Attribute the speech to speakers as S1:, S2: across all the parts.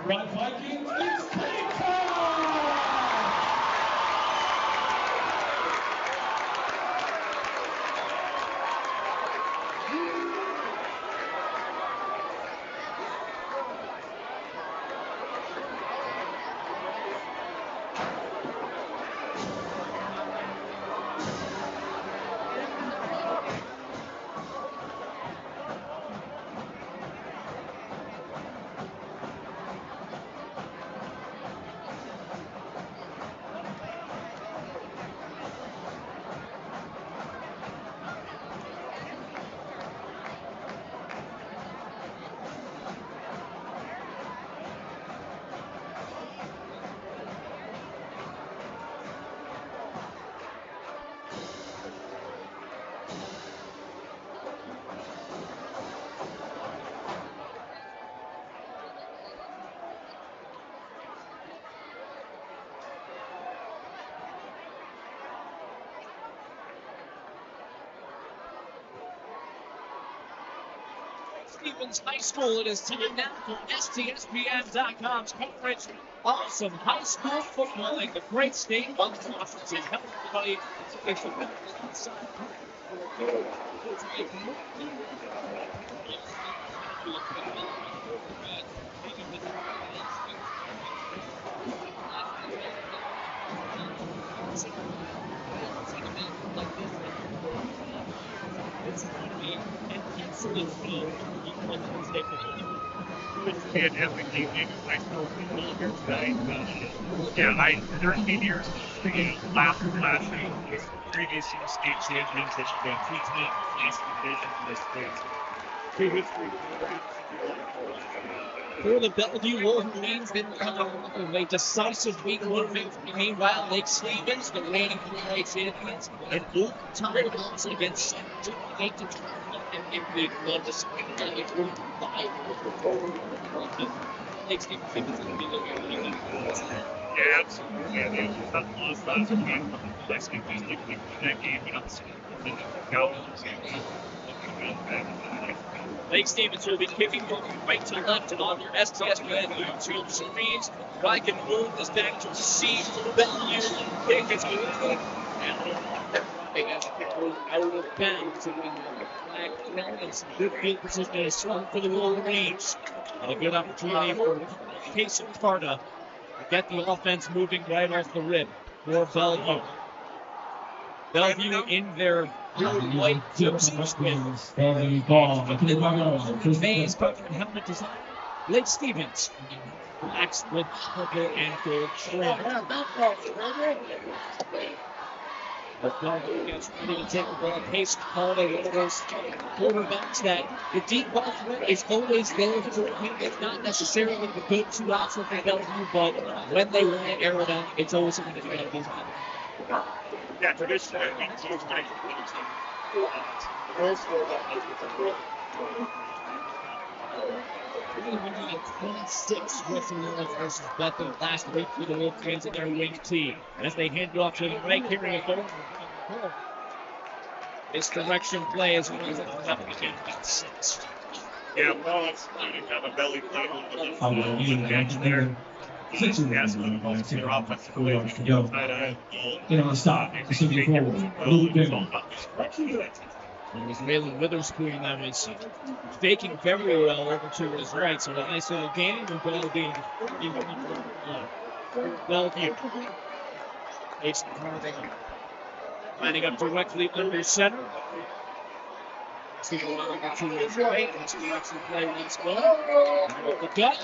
S1: Right, Vikings, it's kickoff!
S2: Stevens High School. It is time now for STSPN.com's coverage of some high school football in the great state of Washington. Hello, everybody. It's
S3: And Elvig high school football here tonight. Yeah, 13 years last year, previous state champions that have been two-time last division in this state.
S2: For the Bellevue Wolverines, they come out with a decisive week 1 victory. Meanwhile, Lake Stevens, the reigning 3A champions, an overtime loss against 8 to 12. And if they love the spring, they will buy Lake Stevens is going to be looking at
S3: Yeah, absolutely. And it was not lost last week. Let's get these to keep that game up.
S2: Lake Stevens will be kicking from right to left and on your STSPN YouTube screens. Ryan Moon is back to receive Bellevue. Kick is good. And out of bounds. And some good field position is strong for the Wolverines. And a good opportunity for Casey Carter to get the offense moving right off the rib for Bellevue. Bellevue in their white jerseys with Mays covering helmet design. Lake Stevens blacks with purple and gold trim. Bellevue gets ready to take the ball. Pace calling one of those quarterbacks that the deep ball threat is always there for him. It's not necessarily the go-to option for Bellevue, but when they want to air it out, it's always going to be Bellevue's option.
S3: Yeah, traditionally, I think it's always nice to
S2: 26 Western Maryland versus Bethel last week for the Wolverines and their wing team. As they hand it off to the right, carrying it forward. This direction play is one of the about 6.
S3: Yeah, well, it's kind of a belly play on the left there. He's asking their offensive play to go.
S4: Stop. It's going to be forward. A little bit.
S2: It was Raylan Witherspoon that was faking very well over to his right. So a nice little game. We're going to be Bellevue. It's lining up directly under center. Over to his right. Let's direction play once more. The gut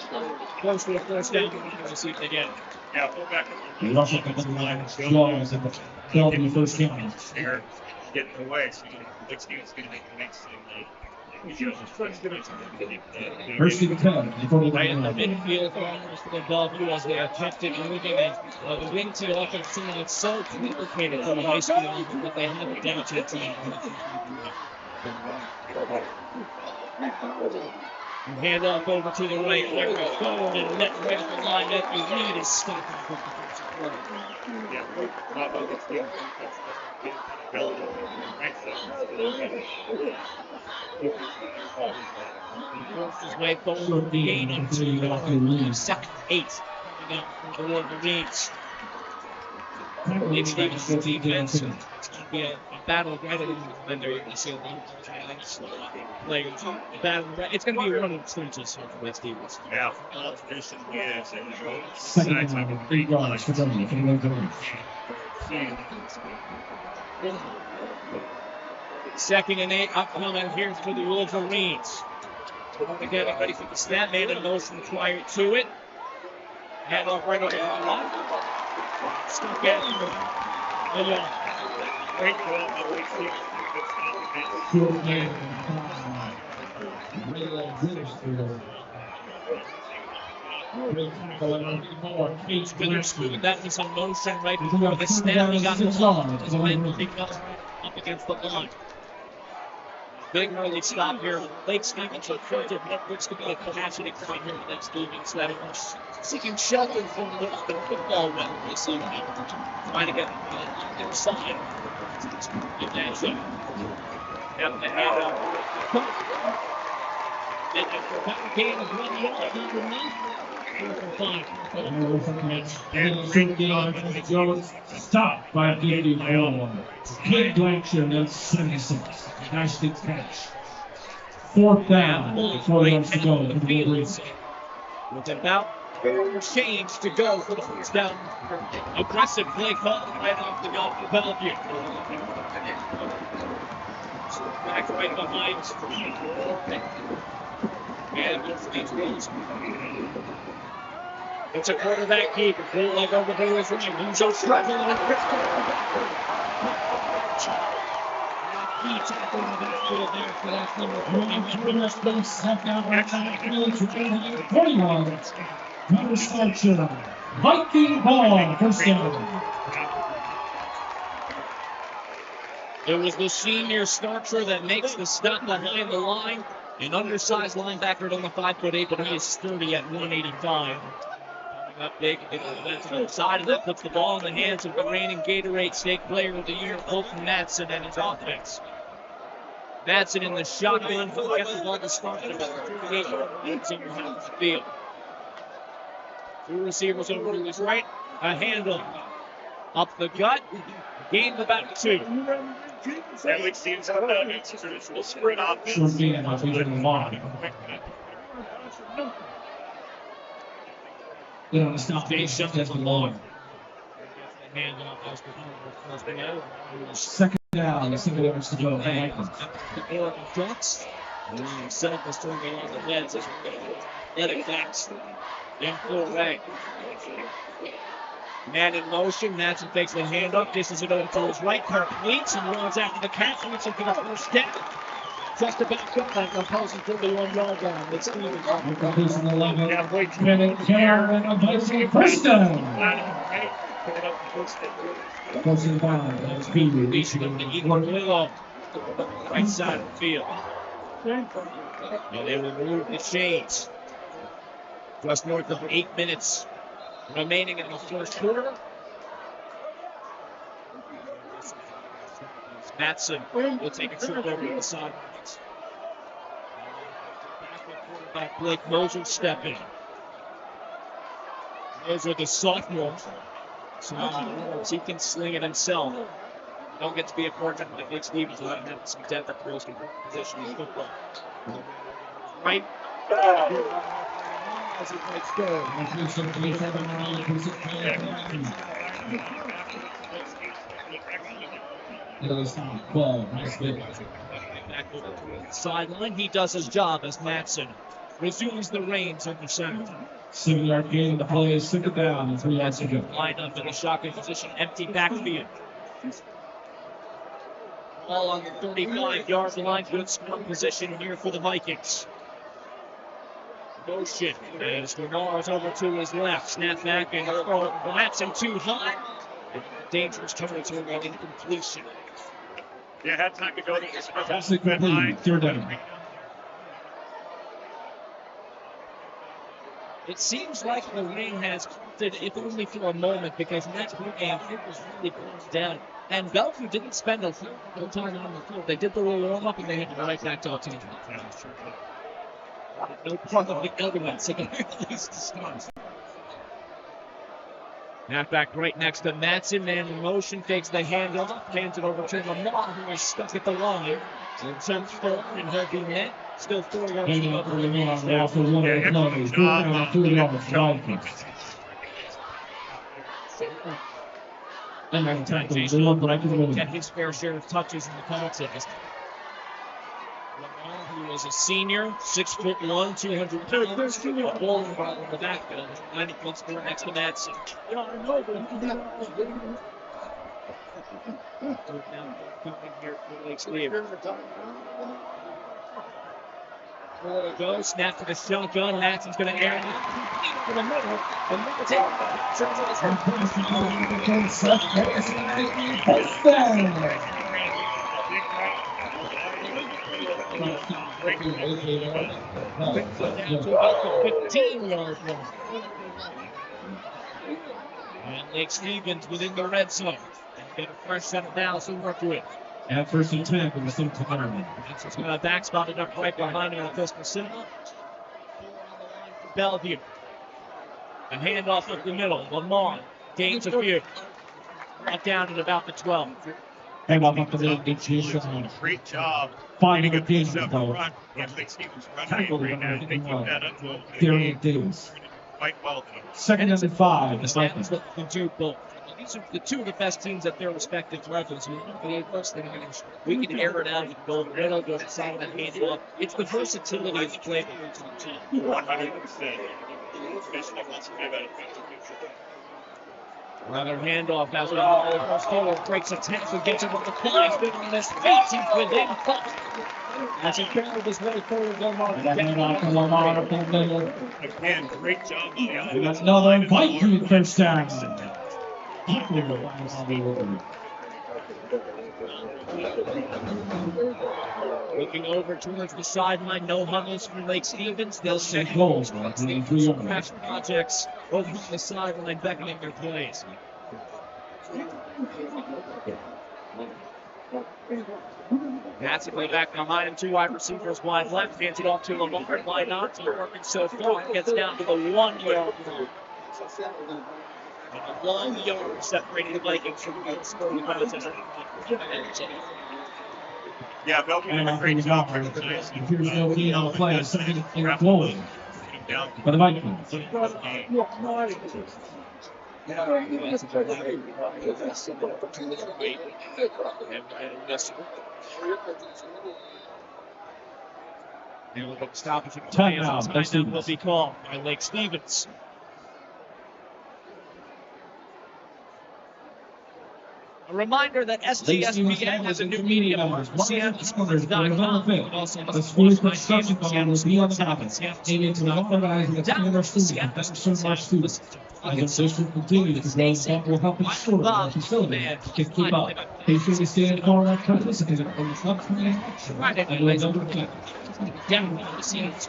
S2: goes for the first down. Let's see if they get it.
S3: Yeah, pull back.
S4: The offensive line is strong as the Bellevue first down.
S3: They're getting away, so Lake Stevens going to make some.
S4: First and 10.
S2: Right in the midfield for the Bellevue as they attempted moving and the wing to the offense team. It's so complicated for the high school that they have it down to the team. Hand off over to the right, there we forward and net right at the line. That the lead is stopped. Forced his way forward, gain up to second 8. The Wolverines. Maybe they can defense. It's going to be a battle right when they're going to see a lot of players. It's going to be one of the experiences for Lake Stevens.
S3: Yeah, tradition is
S4: Second time, 3 yards for Bellevue.
S2: Second and 8 upcoming here for the Wolverines. Again, ready for the snap, made a motion prior to it. Hand off right over the line. Stuck at
S3: great goal by Lake Stevens.
S2: That was a motion right before the snap. He got the ball. His man picked up against the line. Big early stop here. Lake Stevens approached it. What looks to be a capacity point here for Lake Stevens. That was seeking shelter from the football run this evening. Trying to get their side. Get that shot. Have the hand up. And after that game is 1 yard underneath. 4 for 5.
S4: Jones stopped by Katie Bellevue. Kid Blanchard at 76. Nice big catch. 4th down. 4 yards to go for the Wolverines.
S2: With about 4 change to go for the first down. Aggressive play call right off the gut for Bellevue. Back right behind. And Wolverines goes. It's a quarterback keep. Full leg over to his right. Muzo struggling with key tackle in the backfield there for that number
S4: 21. Cutter Starcher. Viking ball. First down.
S2: It was the senior Starcher that makes the stop behind the line. An undersized linebacker on the 5'8", but he is sturdy at 185. Up big, side of it, puts the ball in the hands of the reigning Gatorade State Player of the Year, Colton Madsen, and his offense. Madsen in the shotgun, who gets the ball to start at about 38-yard line, in half of the field. 2 receivers over to his right, a handle up the gut, gain about 2.
S3: Elvig seems to have a traditional spread offense.
S4: Short game, I think, in the line. You know, stop base, that's the line. Second down, second yards to go.
S2: Ducks. Himself is turning on the heads as let it backs. In full rank. Man in motion. Madsen takes the hand up. Dishes it over to his right. Completes and runs after the catch. Looks like a first down. Just about good. Like opposing 31-yard line. It's even.
S4: He's in the 11-minute care and a basic first down. Closing down. That's Pregame.
S2: Releasing him to Igor Willow. Right side of the field. And they will move the chains. Just north of 8 minutes remaining in the first quarter. Madsen will take a trip over to the sidelines. Quarterback Blake Moser stepping. Moser, the sophomore. So he can sling it himself. Don't get to be a fortunate that Nick Stevens will have some depth at the position in football. Right. As it might go. Back over to the sideline. He does his job as Madsen resumes the reins under center.
S4: 7-yard gain. The play is 2nd down. 3 yards to go.
S2: Lined up in the shotgun position. Empty backfield. Ball on the 35-yard line. Good scoring position here for the Vikings. Motion as Bernard's over to his left. Snap back and Madsen too high. Dangerous territory on incompletion.
S3: Yeah, had time to go to this.
S4: That's it, 3rd down.
S2: It seems like the rain has halted, if only for a moment, because next game it was really closed down. And Bellevue didn't spend a full time on the field. They did the little warm up and they had to right back to our team. No part of the elements at the least to start. Halfback right next to Madsen, man in motion, takes the hand off, hands it over to Lamar, who is stuck at the line. And jumps forward and he'll be net. Still 4 yards to go.
S4: And then tackle
S2: get his fair share of touches in the contest. Lamar, who is a senior, 6'1", 200 pounds, a bowling ball in the backfield, 90-foot next to Madsen. Go, snap to the shotgun. Madsen's going to air it out. To the middle. And that's it. And Nick Stevens within the red zone. And get a fresh set of downs to work with.
S4: At first and 10 for the St. Environment.
S2: It's going to back spot it up right behind him in the pistol cinema. Bellevue. A handoff up the middle. Lamar gains a few. Brought down at about the 12.
S4: Hang on up to the Sean.
S3: Great job.
S4: Finding a
S3: Up
S4: piece
S3: the
S4: of the
S3: run. Anthony Stevens running
S4: tackle
S3: right now.
S4: right
S3: They keep
S4: now.
S3: that up to
S4: Darian Davis.
S3: quite well.
S4: Second and 5. The
S2: The
S4: Vikings.
S2: Vikings can do both. These are the two of the best teams at their respective levels. We can air it out and go middle, go inside and hand it off. It's the versatility of the play that brings to the team.
S3: 100%. Especially once you have a
S2: Another handoff as well. Forward breaks a tackle, gets it with the play. He's been on his feet. He's within five. As he barreled his way forward, Lamar.
S3: Again, great job on the
S4: We got
S3: offensive
S4: another
S3: line.
S4: Viking first down.
S2: Looking over towards the sideline, no huddles for Lake Stevens. They'll
S4: Set
S2: set
S4: goals.
S2: crash projects over on the sideline, beckoning their plays. Massively back behind him, two wide receivers wide left, hands it off to Lamar. Why not? He's working so far. Gets down to the 1 yard line. And the 1 yard separating the Vikings from the scoring contest.
S3: Yeah, Bellevue did a great job recognizing.
S4: Here's no lead on the play. Second and goal
S3: Down.
S4: for the Vikings.
S2: Stoppage of
S4: Timeout, Lake
S2: will
S4: Stevens.
S2: be called by Lake Stevens. A reminder that STSPN has a new media partner, Seattle Sports.com. It also has
S4: The
S2: a
S4: school
S2: sports
S4: construction company will be on the topic. Aiming to modernize the customer students and serve our students. As the district continues to grow, that will help ensure that our facilities can keep up. Be sure to stay informed on campus and on the upcoming action. And we'll double check.
S2: Down the scenes.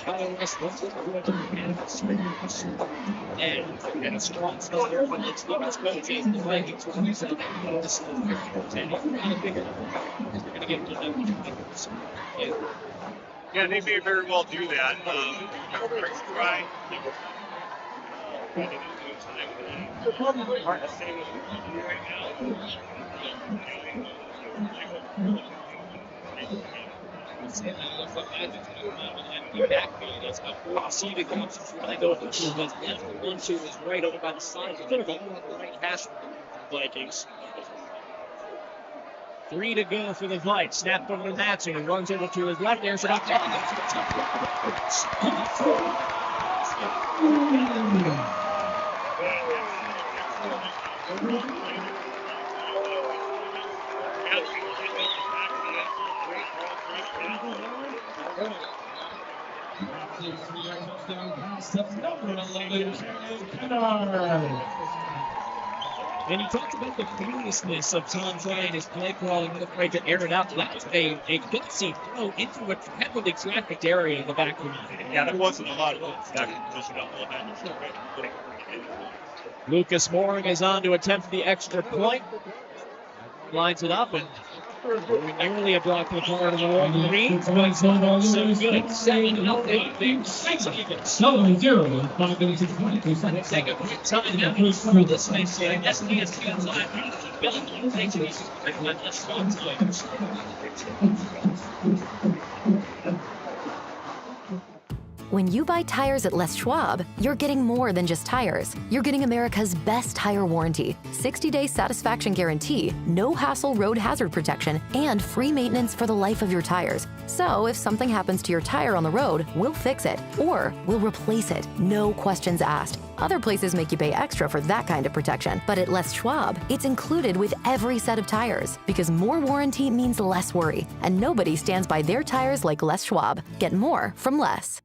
S2: And a strong start for Lake Stevens coaches. The Vikings will use it.
S3: Yeah, they may very well do that. Try. Hard to say right
S2: See the coach trying to go for two left. 1-2 is right over by the side. They're going on the right hash for the Vikings. 3 to go for the Vikes. Snap over to Matson and runs over to his left. There's it up. And you talked about the cluelessness of Tom trying his play calling, afraid to air it out. That was a gutsy throw into a heavily trafficked area in the backfield.
S3: Yeah, there wasn't a lot of back position up there.
S2: Lucas Mooring is on to attempt the extra point. Lines it up and nearly a block for part of the Wolverines. But so good. 7-0.
S4: 5 minutes and 22 seconds.
S2: Take a quick time now for this next game. STSPN live. Bellevue takes it easy. Let's go to
S5: When you buy tires at Les Schwab, you're getting more than just tires. You're getting America's best tire warranty, 60-day satisfaction guarantee, no hassle road hazard protection, and free maintenance for the life of your tires. So if something happens to your tire on the road, we'll fix it, or we'll replace it, no questions asked. Other places make you pay extra for that kind of protection, but at Les Schwab, it's included with every set of tires, because more warranty means less worry, and nobody stands by their tires like Les Schwab. Get more from Les.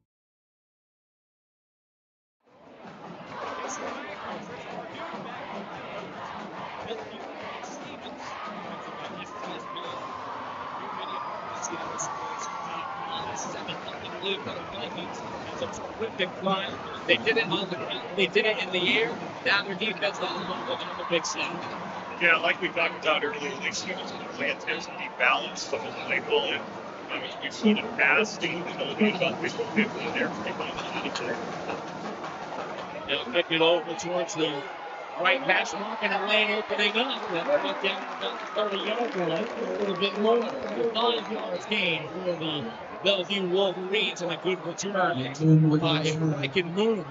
S2: They did it in the air. Now their defense on the big snap.
S3: Yeah, like we talked about earlier, this year, play attempts to be balanced, but playful, and we've seen it past teams about 50-50 there.
S2: They'll kick it over towards the right hash mark and a lane opening up. And right down about the 30-yard line, a little bit more. 5 yards gain for the Bellevue Wolverines and a good return by Bryant Moon.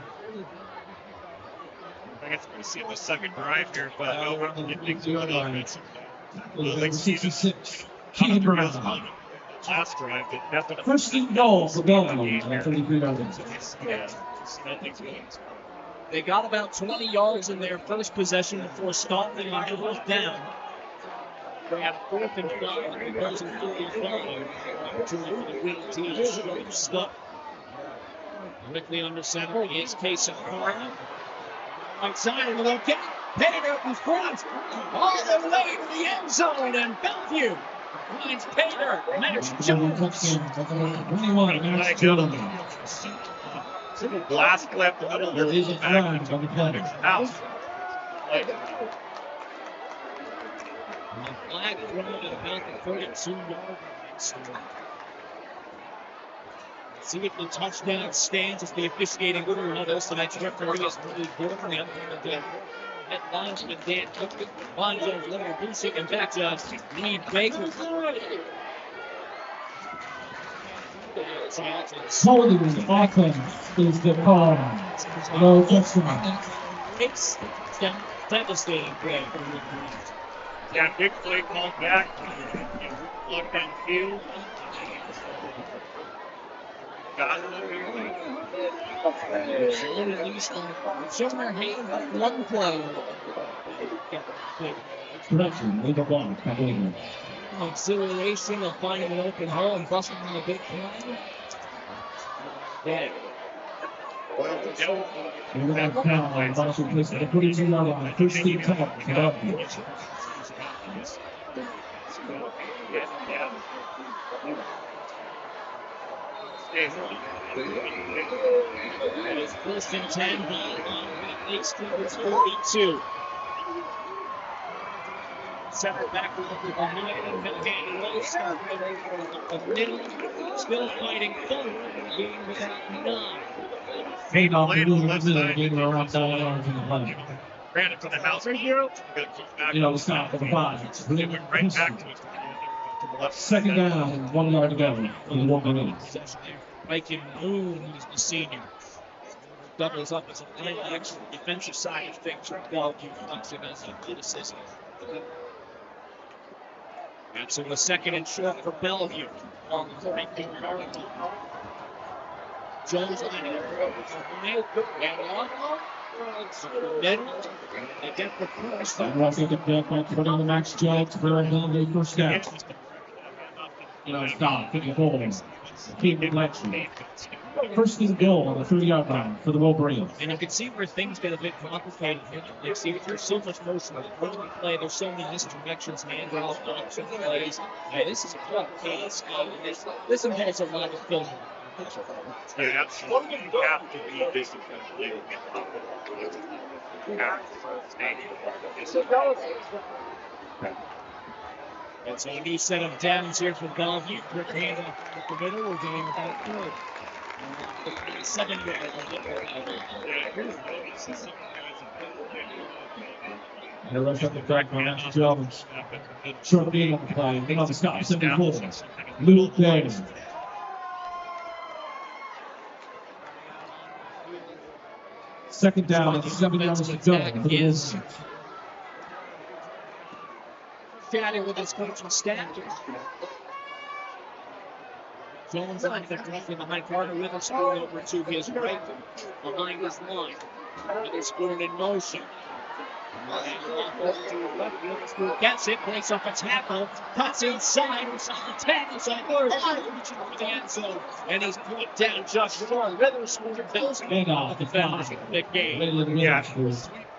S3: I guess we're seeing the second drive here, but it makes good offense. Like
S4: 66.
S3: Keaton Brown. Last drive, but that's the
S4: First and goal for Bellevue. 33 yards.
S3: Yeah, nothing's good.
S2: They got about 20 yards in their first possession before stalling on fourth down. They have 4th and 5. It goes in 35. Opportunity for the winning team to show stuff. Quickly under center is Casey Carter. Right side of the location. Pater in front. All the way to the end zone. And Bellevue finds Pater. Max Jones.
S4: 21. Max Jones.
S3: Blast left the middle.
S4: There is a flag on the play.
S3: Out.
S2: Flag thrown at about the 32-yard line. See if the touchdown stands as the officiating crew on this tonight's referee is really good. At linesman Dan Cook, Bonjo's Leonard Busick, and back to Reed Baker.
S4: Holding offense is the call. No touchdown.
S2: It's devastating play.
S3: Yeah, big play called back. Look down field. Got
S2: Somewhere Hayden, one play.
S4: Production, legal block, I believe.
S2: Acceleration of finding an open hole and busting on a big play. Yeah.
S4: And we're going down by Marshall Place at the 42-yard line. First team top.
S2: It is first and 10 makes Cleveland's 42. Center back with the hand low start. Still fighting forward. Game without 9.
S4: Paid off the middle, gave around 7 yards in the play.
S3: ran it to the house. Right here.
S4: You know, it's not for the 5.
S3: They went right back to the left.
S4: Second down, 1 yard to go in the Wolverines.
S2: Viking Moon, he's the senior. Doubles up as a play action defensive side of things for Bellevue. Function as athleticism. And so a second and short for Bellevue on the 32-yard line. Jones on it. And off. Then they get the first.
S4: And we'll get the back by putting the Max Jones for Bellevue first down. You know, it's not 54. Keep it election. First and goal on the 30-yard line for the Wolverines.
S2: And you can see where things get a bit complicated here. You see, there's so much motion. Early play, there's so many misdirections, handoffs, option plays. Hey, this is a complicated scheme. This involves a lot of filming.
S3: Yeah, absolutely. You have to be disciplined to get
S2: And so a new set of downs here for Bellevue. Quick hand up the middle. We're getting about third. 7 yards.
S4: They rush up the track by Max Jones. Short game on the play. They on the stop. 74. Luke Davis. Second down, 7 yards to go for the Wolverines.
S2: Chatting with his coaching staff. Jones on the directly behind Carter Witherspoon over to his right, behind his line. Witherspoon in motion. Witherspoon gets it, breaks off a tackle, cuts inside, inside the 10, inside reaching for the end zone, and he's brought down just short. Witherspoon bouncing off the defenders. Big game.
S3: Yeah,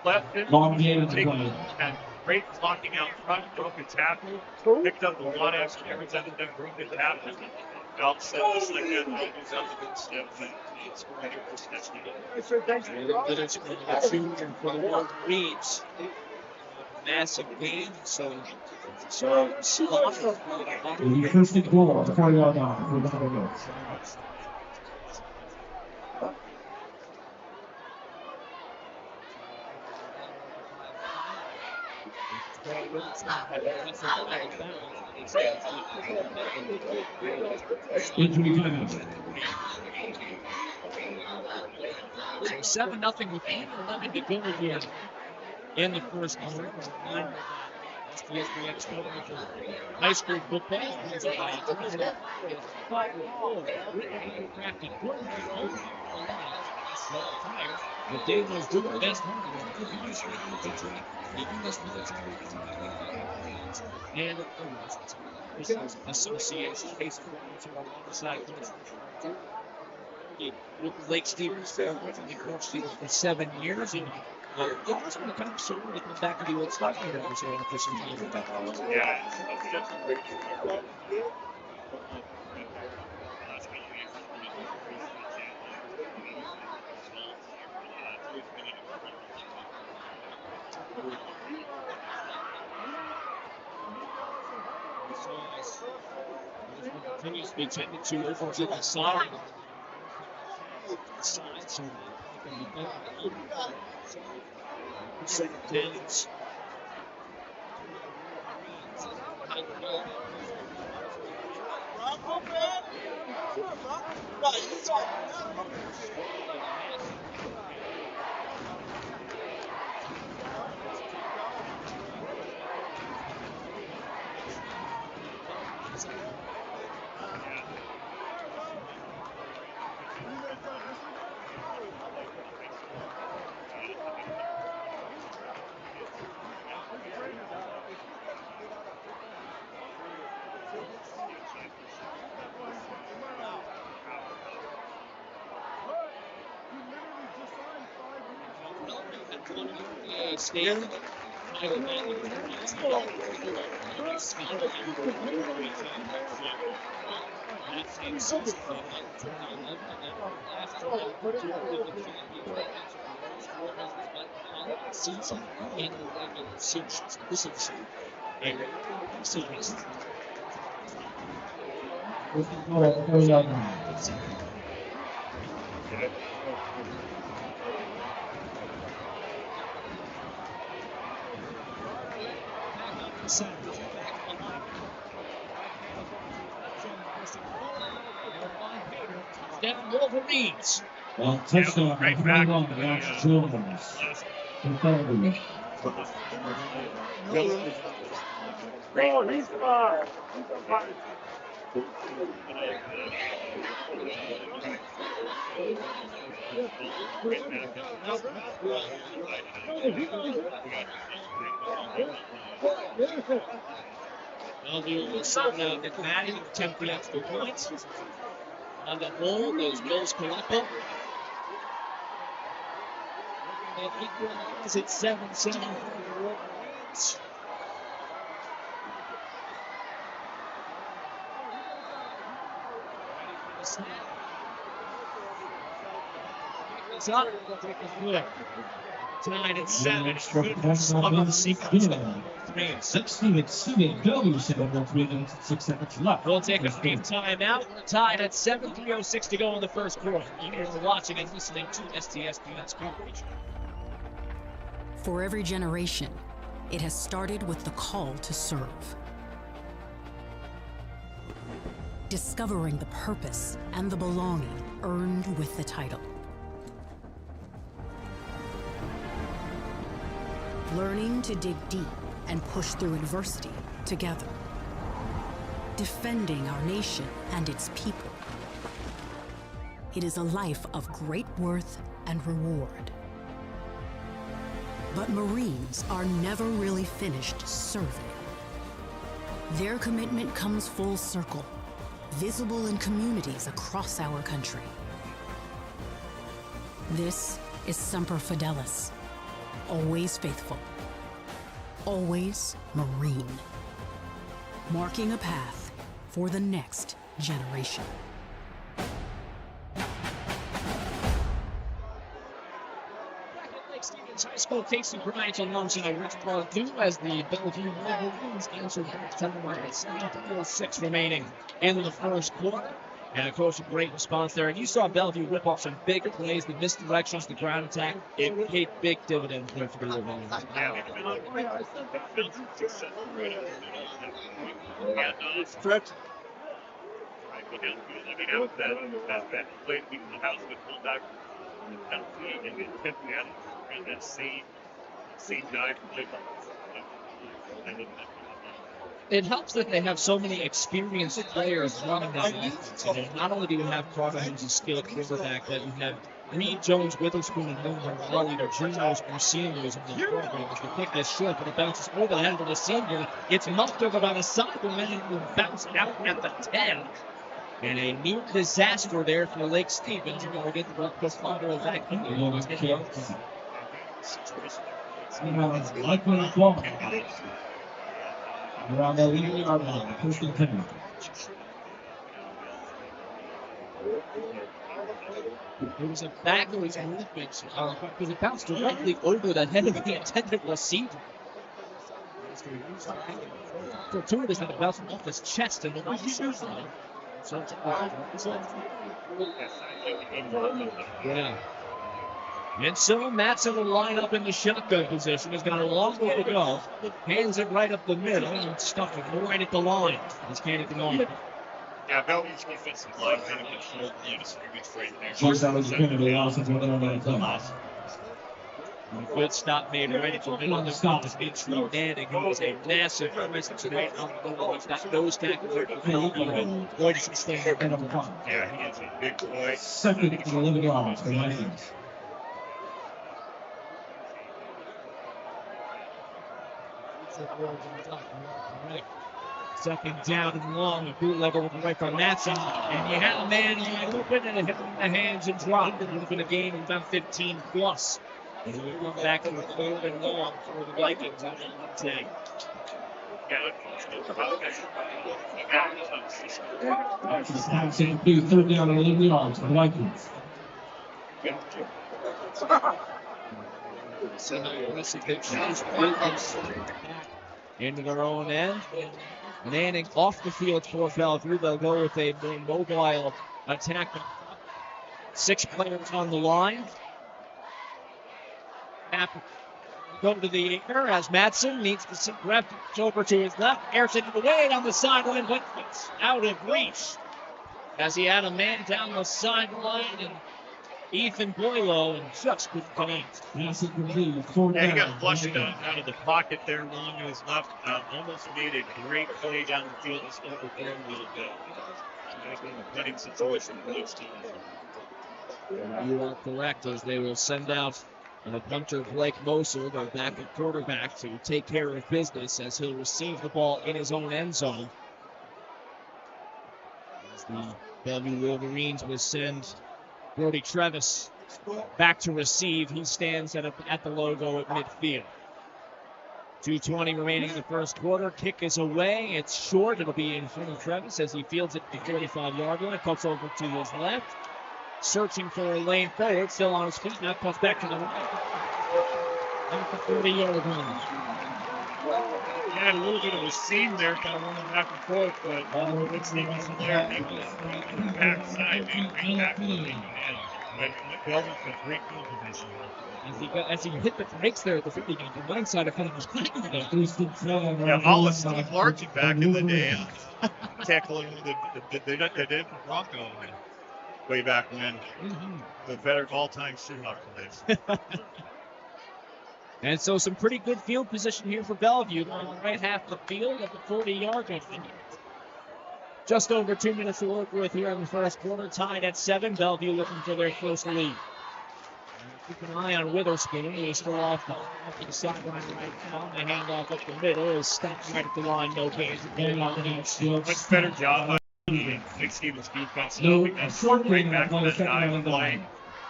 S3: left it.
S4: Long game to play.
S3: And great blocking out front, broken tackle, picked up a lot of extra yards out of them broken tackle. Belt set this like good, he's up a good step, and he's scoring your first touchdown.
S2: Witherspoon, the junior for the Wolverines. massive game. So
S4: The first and goal, the 40-yard line. We're going to go. Injury time.
S2: So 7-0 with 8:11 to go here in the first quarter. STSPN coverage of high school football. But they was doing the best and association case on the side with Lake Stevens, they coached for 7 years, and it's going to come soon. They come back to the old stock numbers for some time.
S3: Yeah.
S2: Continues to be tended to over to the side. Second downs. Stand. Season and the regular season. This is a series. Down Wolverines.
S4: Well, touchdown,
S3: right back.
S4: on the last Children's. Incredible.
S3: Oh, he's fine.
S2: Bellevue will send out the Maddie to attempt the extra points. On the whole, those Bills come up. And equalize at 7-7 for the Wolverines. It's up. Tied at 7. Up on the sequence.
S4: 16-7. Bellevue 3 seconds left.
S2: We'll take a brief timeout. We're tied at 7. 3:06 to go in the first quarter. You're watching and listening to STSPN's coverage.
S6: For every generation, it has started with the call to serve. Discovering the purpose and the belonging earned with the title. Learning to dig deep and push through adversity together. Defending our nation and its people. It is a life of great worth and reward. But Marines are never really finished serving. Their commitment comes full circle, visible in communities across our country. This is Semper Fidelis, always faithful, always Marine, marking a path for the next generation.
S2: Lake Stevens High Roscoe, Casey Bryant alongside Rich Bardue as the Bellevue Wolverines answered back 10-6 remaining in the first quarter. And, of course, a great response there. And you saw Bellevue rip off some big plays, the misdirections, the ground attack. It paid big dividends there for the Wolverines.
S3: Stretch. That play in the house with fullback penalty and then kept that same dive.
S2: It helps that they have so many experienced players running that offense. And not only do you have Carter, who's a skilled quarterback, but you have Reed, Jones, Witherspoon, and Wilmer Raleigh, either juniors or seniors in the program. As the kick is short, but it bounces over the head of the senior. It's muffed over by the side, and then it will bounce out at the 10. And a near disaster there for Lake Stevens. You're going to get the ball pushed under of that.
S4: Around the leading yard line, first and 10.
S2: It was a backwards movement because it bounced directly over the head of the intended receiver. Fortuitous that it bounced off his chest and the right side. Yeah. And so Matson will line up in the shotgun position. He's got a long way to go. Hands it right up the middle and stuff it right at the line. He's can't going.
S3: Yeah, Bellevue's defensive line kind of controlled the scrimmage right there.
S4: First down is going to be awesome.
S2: Good stop made right at the middle of the stop. It's thrown in and goes a massive message right on the goal. He's got nose tackle. Boy, does he stand there and over top.
S3: Yeah, he is a big boy.
S4: Second to the living yards for Vikings.
S2: Second down and long, a bootlegger with the right from Matson. And you had a man open and it hit him in the hands and dropped. It would have been a game of about 15 plus. And we come back to the third and long for the Vikings on the day.
S4: Third down and 11 yards for the Vikings.
S2: Into their own end. Manning off the field for Bellevue. They'll go with a more mobile attack. 6 players on the line. Go to the air as Matson needs to sit left over to his left. Airs it away down the sideline, but it's out of reach. As he had a man down the sideline and Ethan Boylo and just couldn't connect.
S3: Yeah, he got flushed out of the pocket there, long to his left. Almost made a great play down the field. He's overthrown a little bit. It's been a winning situation for those teams.
S2: You are correct, as they will send out a punter, Blake Moser, their backup quarterback, to take care of business as he'll receive the ball in his own end zone. As the Bellevue Wolverines will send Brody Trevis back to receive. He stands at the logo at midfield. 2:20 remaining in the first quarter. Kick is away. It's short. It'll be in front of Trevis as he fields it to the 35-yard line. Cuts over to his left. Searching for a lane forward. Still on his feet. Now cuts back to the right. At the 30-yard line.
S3: He had a little bit of a seam there, kind of running back and forth, but it's the there. He was backside, being back to the lead. But Bellevue's a great field position.
S2: As he hit the brakes there at the 50, the right side of kind of was clicking there.
S3: Yeah, all of Steve Larkin back in the day, tackling the Denver Bronco way back when. The better all-time shootout plays.
S2: And so some pretty good field position here for Bellevue on the right half of the field at the 40-yard line. Just over 2 minutes to work with here in the first quarter. Tied at 7. Bellevue looking for their first lead. Keep an eye on Witherspoon. He's still off the sideline right now. The handoff up the middle is stopped right at the line. No gains.
S3: Much better job by Nick Stevens' defense. Short bring back to the dive line.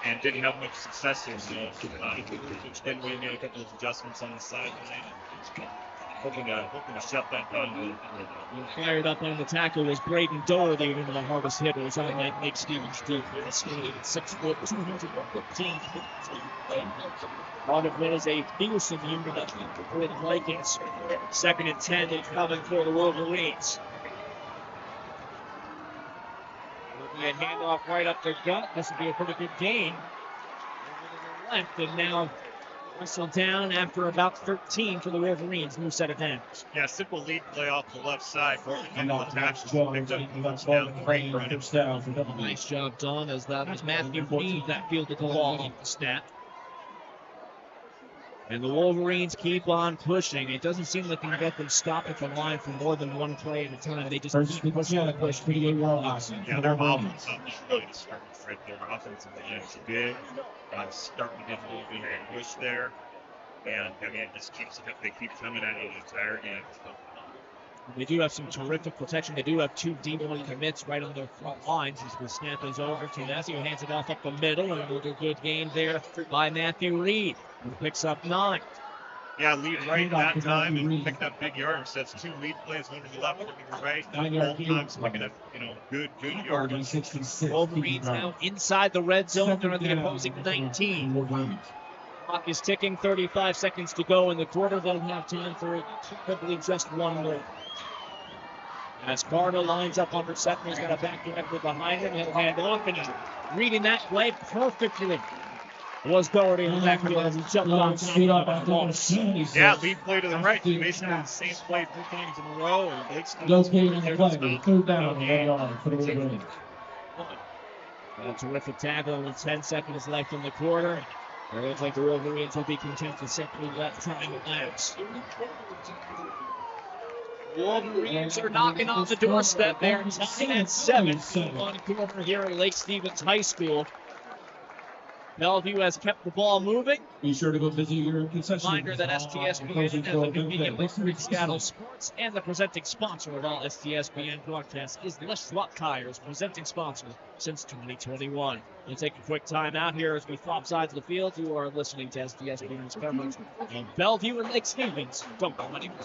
S3: And didn't have much success here, so then we made a couple of adjustments on the sideline. hoping to shut that down.
S2: Fired up on the tackle was Braden Doherty, one of the hardest hitters on that Lake Stevens defense. 6 foot, 215. Part of it is a Peterson unit for the Vikings. 2nd and 10 is coming for the Wolverines. And handoff right up their gut. This would be a pretty good gain. Over to the left, and now whistled down after about 13 for the Wolverines. New set of downs.
S3: Yeah, simple lead play off the left side.
S4: And now that's down.
S2: Nice job done as that was Matthew Reed that fielded the ball off the snap. And the Wolverines keep on pushing. It doesn't seem like they can get them stopped at the line for more than one play at a time. They just keep pushing and push.
S3: Yeah, their offense is really starting to fit. Their offensive line is big. Starting to get a little bit of push there. And I mean, it just keeps, they keep coming at it the entire game.
S2: They do have some terrific protection. They do have 2 D1 commits right on their front lines as the snap is over to Matthew. Hands it off up the middle, and another good gain there by Matthew Reed, who picks up 9.
S3: Yeah, lead right that time and picked up big yards. That's 2 lead plays, one to the left, one to the right. Both times picking up, good yards.
S2: Wolverines now inside the red zone. They're at the opposing 19. Clock is ticking, 35 seconds to go in the quarter. They'll have time for probably just one more. As Bardue lines up under center, he's got a back directly behind him. He'll hand off, and reading that play perfectly was Doherty in the backfield as he jumped on top.
S3: Yeah, lead play to the right. Basically the same play 3 times in a row.
S4: Third down for the Wolverines.
S2: A terrific tackle with 10 seconds left in the quarter. It looks like the Wolverines will be content to simply let time elapse. Wolverines are knocking on the doorstep there. 9-7. One quarter here at Lake Stevens High School. Bellevue has kept the ball moving.
S4: Be sure to go visit your concession.
S2: Reminder that STSPN is the convenient link for Seattle Sports, and the presenting sponsor of all STSPN broadcasts is Les Swap Tires, presenting sponsor since 2021. We'll take a quick time out here as we flop sides of the field. You are listening to STSPN's coverage of Bellevue and Lake Stevens. Don't go anywhere.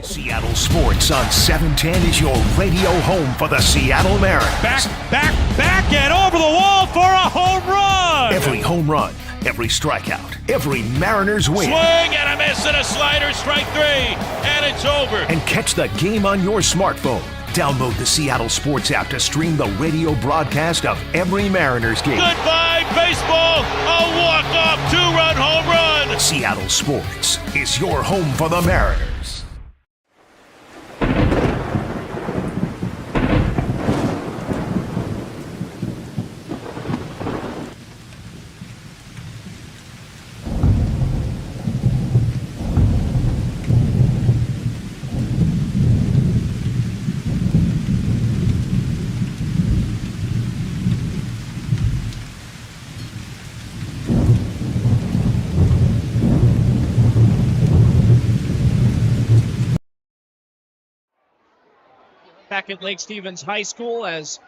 S7: Seattle Sports on 710 is your radio home for the Seattle Mariners.
S8: Back, and over the wall for a home run!
S7: Every home run, every strikeout, every Mariners win.
S8: Swing and a miss and a slider, strike 3, and it's over.
S7: And catch the game on your smartphone. Download the Seattle Sports app to stream the radio broadcast of every Mariners game.
S8: Goodbye, baseball! A walk-off 2-run home run!
S7: Seattle Sports is your home for the Mariners.
S2: Back at Lake Stevens High School as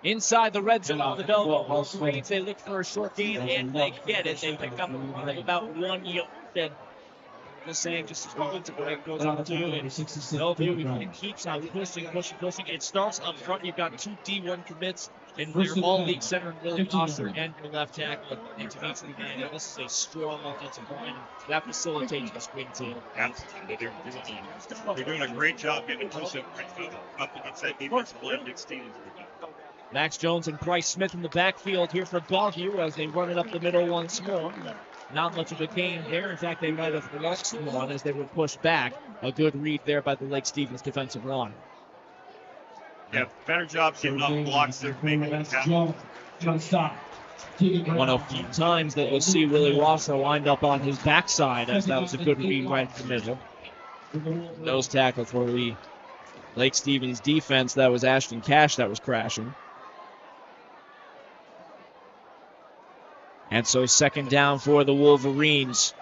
S2: inside the red zone of the Bellevue Wolverines, they look for a short gain and they get it. They pick up about 1 yard. And just saying, just as well to break goes on to it. Bellevue keeps on pushing. It starts up front. You've got 2 D1 commits in their all-league center and Willie Foster and your left tackle into each of the man. This is a strong offensive line that facilitates the spring team.
S3: Absolutely. They're doing a great job getting push up against that defensive line. Lake Stevens.
S2: Max Jones and Bryce Smith in the backfield here for Bellevue as they run it up the middle once more. Not much of a gain there. In fact, they might have lost one as they were pushed back. A good read there by the Lake Stevens defensive line.
S3: Yeah, better job getting off blocks. They're making it happen.
S2: One of a few times that we'll see Willie Rosser wind up on his backside as that was a good read right in the middle. Nose tackle for the Lake Stevens defense. That was Ashton Cash that was crashing. And so 2nd down for the Wolverines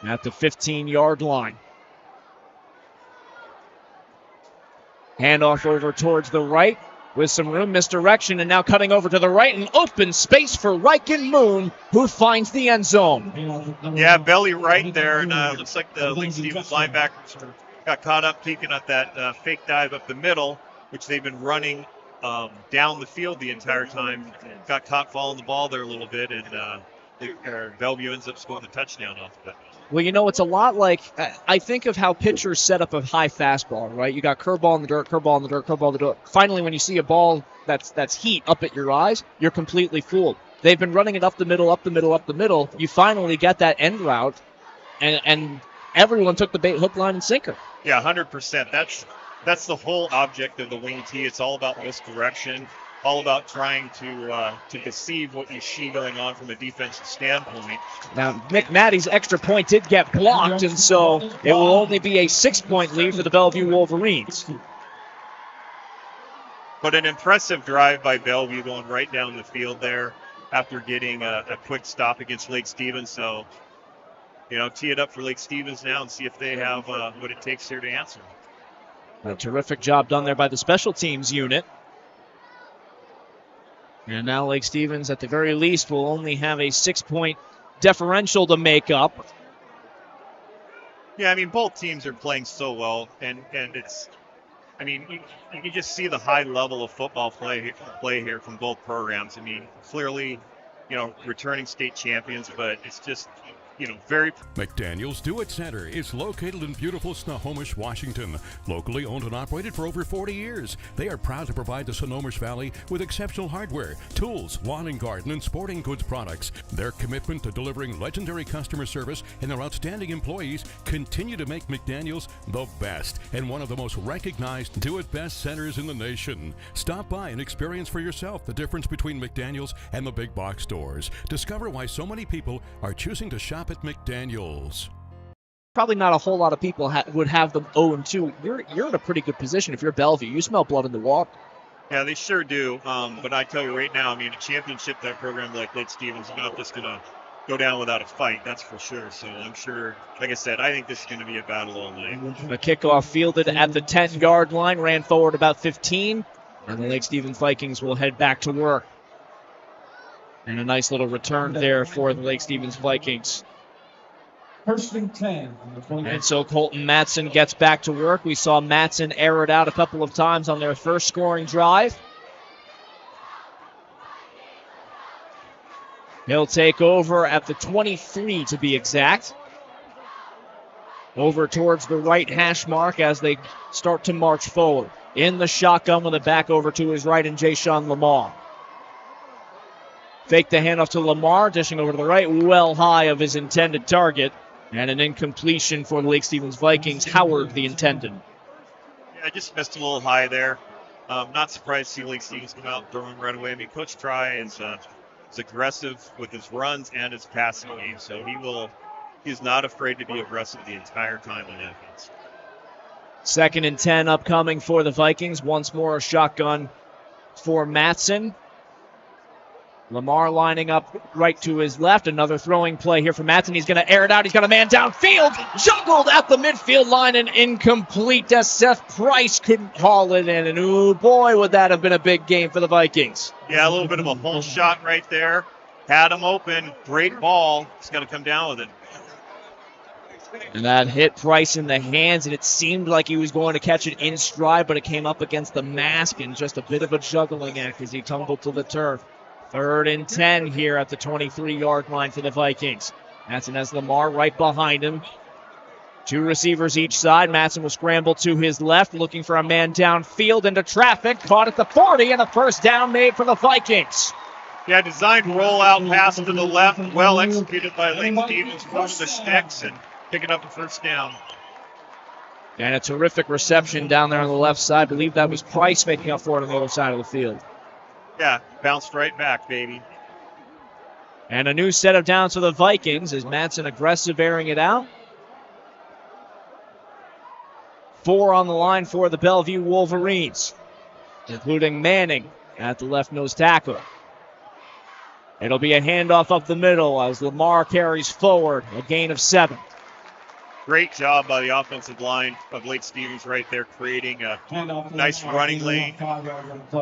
S2: at the 15-yard line. Handoff over towards the right. with some room, misdirection, and now cutting over to the right, and open space for Riken Moon, who finds the end zone.
S9: Yeah, belly right there, and looks like the Lake Stevens linebackers got caught up peeking at that fake dive up the middle, which they've been running down the field the entire time. Got caught following the ball there a little bit, and Bellevue ends up scoring the touchdown off of it.
S2: Well, you know, it's a lot like, I think of how pitchers set up a high fastball, right? You got curveball in the dirt, curveball in the dirt, curveball in the dirt. Finally, when you see a ball that's heat up at your eyes, you're completely fooled. They've been running it up the middle, up the middle, up the middle. You finally get that end route, and everyone took the bait, hook, line, and sinker.
S9: Yeah, 100%. That's the whole object of the wing tee. It's all about misdirection, all about trying to deceive what you see going on from a defensive standpoint.
S2: Now, McMatty's extra point did get blocked, and so it will only be a 6-point lead for the Bellevue Wolverines.
S9: But an impressive drive by Bellevue going right down the field there after getting a quick stop against Lake Stevens. So, tee it up for Lake Stevens now and see if they have what it takes here to answer.
S2: A terrific job done there by the special teams unit. And now Lake Stevens, at the very least, will only have a 6-point differential to make up.
S9: Yeah, I mean, both teams are playing so well, and it's, I mean, you can just see the high level of football play here from both programs. I mean, clearly, returning state champions, but it's just, very...
S10: McDaniel's Do-It Center is located in beautiful Snohomish, Washington. Locally owned and operated for over 40 years. They are proud to provide the Snohomish Valley with exceptional hardware, tools, lawn and garden, and sporting goods products. Their commitment to delivering legendary customer service and their outstanding employees continue to make McDaniel's the best and one of the most recognized do-it-best centers in the nation. Stop by and experience for yourself the difference between McDaniel's and the big box stores. Discover why so many people are choosing to shop at McDaniel's.
S2: Probably not a whole lot of people would have them 0-2. You're in a pretty good position if you're Bellevue. You smell blood in the water.
S9: Yeah, they sure do. But I tell you right now, I mean, a championship, that program like Lake Stevens is not just going to go down without a fight, that's for sure. So I'm sure, like I said, I think this is going to be a battle all night.
S2: The kickoff fielded at the 10-yard line, ran forward about 15, and the Lake Stevens Vikings will head back to work. And a nice little return there for the Lake Stevens Vikings.
S4: First and 10.
S2: And so Colton Matson gets back to work. We saw Matson air it out a couple of times on their first scoring drive. He'll take over at the 23 to be exact. Over towards the right hash mark as they start to march forward. In the shotgun with it back over to his right, and Jayshawn Lamar. Fake the handoff to Lamar, dishing over to the right, well high of his intended target. And an incompletion for the Lake Stevens Vikings. Howard, the intended.
S9: Yeah, I just missed a little high there. Not surprised to see Lake Stevens come out and throw him right away. I mean, Coach Try is aggressive with his runs and his passing game, so he's not afraid to be aggressive the entire time on offense.
S2: 2nd and 10 upcoming for the Vikings. Once more a shotgun for Matson. Lamar lining up right to his left. Another throwing play here for Matson. He's going to air it out. He's got a man downfield. Juggled at the midfield line and incomplete as Seth Price couldn't haul it in. And, oh, boy, would that have been a big game for the Vikings.
S9: Yeah, a little bit of a hole shot right there. Had him open. Great ball. He's going to come down with it.
S2: And that hit Price in the hands, and it seemed like he was going to catch it in stride, but it came up against the mask and just a bit of a juggling act as he tumbled to the turf. 3rd and 10 here at the 23-yard line for the Vikings. Matson has Lamar right behind him. 2 receivers each side. Matson will scramble to his left, looking for a man downfield into traffic. Caught at the 40, and a first down made for the Vikings.
S9: Yeah, designed rollout pass to the left. Well executed by Lake Stevens. Pulling the sticks and picking up the first down.
S2: And a terrific reception down there on the left side. I believe that was Price making up for it on the other side of the field.
S9: Yeah, bounced right back, baby.
S2: And a new set of downs for the Vikings as Matson aggressive airing it out. 4 on the line for the Bellevue Wolverines, including Manning at the left nose tackle. It'll be a handoff up the middle as Lamar carries forward, a gain of 7.
S9: Great job by the offensive line of Lake Stevens right there, creating a nice running lane,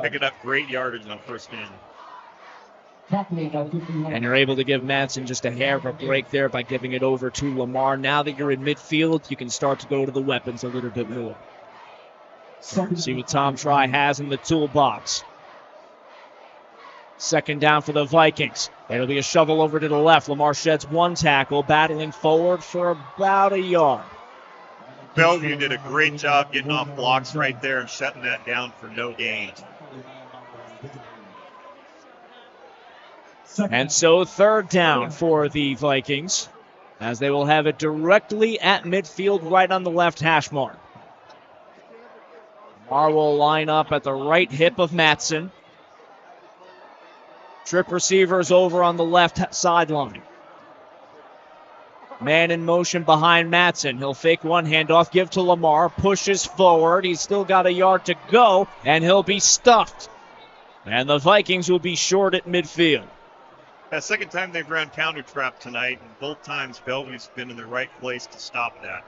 S9: picking up great yardage on first down.
S2: And you're able to give Madsen just a hair of a break there by giving it over to Lamar. Now that you're in midfield, you can start to go to the weapons a little bit more. See what Tom Try has in the toolbox. Second down for the Vikings. It'll be a shovel over to the left. Lamar sheds one tackle, battling forward for about a yard.
S9: Bellevue did a great job getting off blocks right there and shutting that down for no gain.
S2: And so third down for the Vikings, as they will have it directly at midfield right on the left hash mark. Lamar will line up at the right hip of Madsen. Trip receivers over on the left sideline. Man in motion behind Madsen. He'll fake one handoff, give to Lamar, pushes forward. He's still got a yard to go, and he'll be stuffed. And the Vikings will be short at midfield.
S9: That second time they've run counter trap tonight, and both times Bellevue's been in the right place to stop that.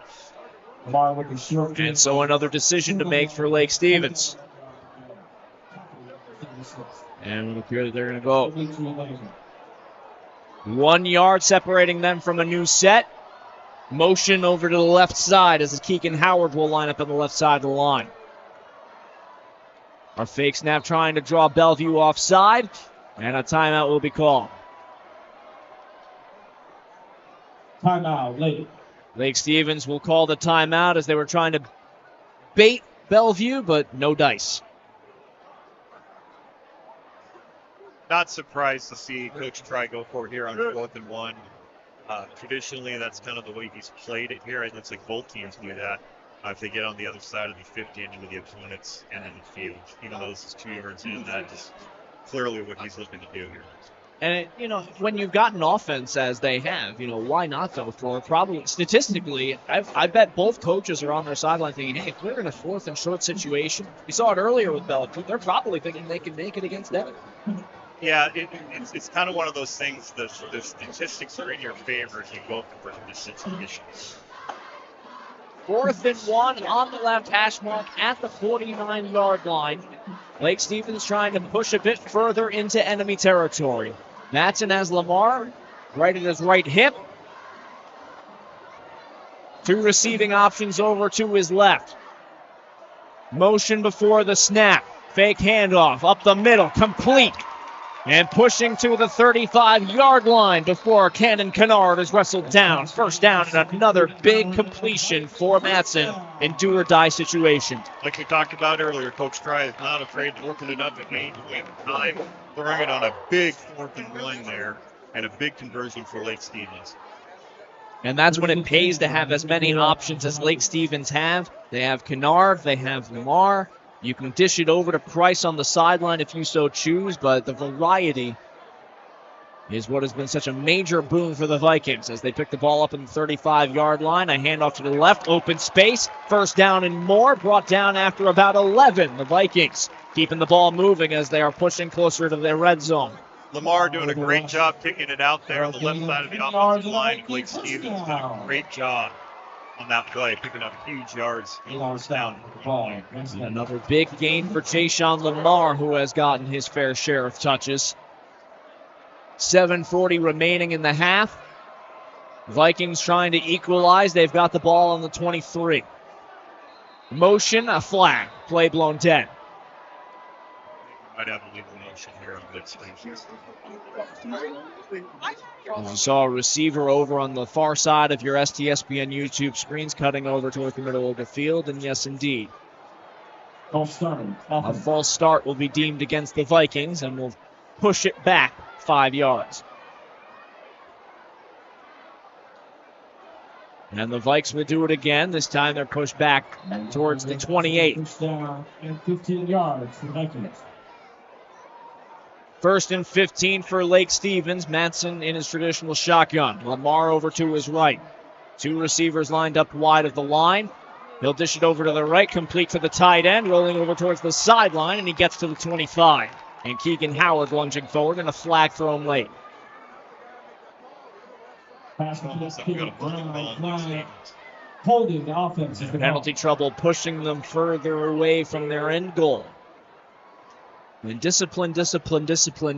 S2: And so another decision to make for Lake Stevens. And it would appear that they're going to go 1 yard separating them from a new set. Motion over to the left side as Keegan Howard will line up on the left side of the line. Our fake snap trying to draw Bellevue offside, and a timeout will be called.
S4: Timeout,
S2: Lake Stevens will call the timeout as they were trying to bait Bellevue, but no dice.
S9: Not surprised to see Coach Try go for it here on 4th and 1. Traditionally, that's kind of the way he's played it here. It looks like both teams do that. If they get on the other side of the 50 into the opponent's end of the field. Even though this is 2 yards in, that is clearly what he's looking to do here.
S2: And, when you've got an offense as they have, why not go for it? Probably, statistically, I bet both coaches are on their sideline thinking, hey, if we're in a 4th and short situation, we saw it earlier with Bellevue, they're probably thinking they can make it against Devon.
S9: Yeah, it's kind of one of those things, the statistics are in your favor if you go for this situation.
S2: 4th and 1 on the left hash mark at the 49-yard line. Lake Stevens trying to push a bit further into enemy territory. Madsen has Lamar right at his right hip. 2 receiving options over to his left. Motion before the snap. Fake handoff up the middle, complete. And pushing to the 35-yard line before Cannon Kennard is wrestled down. First down and another big completion for Madsen in do-or-die situation.
S9: Like we talked about earlier, Coach Try is not afraid to open it up at main time, throwing it on a big 4th and 1 there, and a big conversion for Lake Stevens.
S2: And that's when it pays to have as many options as Lake Stevens have. They have Kennard, they have Lamar. You can dish it over to Price on the sideline if you so choose, but the variety is what has been such a major boon for the Vikings as they pick the ball up in the 35-yard line. A handoff to the left, open space, first down and more, brought down after about 11. The Vikings keeping the ball moving as they are pushing closer to their red zone.
S9: Lamar doing a great job kicking it out there on the left side of the offensive line. Lake Stevens doing a great job on that play, picking up huge yards. Down.
S2: Another big gain for Tayshawn Lamar, who has gotten his fair share of touches. 7:40 remaining in the half. Vikings trying to equalize. They've got the ball on the 23. Motion, a flag. Play blown dead.
S9: Might have a legal motion here on this thing.
S2: We saw a receiver over on the far side of your STSPN YouTube screens cutting over towards the middle of the field, and yes, indeed. A false start will be deemed against the Vikings, and will push it back 5 yards. And the Vikes will do it again. This time they're pushed back towards the 28.
S4: And 15 yards for Vikings.
S2: 1st and 15 for Lake Stevens. Madsen in his traditional shotgun. Lamar over to his right. 2 receivers lined up wide of the line. He'll dish it over to the right, complete for the tight end, rolling over towards the sideline, and he gets to the 25. And Keegan Howard lunging forward, and a flag thrown late.
S4: Holding the offense.
S2: Penalty trouble pushing them further away from their end goal. And discipline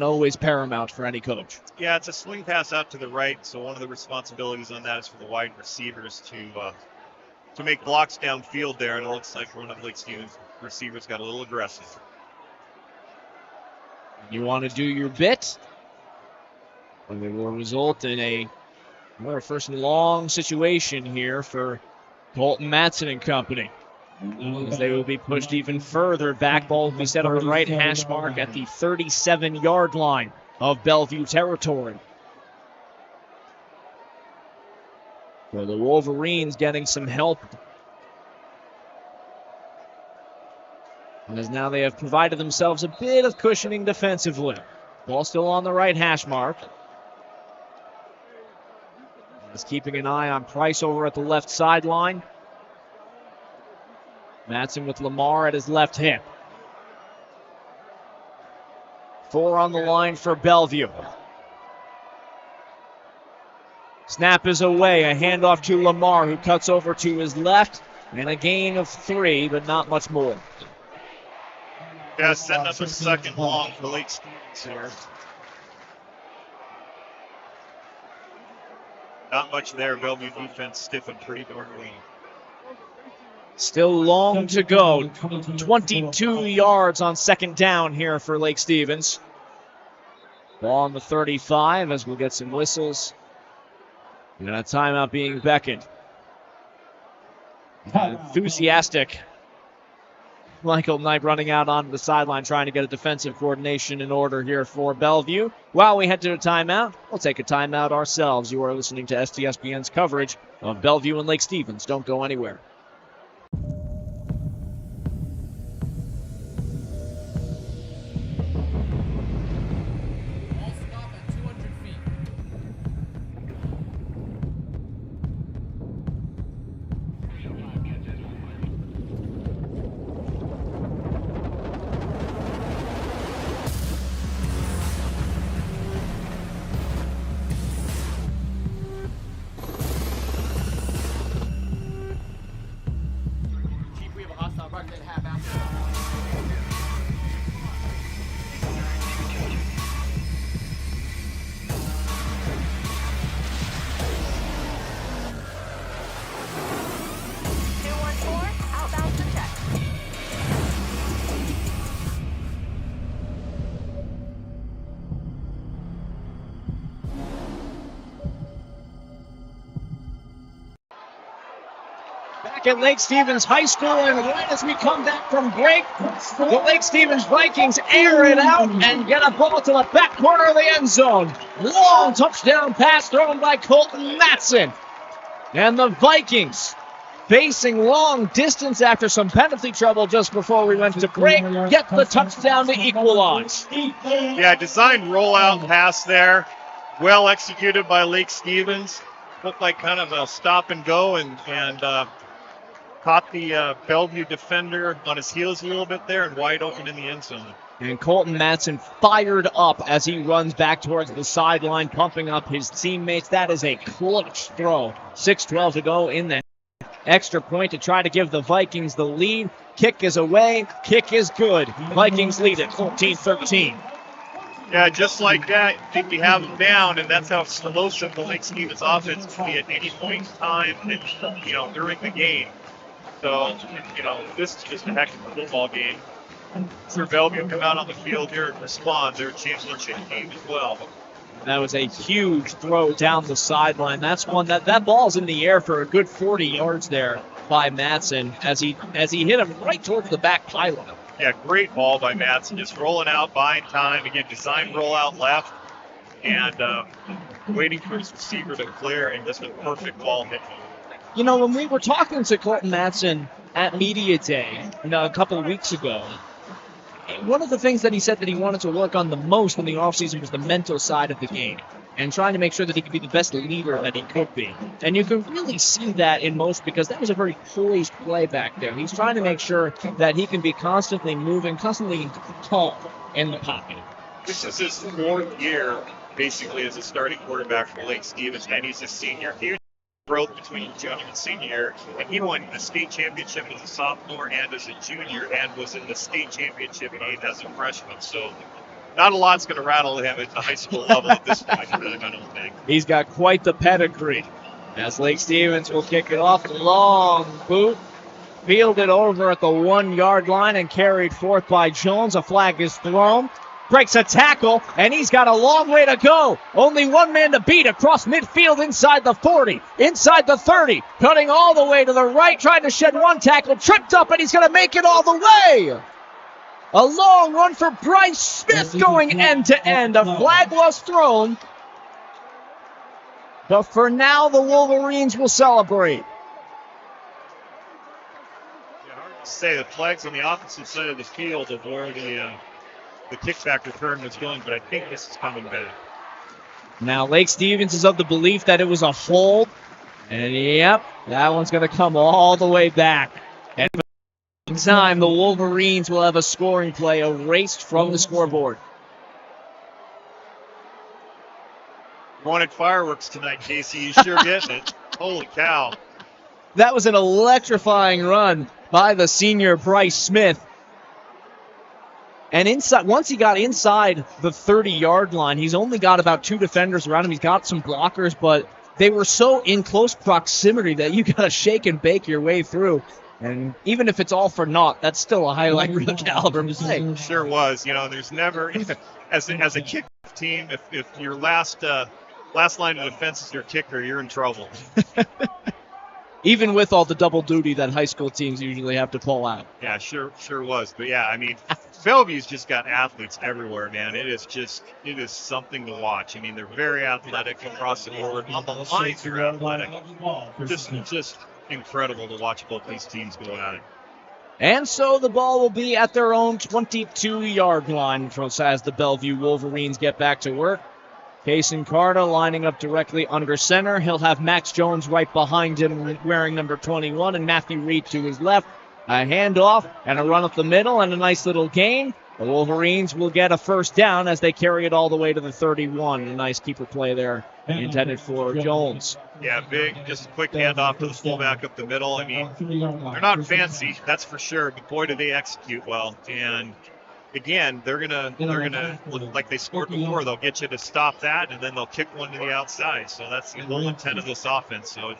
S2: always paramount for any coach.
S9: Yeah, it's a swing pass out to the right, so one of the responsibilities on that is for the wide receivers to make blocks downfield there, and it looks like one of the Lake Stevens receivers got a little aggressive.
S2: You want to do your bit, and it will result in another first and long situation here for Colton Matson and company. As they will be pushed even further back. Ball will be set on the right hash mark at the 37-yard line of Bellevue territory. So the Wolverines getting some help, as now they have provided themselves a bit of cushioning defensively. Ball still on the right hash mark. Just keeping an eye on Price over at the left sideline. Matson with Lamar at his left hip. 4 on the line for Bellevue. Snap is away. A handoff to Lamar, who cuts over to his left. And a gain of 3, but not much more.
S9: Yeah, setting up a second long for Lake Stevens here. Not much there. Bellevue defense stiffened pretty darn well.
S2: Still long to go. 22 yards on second down here for Lake Stevens. Ball on the 35 as we'll get some whistles. And a timeout being beckoned. Enthusiastic Michael Knight running out onto the sideline trying to get a defensive coordination in order here for Bellevue. While we head to a timeout, we'll take a timeout ourselves. You are listening to STSPN's coverage of Bellevue and Lake Stevens. Don't go anywhere. At Lake Stevens High School, and right as we come back from break, the Lake Stevens Vikings air it out and get a ball to the back corner of the end zone. Long touchdown pass thrown by Colton Matson. And the Vikings, facing long distance after some penalty trouble just before we went to break, get the touchdown to equalize.
S9: Yeah, designed rollout pass there. Well executed by Lake Stevens. Looked like kind of a stop and go and caught the Bellevue defender on his heels a little bit there and wide open in the end zone.
S2: And Colton Matson fired up as he runs back towards the sideline, pumping up his teammates. That is a clutch throw. 6:12 to go in the extra point to try to give the Vikings the lead. Kick is away. Kick is good. Vikings lead it 14-13.
S9: Yeah, just like that, I think we have them down, and that's how explosive the Lake Stevens offense can be at any point in time, and, during the game. So, this is just a heck of a football game. For Bellevue come out on the field here and respond. They're a championship team as well.
S2: That was a huge throw down the sideline. That's one that ball's in the air for a good 40 yards there by Matson as he hit him right towards the back pylon.
S9: Yeah, great ball by Matson. Just rolling out, buying time. Again, design rollout left and waiting for his receiver to clear, and just a perfect ball hit.
S2: When we were talking to Colton Matson at Media Day, a couple of weeks ago, one of the things that he said that he wanted to work on the most in the offseason was the mental side of the game and trying to make sure that he could be the best leader that he could be. And you can really see that in most, because that was a very poised play back there. He's trying to make sure that he can be constantly moving, constantly calm in the pocket.
S9: This is his 4th year, basically, as a starting quarterback for Lake Stevens, and he's a senior. Huge growth between junior and senior, and he won the state championship as a sophomore and as a junior, and was in the state championship game as a freshman. So not a lot's going to rattle him at the high school level at this point, I don't think.
S2: He's got quite the pedigree. As Lake Stevens will kick it off, long boot, fielded over at the 1 yard line and carried forth by Jones. A flag is thrown. Breaks a tackle, and he's got a long way to go. Only one man to beat across midfield inside the 40, inside the 30, cutting all the way to the right, trying to shed one tackle, tripped up, and he's going to make it all the way. A long run for Bryce Smith going end to end. A flag was thrown, but for now the Wolverines will celebrate.
S9: Yeah, hard to say. The flag's on the opposite side of the field of where the kickback return was going, but I think this is coming back.
S2: Now Lake Stevens is of the belief that it was a hold, and yep, that one's going to come all the way back. And in time, the Wolverines will have a scoring play erased from the scoreboard.
S9: You wanted fireworks tonight, Casey. You sure getting it. Holy cow.
S2: That was an electrifying run by the senior Bryce Smith. And inside, once he got inside the 30-yard line, he's only got about 2 defenders around him. He's got some blockers, but they were so in close proximity that you got to shake and bake your way through. And even if it's all for naught, that's still a highlight reel caliber play.
S9: Sure was. You know, there's never, as a kickoff team, if your last line of defense is your kicker, you're in trouble.
S2: Even with all the double duty that high school teams usually have to pull out.
S9: Yeah, sure was. But yeah, I mean, Bellevue's just got athletes everywhere, man. It is something to watch. I mean, they're very athletic across the board. On the lines, they're athletic. Just incredible to watch both these teams go at it.
S2: And so the ball will be at their own 22-yard line as the Bellevue Wolverines get back to work. Kason Carter lining up directly under center. He'll have Max Jones right behind him wearing number 21 and Matthew Reed to his left. A handoff and a run up the middle and a nice little gain. The Wolverines will get a first down as they carry it all the way to the 31. A nice keeper play there intended for Jones.
S9: Yeah, big, just a quick handoff to the fullback up the middle. I mean, they're not fancy, that's for sure, but boy, do they execute well. And again, they're gonna like they scored before. They'll get you to stop that, and then they'll kick one to the outside. So that's the whole intent of this offense. So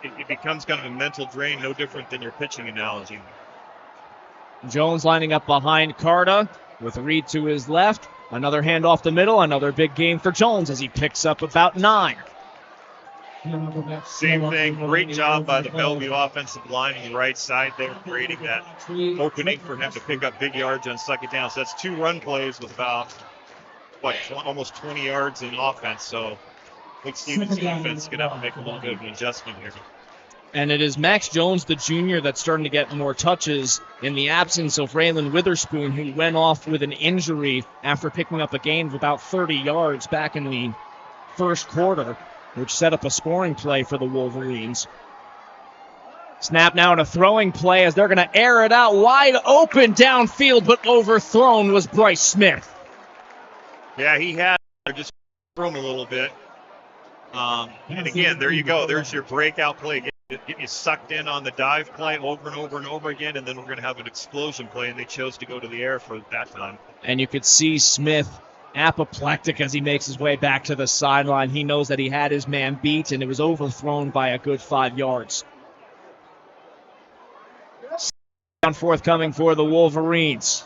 S9: it becomes kind of a mental drain, no different than your pitching analogy.
S2: Jones lining up behind Carter with Reed to his left. Another hand off the middle. Another big game for Jones as he picks up about 9.
S9: Same thing. Great job by the Bellevue offensive line on the right side there, creating that opening for him to pick up big yards on second down. So that's 2 run plays with about, almost 20 yards in offense. So Lake Stevens defense is going to have to make a little bit of an adjustment here.
S2: And it is Max Jones, the junior, that's starting to get more touches in the absence of Raylan Witherspoon, who went off with an injury after picking up a gain of about 30 yards back in the first quarter, which set up a scoring play for the Wolverines. Snap now and a throwing play as they're going to air it out wide open downfield, but overthrown was Bryce Smith.
S9: Yeah, he had just thrown a little bit. And again, there you go. There's your breakout play. Get you sucked in on the dive play over and over and over again, and then we're going to have an explosion play, and they chose to go to the air for that time.
S2: And you could see Smith apoplectic as he makes his way back to the sideline. He knows that he had his man beat, and it was overthrown by a good 5 yards. Down forthcoming for the Wolverines.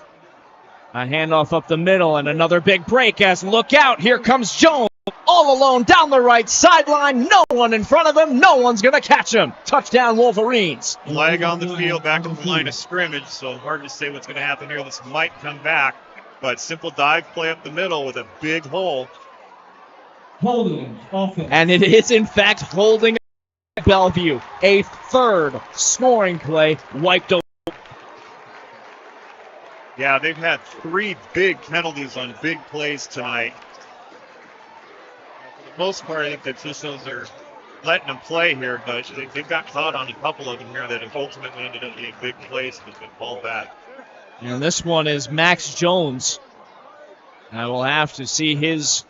S2: A handoff up the middle, and another big break as look out. Here comes Jones. All alone down the right sideline. No one in front of him. No one's going to catch him. Touchdown, Wolverines.
S9: Flag on the field, back at the line of scrimmage, so hard to say what's going to happen here. This might come back, but simple dive play up the middle with a big hole.
S4: Holding offense.
S2: And it is, in fact, holding Bellevue. A third scoring play wiped away.
S9: Yeah, they've had 3 big penalties on big plays tonight. For the most part, I think the officials are letting them play here, but they've got caught on a couple of them here that have ultimately ended up being big plays that have been called back.
S2: And this one is Max Jones. I will have to see his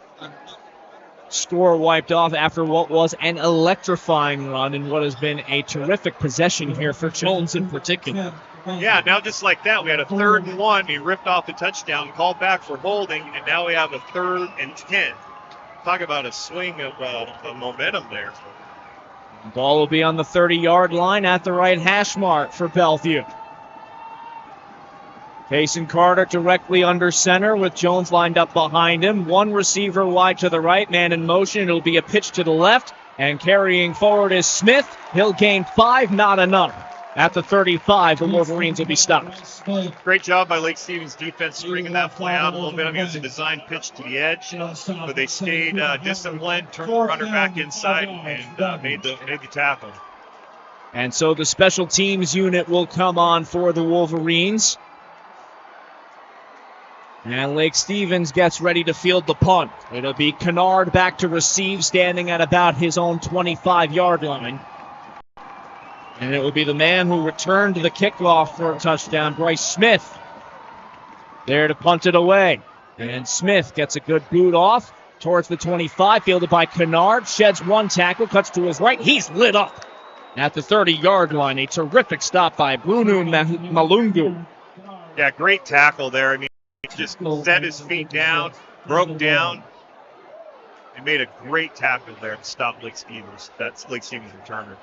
S2: score wiped off after what was an electrifying run and what has been a terrific possession here for Jones in particular.
S9: Yeah, now just like that, we had a 3rd and 1. He ripped off the touchdown, called back for holding, and now we have a 3rd and 10. Talk about a swing of momentum there.
S2: The ball will be on the 30-yard line at the right hash mark for Bellevue. Payson Carter directly under center with Jones lined up behind him. One receiver wide to the right, man in motion. It'll be a pitch to the left, and carrying forward is Smith. He'll gain 5, not enough. At the 35, the Wolverines will be stopped.
S9: Great job by Lake Stevens defense stringing that play out a little bit. I mean, it was a design pitch to the edge, but they stayed disciplined, turned the runner back inside, and made the tackle.
S2: And so the special teams unit will come on for the Wolverines. And Lake Stevens gets ready to field the punt. It'll be Kennard back to receive, standing at about his own 25-yard line. And it will be the man who returned the kickoff for a touchdown, Bryce Smith. There to punt it away. And Smith gets a good boot off towards the 25, fielded by Kennard. Sheds one tackle, cuts to his right. He's lit up at the 30-yard line. A terrific stop by Bruno Malungu.
S9: Yeah, great tackle there. I mean, he just set his feet down, broke down, and made a great tackle there to stop Lake Stevens. That's Lake Stevens' returner.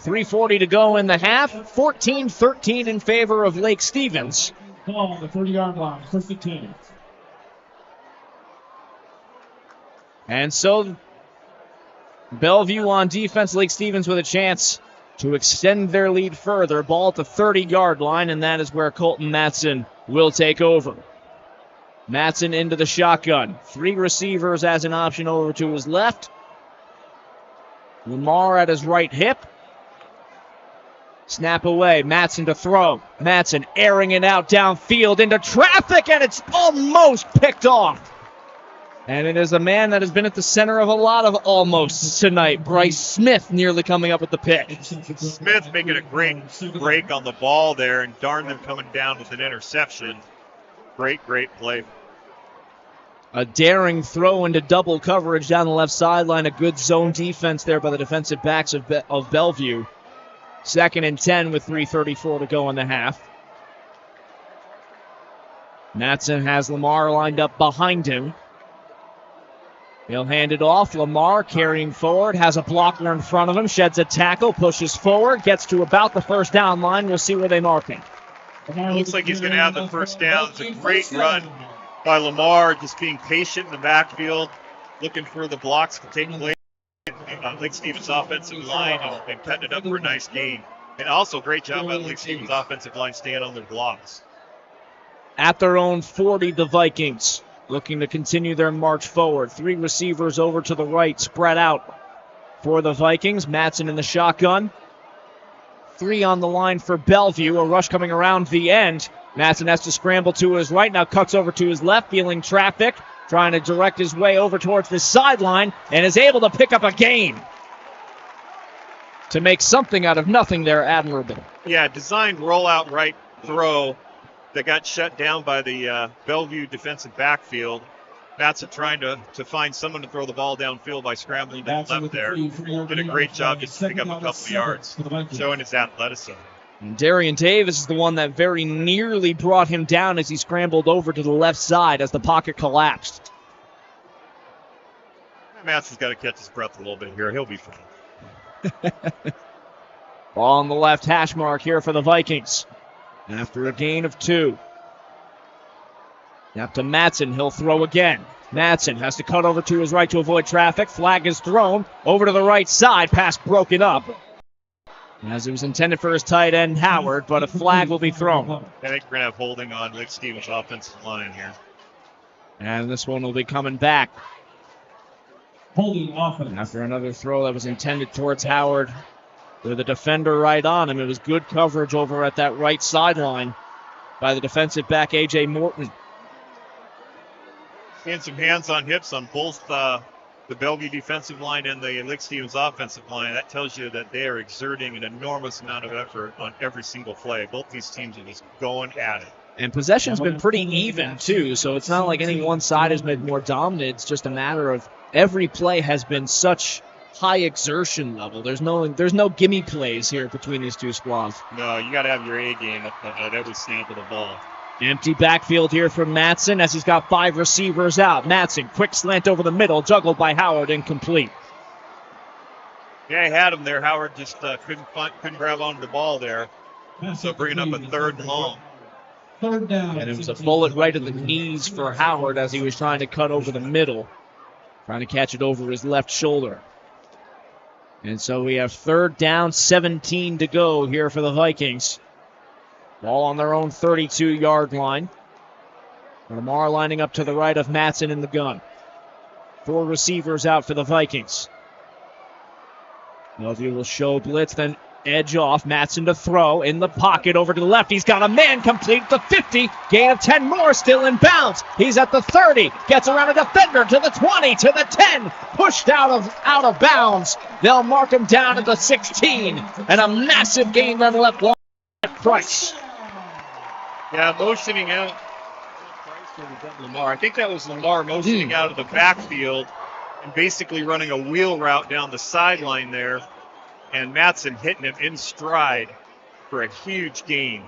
S2: 3:40 to go in the half. 14-13 in favor of Lake Stevens.
S4: Ball on the 30-yard line, first and 10.
S2: And so Bellevue on defense, Lake Stevens with a chance to extend their lead further. Ball at the 30-yard line, and that is where Colton Matson will take over. Matson into the shotgun. 3 receivers as an option over to his left. Lamar at his right hip. Snap away, Matson to throw. Matson airing it out downfield into traffic, and it's almost picked off. And it is a man that has been at the center of a lot of almosts tonight. Bryce Smith nearly coming up with the pick.
S9: Smith making a great break on the ball there, and darn them coming down with an interception. Great play.
S2: A daring throw into double coverage down the left sideline. A good zone defense there by the defensive backs of Bellevue. 2nd and 10 with 3:34 to go in the half. Matson has Lamar lined up behind him. He'll hand it off. Lamar carrying forward, has a blocker in front of him, sheds a tackle, pushes forward, gets to about the first down line. We'll see where they mark him.
S9: Looks like he's going to have the first down. It's a great run by Lamar, just being patient in the backfield, looking for the blocks to take place. Lake Stevens' offensive line and cutting it up for a nice gain. And also great job by Lake Stevens' offensive line staying on their blocks.
S2: At their own 40, the Vikings looking to continue their march forward. 3 receivers over to the right, spread out for the Vikings. Matson in the shotgun. 3 on the line for Bellevue. A rush coming around the end. Matson has to scramble to his right, now cuts over to his left, feeling traffic. Trying to direct his way over towards the sideline, and is able to pick up a gain to make something out of nothing there admirable.
S9: Yeah, designed rollout right throw that got shut down by the Bellevue defensive backfield. Matson trying to find someone to throw the ball downfield by scrambling to the left there. Did a great job just to pick up a couple of yards, showing his athleticism.
S2: And Darian Davis is the one that very nearly brought him down as he scrambled over to the left side as the pocket collapsed.
S9: Matson's got to catch his breath a little bit here. He'll be fine.
S2: Ball on the left hash mark here for the Vikings. After a gain of 2. Now to Matson. He'll throw again. Matson has to cut over to his right to avoid traffic. Flag is thrown. Over to the right side. Pass broken up. As it was intended for his tight end, Howard, but a flag will be thrown.
S9: I think we're going to have holding on Lake Stevens' offensive line here.
S2: And this one will be coming back.
S4: Holding offense.
S2: After another throw that was intended towards Howard, with a defender right on him. It was good coverage over at that right sideline by the defensive back, A.J. Morton.
S9: Seeing some hands on hips on both the Bellevue defensive line and the Lake Stevens offensive line. That tells you that they are exerting an enormous amount of effort on every single play. Both these teams are just going at it.
S2: And possession's been pretty even, too, so it's not like any one side has been more dominant. It's just a matter of every play has been such high exertion level. There's no gimme plays here between these two squads.
S9: No, you got to have your A game at every snap of the ball.
S2: Empty backfield here from Madsen as he's got 5 receivers out. Madsen, quick slant over the middle, juggled by Howard, incomplete.
S9: Yeah, he had him there. Howard just couldn't grab onto the ball there. So bringing up a 3rd and long.
S4: Third down.
S2: And it was a bullet right at the knees for Howard as he was trying to cut over the middle, trying to catch it over his left shoulder. And so we have 3rd down, 17 to go here for the Vikings. Ball on their own 32-yard line. Lamar lining up to the right of Madsen in the gun. 4 receivers out for the Vikings. Bellevue will show blitz, then edge off. Madsen to throw in the pocket over to the left. He's got a man complete at the 50. Gain of 10 more, still in bounds. He's at the 30. Gets around a defender to the 20, to the 10. Pushed out of bounds. They'll mark him down at the 16. And a massive gain on the left line at Price.
S9: Yeah, motioning out. Lamar. I think that was Lamar motioning out of the backfield and basically running a wheel route down the sideline there. And Madsen hitting him in stride for a huge gain.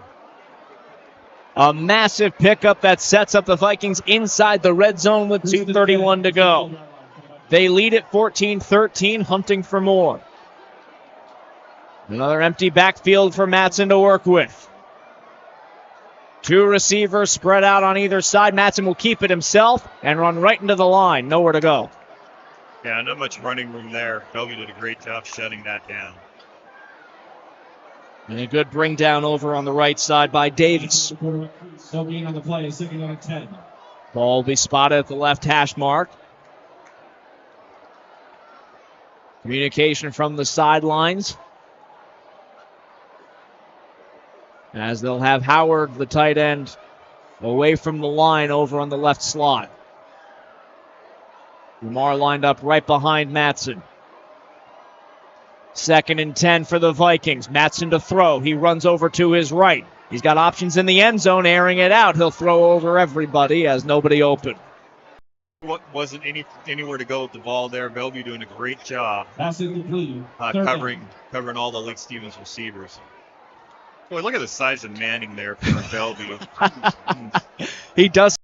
S2: A massive pickup that sets up the Vikings inside the red zone with 2:31 to go. They lead at 14-13, hunting for more. Another empty backfield for Madsen to work with. 2 receivers spread out on either side. Madsen will keep it himself and run right into the line. Nowhere to go.
S9: Yeah, not much running room there. Bellevue did a great job shutting that down.
S2: And a good bring down over on the right side by Davis.
S4: No gain on the play, 2nd and 10.
S2: Ball will be spotted at the left hash mark. Communication from the sidelines. As they'll have Howard, the tight end, away from the line over on the left slot. Lamar lined up right behind Madsen. 2nd and 10 for the Vikings. Madsen to throw. He runs over to his right. He's got options in the end zone, airing it out. He'll throw over everybody as nobody open.
S9: Wasn't anywhere to go with the ball there. Bellevue doing a great job covering all the Lake Stevens receivers. Boy, look at the size of Manning there for Bellevue.
S2: He does,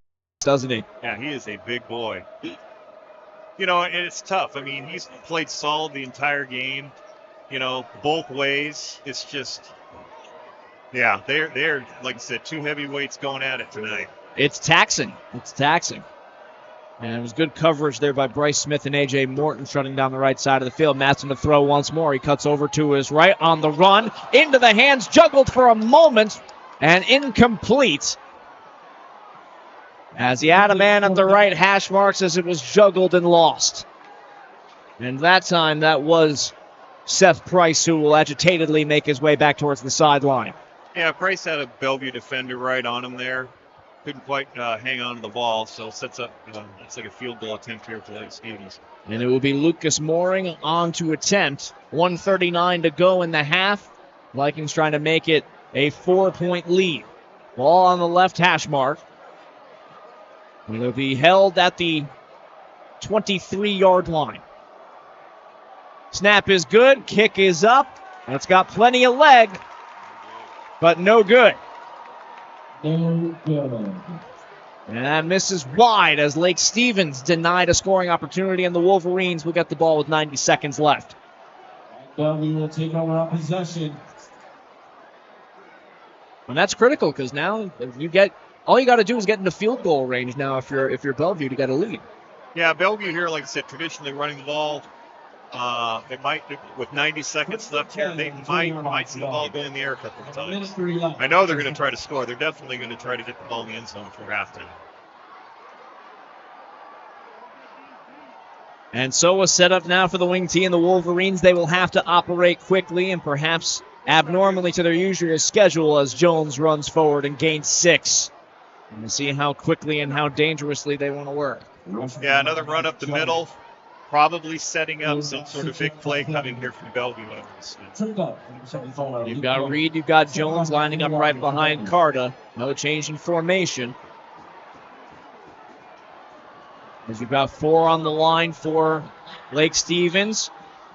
S2: doesn't he?
S9: Yeah, he is a big boy. You know, and it's tough. I mean, he's played solid the entire game, you know, both ways. It's just, yeah, they're like I said, 2 heavyweights going at it tonight.
S2: It's taxing. And it was good coverage there by Bryce Smith and A.J. Morton shutting down the right side of the field. Madsen to throw once more. He cuts over to his right on the run. Into the hands, juggled for a moment, and incomplete. As he had a man at the right hash marks as it was juggled and lost. And that time, that was Seth Price, who will agitatedly make his way back towards the sideline.
S9: Yeah, Price had a Bellevue defender right on him there. Couldn't quite hang on to the ball, so sets up, it's like a field goal attempt here for Lake Stevens.
S2: And it will be Lucas Mooring on to attempt. 1:39 to go in the half. Vikings trying to make it a 4-point lead. Ball on the left hash mark. And it'll be held at the 23-yard line. Snap is good. Kick is up. And it's got plenty of leg, but no good.
S4: No good.
S2: And that misses wide as Lake Stevens denied a scoring opportunity, and the Wolverines will get the ball with 90 seconds left.
S4: Well, we will take over our possession.
S2: And that's critical because now if you get all you got to do is get into field goal range now if you're Bellevue to get a lead.
S9: Yeah, Bellevue here, like I said, traditionally running the ball. They might, with 90 seconds left here, they might see the ball go in the air a couple of times. I know they're going to try to score. They're definitely going to try to get the ball in the end zone for halftime.
S2: And so a setup now for the wing T and the Wolverines. They will have to operate quickly and perhaps abnormally to their usual schedule as Jones runs forward and gains 6. And we'll see how quickly and how dangerously they want to work.
S9: Yeah, another run up the middle. Probably setting up some sort of big play coming here from Bellevue.
S2: You've got Reed, you've got Jones lining up right behind Carta. No change in formation. As you've got 4 on the line for Lake Stevens.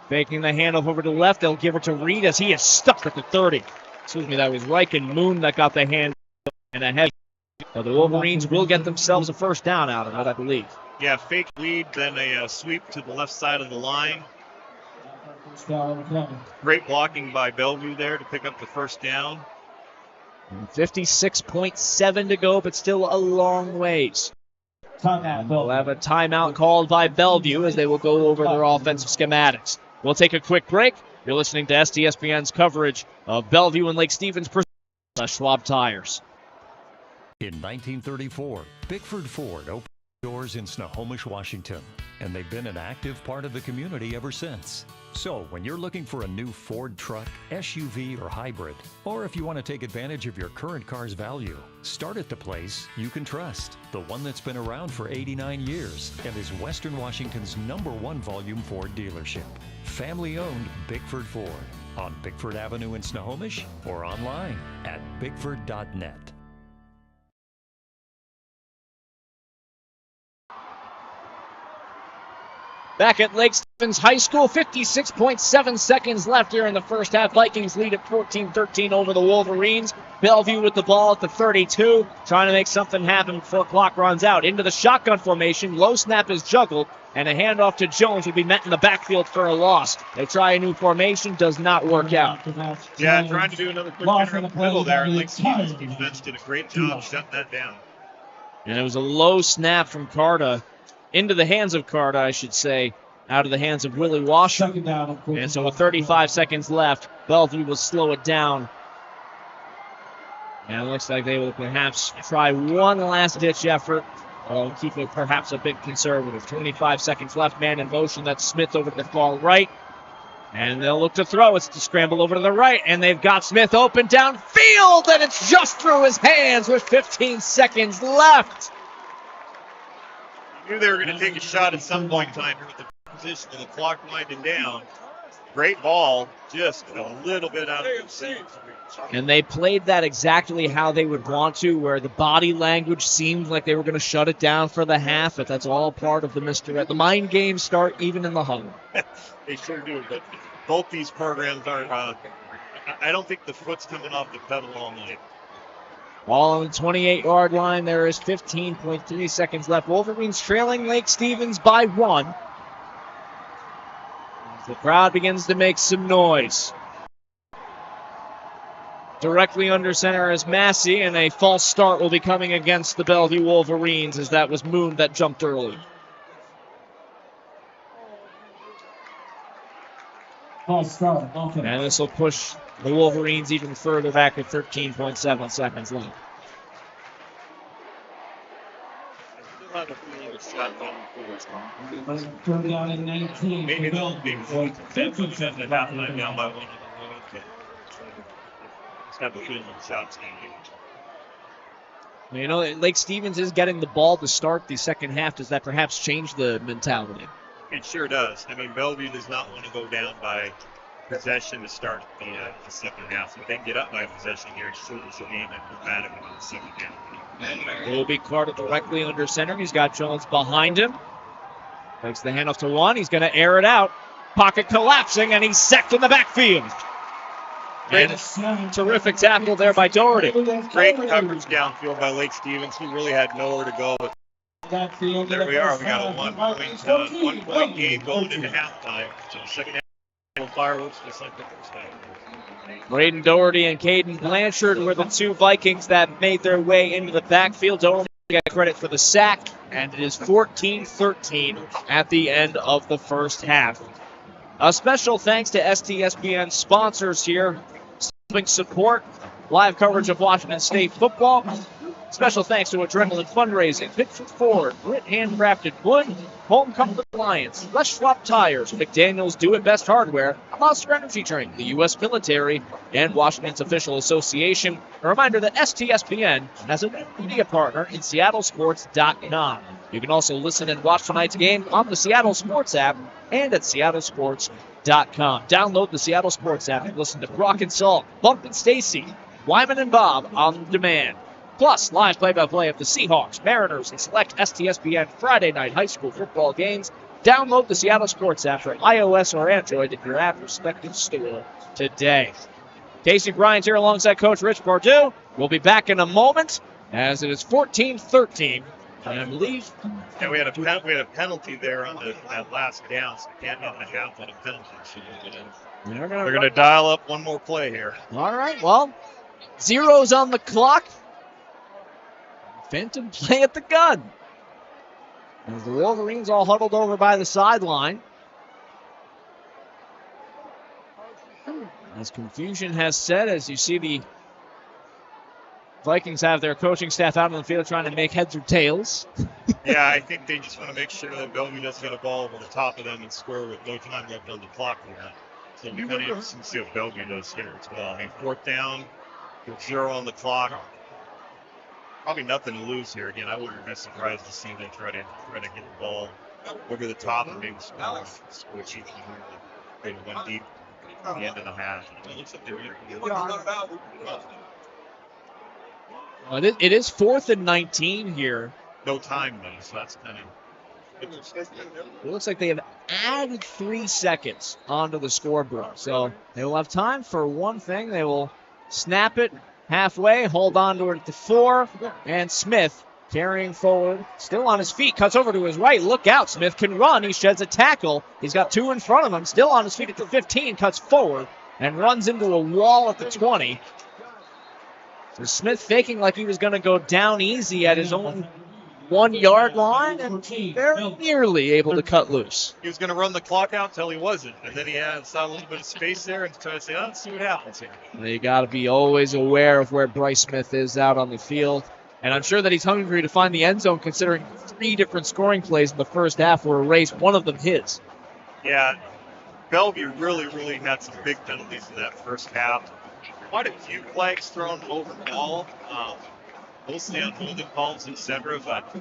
S2: Faking the handoff over to the left. They'll give it to Reed as he is stuck at the 30. Excuse me, that was Reichen Moon that got the hand and ahead. So the Wolverines will get themselves a first down out of it, I believe.
S9: Yeah, fake lead, then a sweep to the left side of the line. Great blocking by Bellevue there to pick up the first down.
S2: 56.7 to go, but still a long ways.
S4: Timeout.
S2: We'll have a timeout called by Bellevue as they will go over their offensive schematics. We'll take a quick break. You're listening to STSPN's coverage of Bellevue and Lake Stevens by Schwab Tires.
S11: In 1934, Bickford Ford opened doors in Snohomish, Washington, and they've been an active part of the community ever since. So when you're looking for a new Ford truck, SUV, or hybrid, or if you want to take advantage of your current car's value, start at the place you can trust, the one that's been around for 89 years and is Western Washington's #1 volume Ford dealership. Family-owned Bickford Ford on Bickford Avenue in Snohomish or online at bickford.net.
S2: Back at Lake Stevens High School, 56.7 seconds left here in the first half. Vikings lead at 14-13 over the Wolverines. Bellevue with the ball at the 32, trying to make something happen before clock runs out. Into the shotgun formation, low snap is juggled, and a handoff to Jones will be met in the backfield for a loss. They try a new formation, does not work out.
S9: Yeah, trying to do another quick hitter up the middle there, and Lake Stevens defense did a great job shutting that down.
S2: And it was a low snap from Carta. Into the hands of Carta, I should say, out of the hands of Willie Washer. And so with 35 seconds left, Bellevue will slow it down. And it looks like they will perhaps try one last-ditch effort. Keep it perhaps a bit conservative. 25 seconds left, man in motion. That's Smith over to the far right. And they'll look to throw. It's to scramble over to the right. And they've got Smith open downfield, and it's just through his hands with 15 seconds left.
S9: Knew they were going to take a shot at some point in time here with the position of the clock winding down. Great ball, just a little bit out of the seat.
S2: And they played that exactly how they would want to, where the body language seemed like they were going to shut it down for the half, but that's all part of the misdirect. The mind games start even in the huddle.
S9: They sure do, but both these programs are, I don't think the foot's coming off the pedal all night.
S2: Ball on the 28-yard line. There is 15.3 seconds left. Wolverines trailing Lake Stevens by 1. The crowd begins to make some noise. Directly under center is Massey, and a false start will be coming against the Bellevue Wolverines, as that was Moon that jumped early.
S4: False start. Okay.
S2: And this will push the Wolverines even further back at 13.7 seconds left.
S4: Third down and 19.
S9: Maybe they'll be 15 at halftime down by 1. Let's have a feeling the shots.
S2: You know, Lake Stevens is getting the ball to start the second half. Does that perhaps change the mentality?
S9: It sure does. I mean, Bellevue does not want to go down by possession to start the second half. If they can get up by possession here, it shortens the game and dramatically in the second half.
S2: It will be Carter directly under center. He's got Jones behind him. Takes the handoff to one. He's going to air it out. Pocket collapsing, and he's sacked in the backfield. And a terrific tackle there by Doherty.
S9: Great coverage downfield by Lake Stevens. He really had nowhere to go. There we are. We got a one-point game going into halftime. So the second half fireworks just like the first half.
S2: Braden Doherty and Caden Blanchard were the two Vikings that made their way into the backfield. Doherty got credit for the sack, and it is 14-13 at the end of the first half. A special thanks to STSPN sponsors here, helping support live coverage of Washington State football. Special thanks to Adrenaline Fundraising, Bickford Ford, Grit Handcrafted Wood, Home Comfort Alliance, Les Schwab Tires, McDaniels Do It Best Hardware, Monster Energy Drink, the U.S. Military, and Washington's official association. A reminder that STSPN has a media partner in SeattleSports.com. You can also listen and watch tonight's game on the Seattle Sports app and at SeattleSports.com. Download the Seattle Sports app and listen to Brock and Salt, Bump and Stacy, Wyman and Bob on demand. Plus, live play-by-play of the Seahawks, Mariners, and select STSPN Friday night high school football games. Download the Seattle Sports app for iOS or Android in your app respective store today. Casey Bryant here alongside Coach Rich Bardue. We'll be back in a moment as it is 14-13. I believe.
S9: Yeah, we had a penalty there on that last down, so we can't even have on a penalty. They're going to dial up one more play here.
S2: All right, well, zeros on the clock. Fenton play at the gun. As the Wolverines all huddled over by the sideline. As confusion has set, as you see the Vikings have their coaching staff out on the field trying to make heads or tails.
S9: Yeah, I think they just want to make sure that Bellevue doesn't get a ball over the top of them and score with no time left on the clock. So we kind of interested to see what Bellevue does here as well. I mean, 4th down, with 0 on the clock. Probably nothing to lose here. Again, I wouldn't be surprised to see them try to get the ball over the top and maybe switch even maybe one deep at the end of the half.
S2: It is 4th and 19 here.
S9: No time though, so that's kind of.
S2: It looks like they have added 3 seconds onto the scoreboard. So they will have time for one thing. They will snap it halfway, hold on to it at the 4, and Smith carrying forward, still on his feet, cuts over to his right. Look out, Smith can run. He sheds a tackle. He's got 2 in front of him, still on his feet at the 15, cuts forward, and runs into a wall at the 20. So Smith faking like he was going to go down easy at his own 1-yard line and very nearly able to cut loose.
S9: He was going to run the clock out until he wasn't, and then he saw a little bit of space there and tried to say, let's see what happens here.
S2: You got to be always aware of where Bryce Smith is out on the field, and I'm sure that he's hungry to find the end zone considering 3 different scoring plays in the first half were erased, one of them his.
S9: Yeah, Bellevue really had some big penalties in that first half. Quite a few flags thrown overall. Mostly on holding calls, etc. But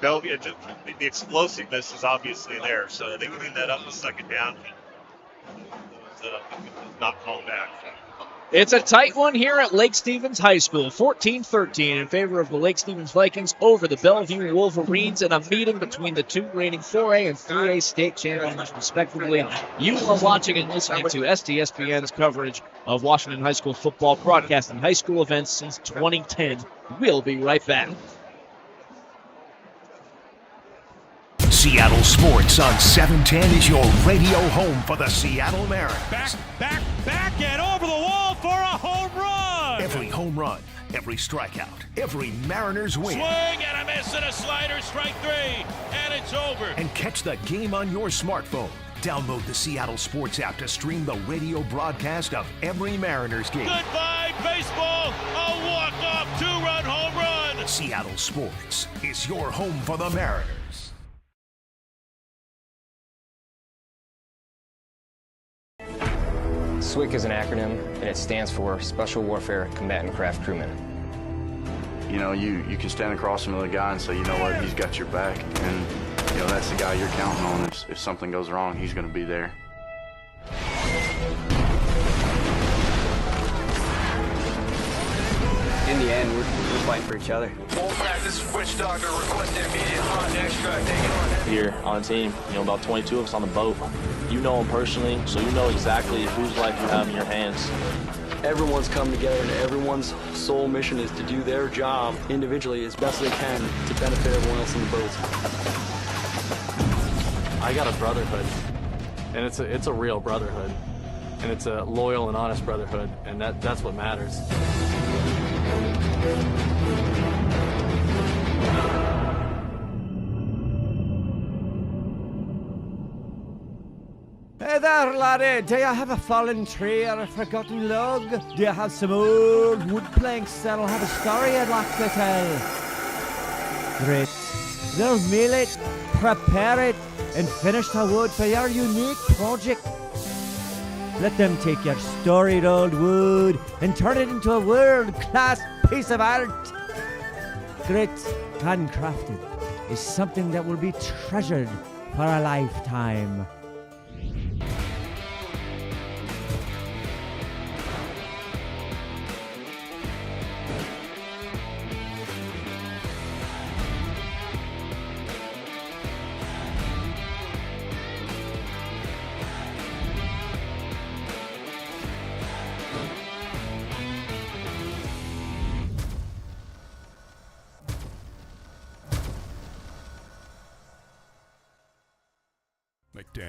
S9: Bellevue, the explosiveness is obviously there, so they cleaned that up in the second down. Not called back.
S2: It's a tight one here at Lake Stevens High School. 14-13 in favor of the Lake Stevens Vikings over the Bellevue Wolverines in a meeting between the 2 reigning 4A and 3A state champions, respectively. You are watching and listening to STSPN's coverage of Washington High School football, broadcasting high school events since 2010. We'll be right back.
S7: Seattle Sports on 710 is your radio home for the Seattle Mariners.
S8: Back and over the wall for a home run.
S7: Every home run, every strikeout, every Mariners win.
S8: Swing and a miss and a slider, strike 3, and it's over.
S7: And catch the game on your smartphone. Download the Seattle Sports app to stream the radio broadcast of every Mariners game.
S8: Goodbye, baseball. A walk-off 2-run home run.
S7: Seattle Sports is your home for the Mariners.
S12: SWCC is an acronym, and it stands for Special Warfare Combatant Craft Crewman.
S13: You know, you can stand across from the guy and say, you know what, he's got your back, and you know that's the guy you're counting on. If something goes wrong, he's going to be there.
S14: In the end, we're fighting for each other.
S15: This is Witch Doctor requesting immediate hot extract.
S16: Here on the team, about 22 of us on the boat. You know them personally, so you know exactly whose life you have in your hands.
S14: Everyone's come together, and everyone's sole mission is to do their job individually as best they can to benefit everyone else in the boat.
S16: I got a brotherhood, and it's a real brotherhood, and it's a loyal and honest brotherhood, and that's what matters.
S17: Hey there, laddie. Do you have a fallen tree or a forgotten log? Do you have some old wood planks that'll have a story you'd like to tell? Great. They'll mill it, prepare it, and finish the wood for your unique project. Let them take your storied old wood and turn it into a world-class piece of art. Grit, handcrafted, is something that will be treasured for a lifetime.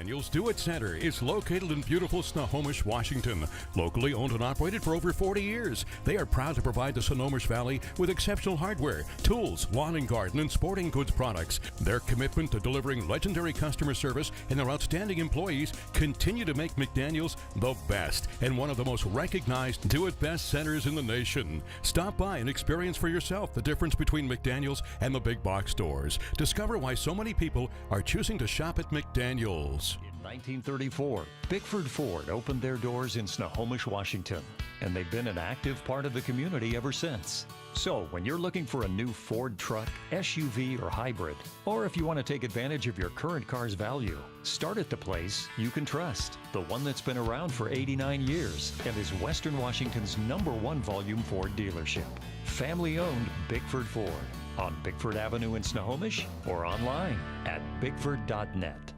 S10: McDaniel's Do-It Center is located in beautiful Snohomish, Washington. Locally owned and operated for over 40 years, they are proud to provide the Snohomish Valley with exceptional hardware, tools, lawn and garden, and sporting goods products. Their commitment to delivering legendary customer service and their outstanding employees continue to make McDaniel's the best and one of the most recognized do-it-best centers in the nation. Stop by and experience for yourself the difference between McDaniel's and the big box stores. Discover why so many people are choosing to shop at McDaniel's.
S11: In 1934, Bickford Ford opened their doors in Snohomish, Washington, and they've been an active part of the community ever since. So when you're looking for a new Ford truck, SUV, or hybrid, or if you want to take advantage of your current car's value, start at the place you can trust, the one that's been around for 89 years and is Western Washington's #1 volume Ford dealership. Family-owned Bickford Ford on Bickford Avenue in Snohomish or online at bickford.net.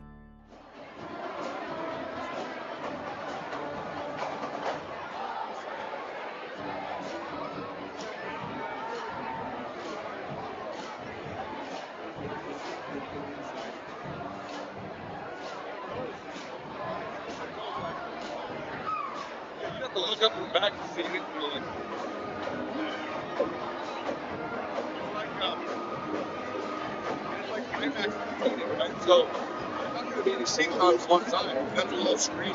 S2: You have to look up and back to see it. It's like IMAX, right? So it's not going to be any synchrons one time. That's a little screen.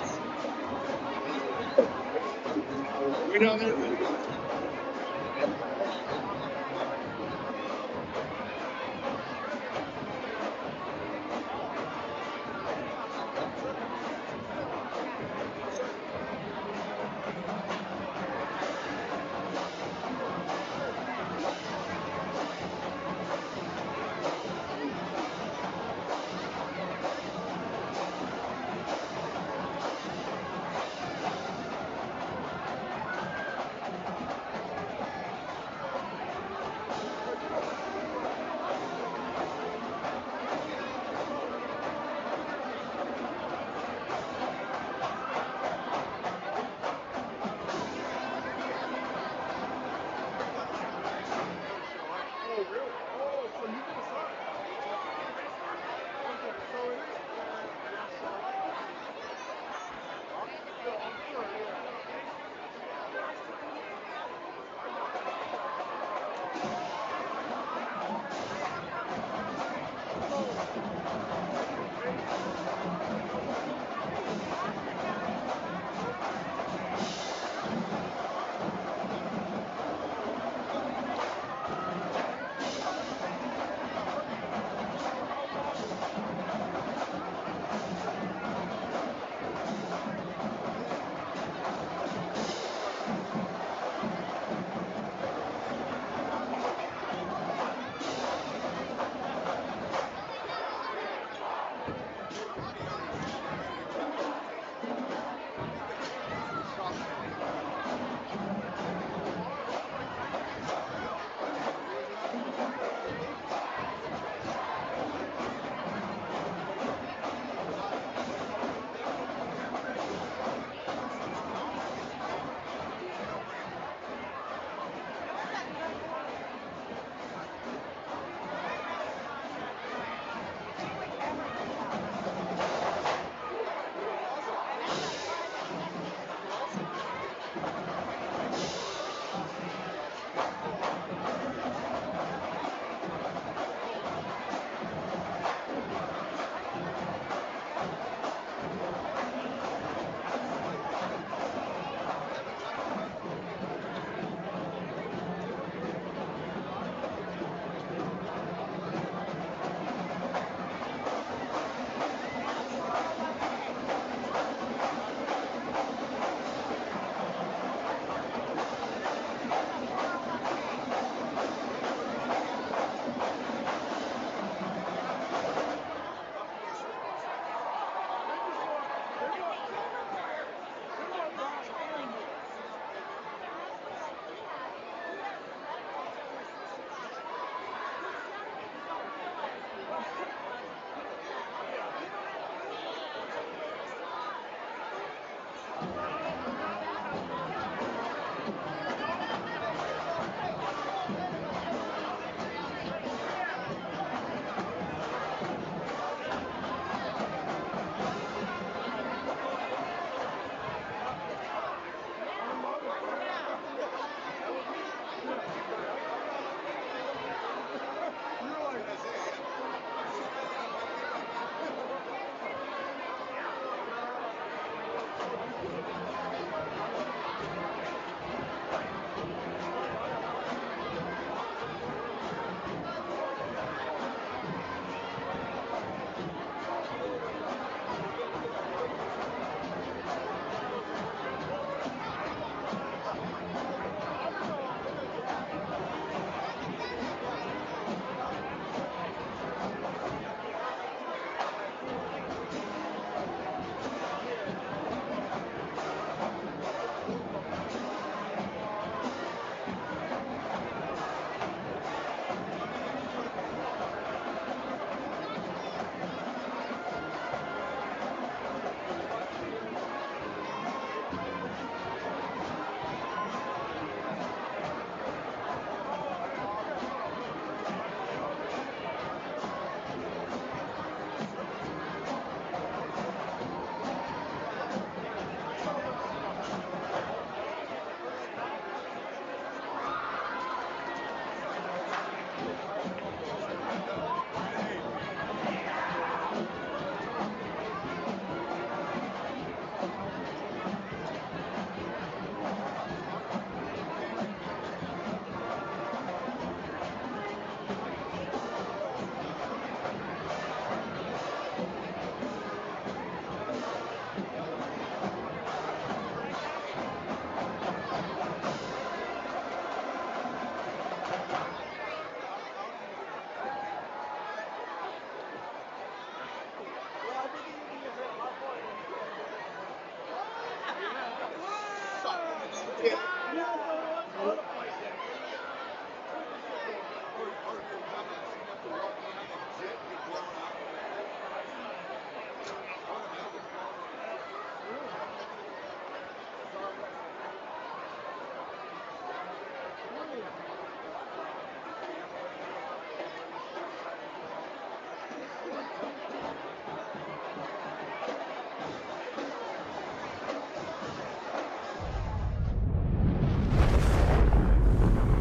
S2: Way down there.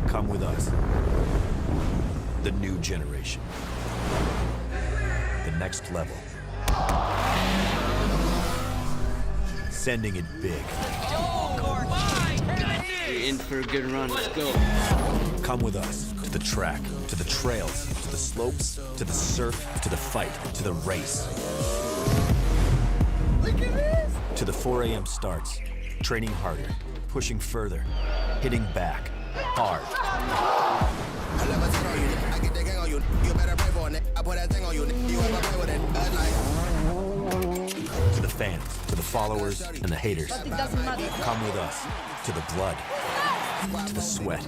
S18: Come with us. The new generation. The next level. Sending it big.
S19: You're in for a good run. Let's go.
S18: Come with us to the track, to the trails, to the slopes, to the surf, to the fight, to the race.
S19: Look at this.
S18: To the 4 a.m. starts. Training harder, pushing further, hitting back, hard. To the fans, to the followers, and the haters. Come with us to the blood, to the sweat,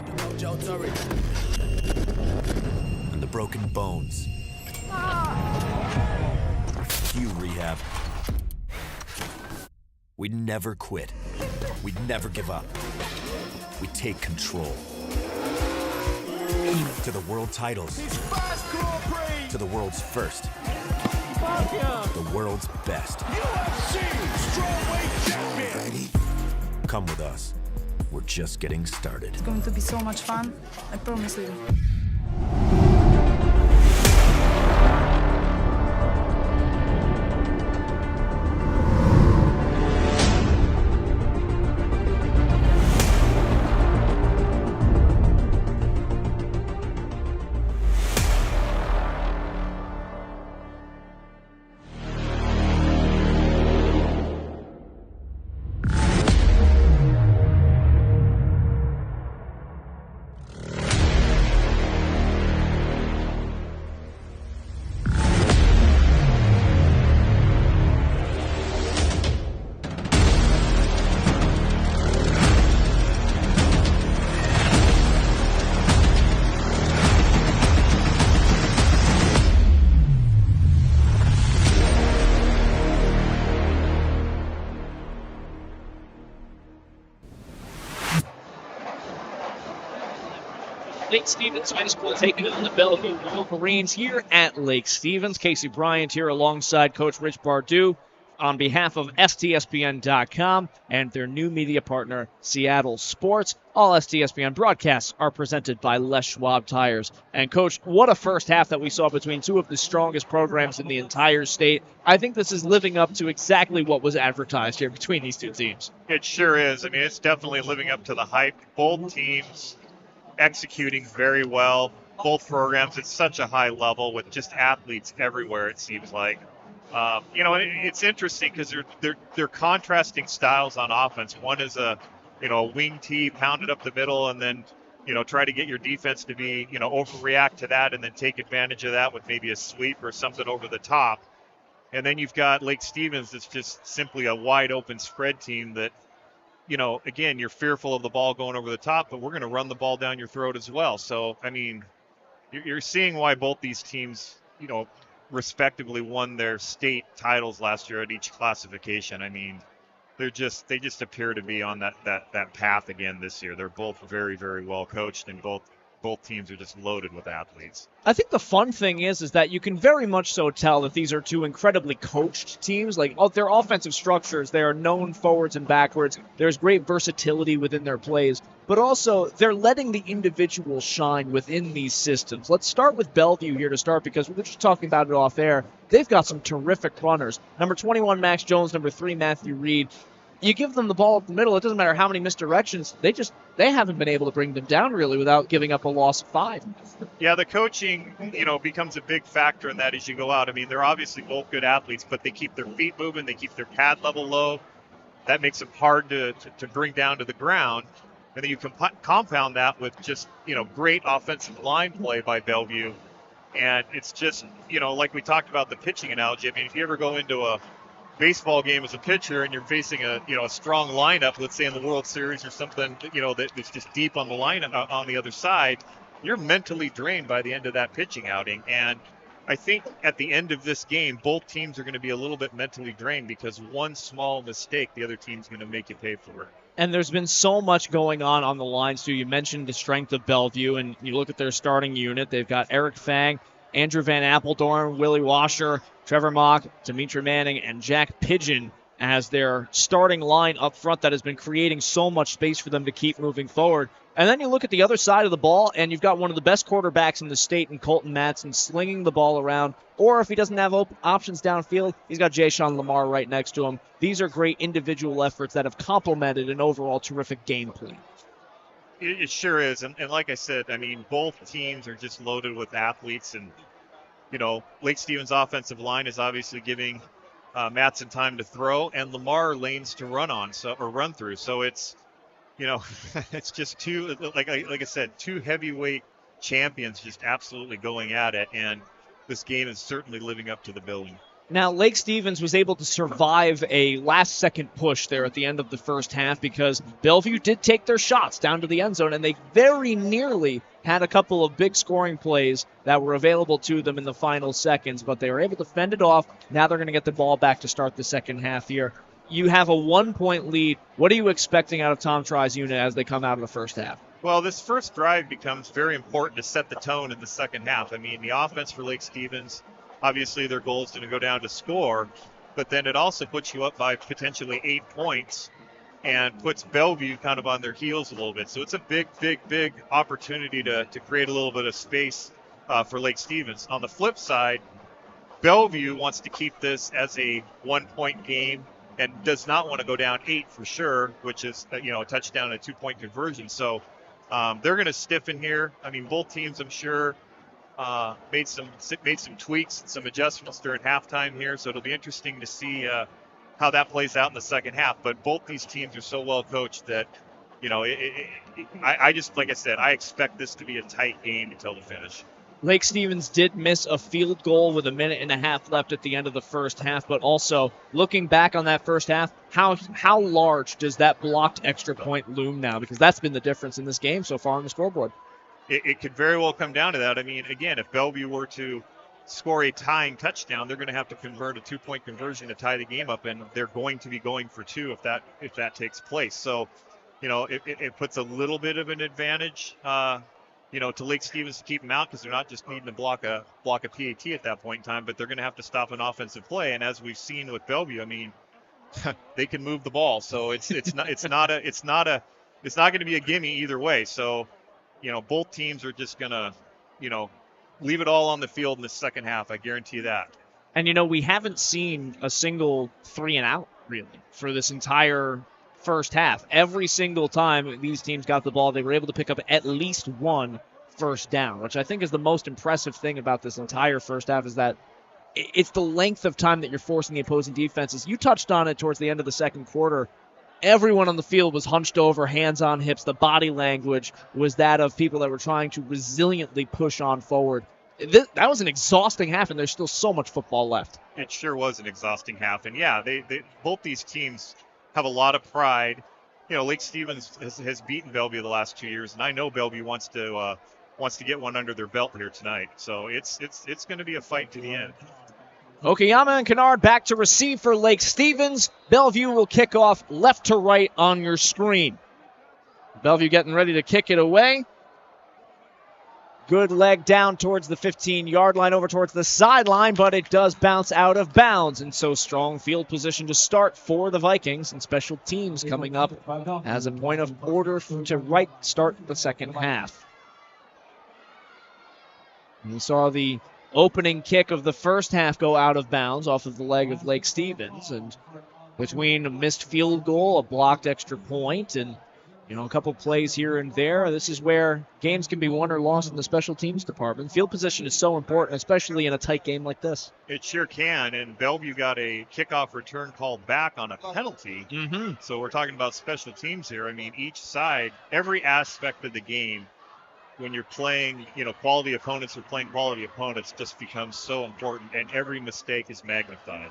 S18: and the broken bones. You rehab. We never quit. We never give up. We take control. To the world titles. To the world's first. The world's best. Come with us. We're just getting started.
S20: It's going to be so much fun. I promise you.
S2: Lake Stevens High School taking on the Bellevue Wolverines here at Lake Stevens. Casey Bryant here alongside Coach Rich Bardue on behalf of STSPN.com and their new media partner, Seattle Sports. All STSPN broadcasts are presented by Les Schwab Tires. And, Coach, what a first half that we saw between two of the strongest programs in the entire state. I think this is living up to exactly what was advertised here between these two teams.
S9: It sure is. I mean, it's definitely living up to the hype. Both teams executing very well. Both programs at such a high level with just athletes everywhere, it seems like. It's interesting because they're contrasting styles on offense. One is a wing tee pounded up the middle and then, try to get your defense to be, overreact to that and then take advantage of that with maybe a sweep or something over the top. And then you've got Lake Stevens that's just simply a wide open spread team that, again, you're fearful of the ball going over the top, but we're going to run the ball down your throat as well. So, I mean, you're seeing why both these teams, respectively won their state titles last year at each classification. I mean, they just appear to be on that path again this year. They're both very, very well coached, and both teams are just loaded with athletes.
S2: I think the fun thing is that you can very much so tell that these are two incredibly coached teams. Like, their offensive structures, they are known forwards and backwards. There's great versatility within their plays, but also they're letting the individual shine within these systems. Let's start with Bellevue here to start, because we were just talking about it off air. They've got some terrific runners. Number 21, Max Jones. Number 3, Matthew Reed. You give them the ball up the middle, it doesn't matter how many misdirections, they haven't been able to bring them down really without giving up a loss of 5.
S9: Yeah, the coaching, becomes a big factor in that as you go out. I mean, they're obviously both good athletes, but they keep their feet moving, they keep their pad level low. That makes them hard to bring down to the ground. And then you compound that with just, great offensive line play by Bellevue. And it's just, like we talked about the pitching analogy. I mean, if you ever go into a baseball game as a pitcher and you're facing a strong lineup, let's say in the World Series or something, that's just deep on the line on the other side, you're mentally drained by the end of that pitching outing. And I think at the end of this game, both teams are going to be a little bit mentally drained because one small mistake, the other team's going to make you pay for it.
S2: And there's been so much going on the lines, too. You mentioned the strength of Bellevue, and you look at their starting unit. They've got Eric Fang, Andrew Van Apeldoorn, Willie Washer, Trevor Mock, Dimitri Manning, and Jack Pigeon as their starting line up front that has been creating so much space for them to keep moving forward. And then you look at the other side of the ball, and you've got one of the best quarterbacks in the state in Colton Madsen slinging the ball around. Or if he doesn't have options downfield, he's got Jay Sean Lamar right next to him. These are great individual efforts that have complemented an overall terrific game plan.
S9: It sure is. And like I said, I mean, both teams are just loaded with athletes. And, Lake Stevens' offensive line is obviously giving Madsen time to throw and Lamar lanes to run through. So it's, it's just two, like I said, two heavyweight champions just absolutely going at it. And this game is certainly living up to the billing.
S2: Now, Lake Stevens was able to survive a last-second push there at the end of the first half because Bellevue did take their shots down to the end zone, and they very nearly had a couple of big scoring plays that were available to them in the final seconds, but they were able to fend it off. Now they're going to get the ball back to start the second half here. You have a 1-point lead. What are you expecting out of Tom Try's unit as they come out of the first half?
S9: Well, this first drive becomes very important to set the tone in the second half. I mean, the offense for Lake Stevens, obviously their goal is going to go down to score, but then it also puts you up by potentially 8 points and puts Bellevue kind of on their heels a little bit. So it's a big opportunity to create a little bit of space for Lake Stevens. On the flip side, Bellevue wants to keep this as a 1-point game and does not want to go down 8 for sure, which is a touchdown and a 2-point conversion. So they're going to stiffen here. I mean, both teams, I'm sure, made some tweaks, some adjustments during halftime here. So it'll be interesting to see how that plays out in the second half. But both these teams are so well coached that, I just, like I said, I expect this to be a tight game until the finish.
S2: Lake Stevens did miss a field goal with 1.5 minutes left at the end of the first half, but also looking back on that first half, how large does that blocked extra point loom now? Because that's been the difference in this game so far on the scoreboard.
S9: It could very well come down to that. I mean, again, if Bellevue were to score a tying touchdown, they're going to have to convert a 2-point conversion to tie the game up, and they're going to be going for 2 if that takes place. So, it puts a little bit of an advantage to Lake Stevens to keep them out because they're not just needing to block a PAT at that point in time, but they're going to have to stop an offensive play. And as we've seen with Bellevue, I mean, they can move the ball, so it's not going to be a gimme either way. So, both teams are just going to, leave it all on the field in the second half. I guarantee that.
S2: And we haven't seen a single 3-and-out really for this entire first half. Every single time these teams got the ball, they were able to pick up at least 1 first down, which I think is the most impressive thing about this entire first half is that it's the length of time that you're forcing the opposing defenses. You touched on it towards the end of the second quarter. Everyone on the field was hunched over, hands on hips. The body language was that of people that were trying to resiliently push on forward. That was an exhausting half, and there's still so much football left.
S9: It sure was an exhausting half. And, yeah, they both these teams have a lot of pride. Lake Stevens has beaten Bellevue the last 2 years, and I know Bellevue wants to get one under their belt here tonight. So it's going to be a fight to the end.
S2: Okayama and Kennard back to receive for Lake Stevens. Bellevue will kick off left to right on your screen. Bellevue getting ready to kick it away. Good leg down towards the 15-yard line, over towards the sideline, but it does bounce out of bounds. And so strong field position to start for the Vikings, and special teams coming up as a point of order to right start the second half. We saw the opening kick of the first half go out of bounds off of the leg of Lake Stevens. And between a missed field goal, a blocked extra point, and a couple plays here and there, this is where games can be won or lost in the special teams department. Field position is so important, especially in a tight game like this.
S9: It sure can, and Bellevue got a kickoff return called back on a penalty.
S2: Mm-hmm.
S9: So we're talking about special teams here. I mean, each side, every aspect of the game, when you're playing, quality opponents or playing quality opponents just becomes so important, and every mistake is magnified.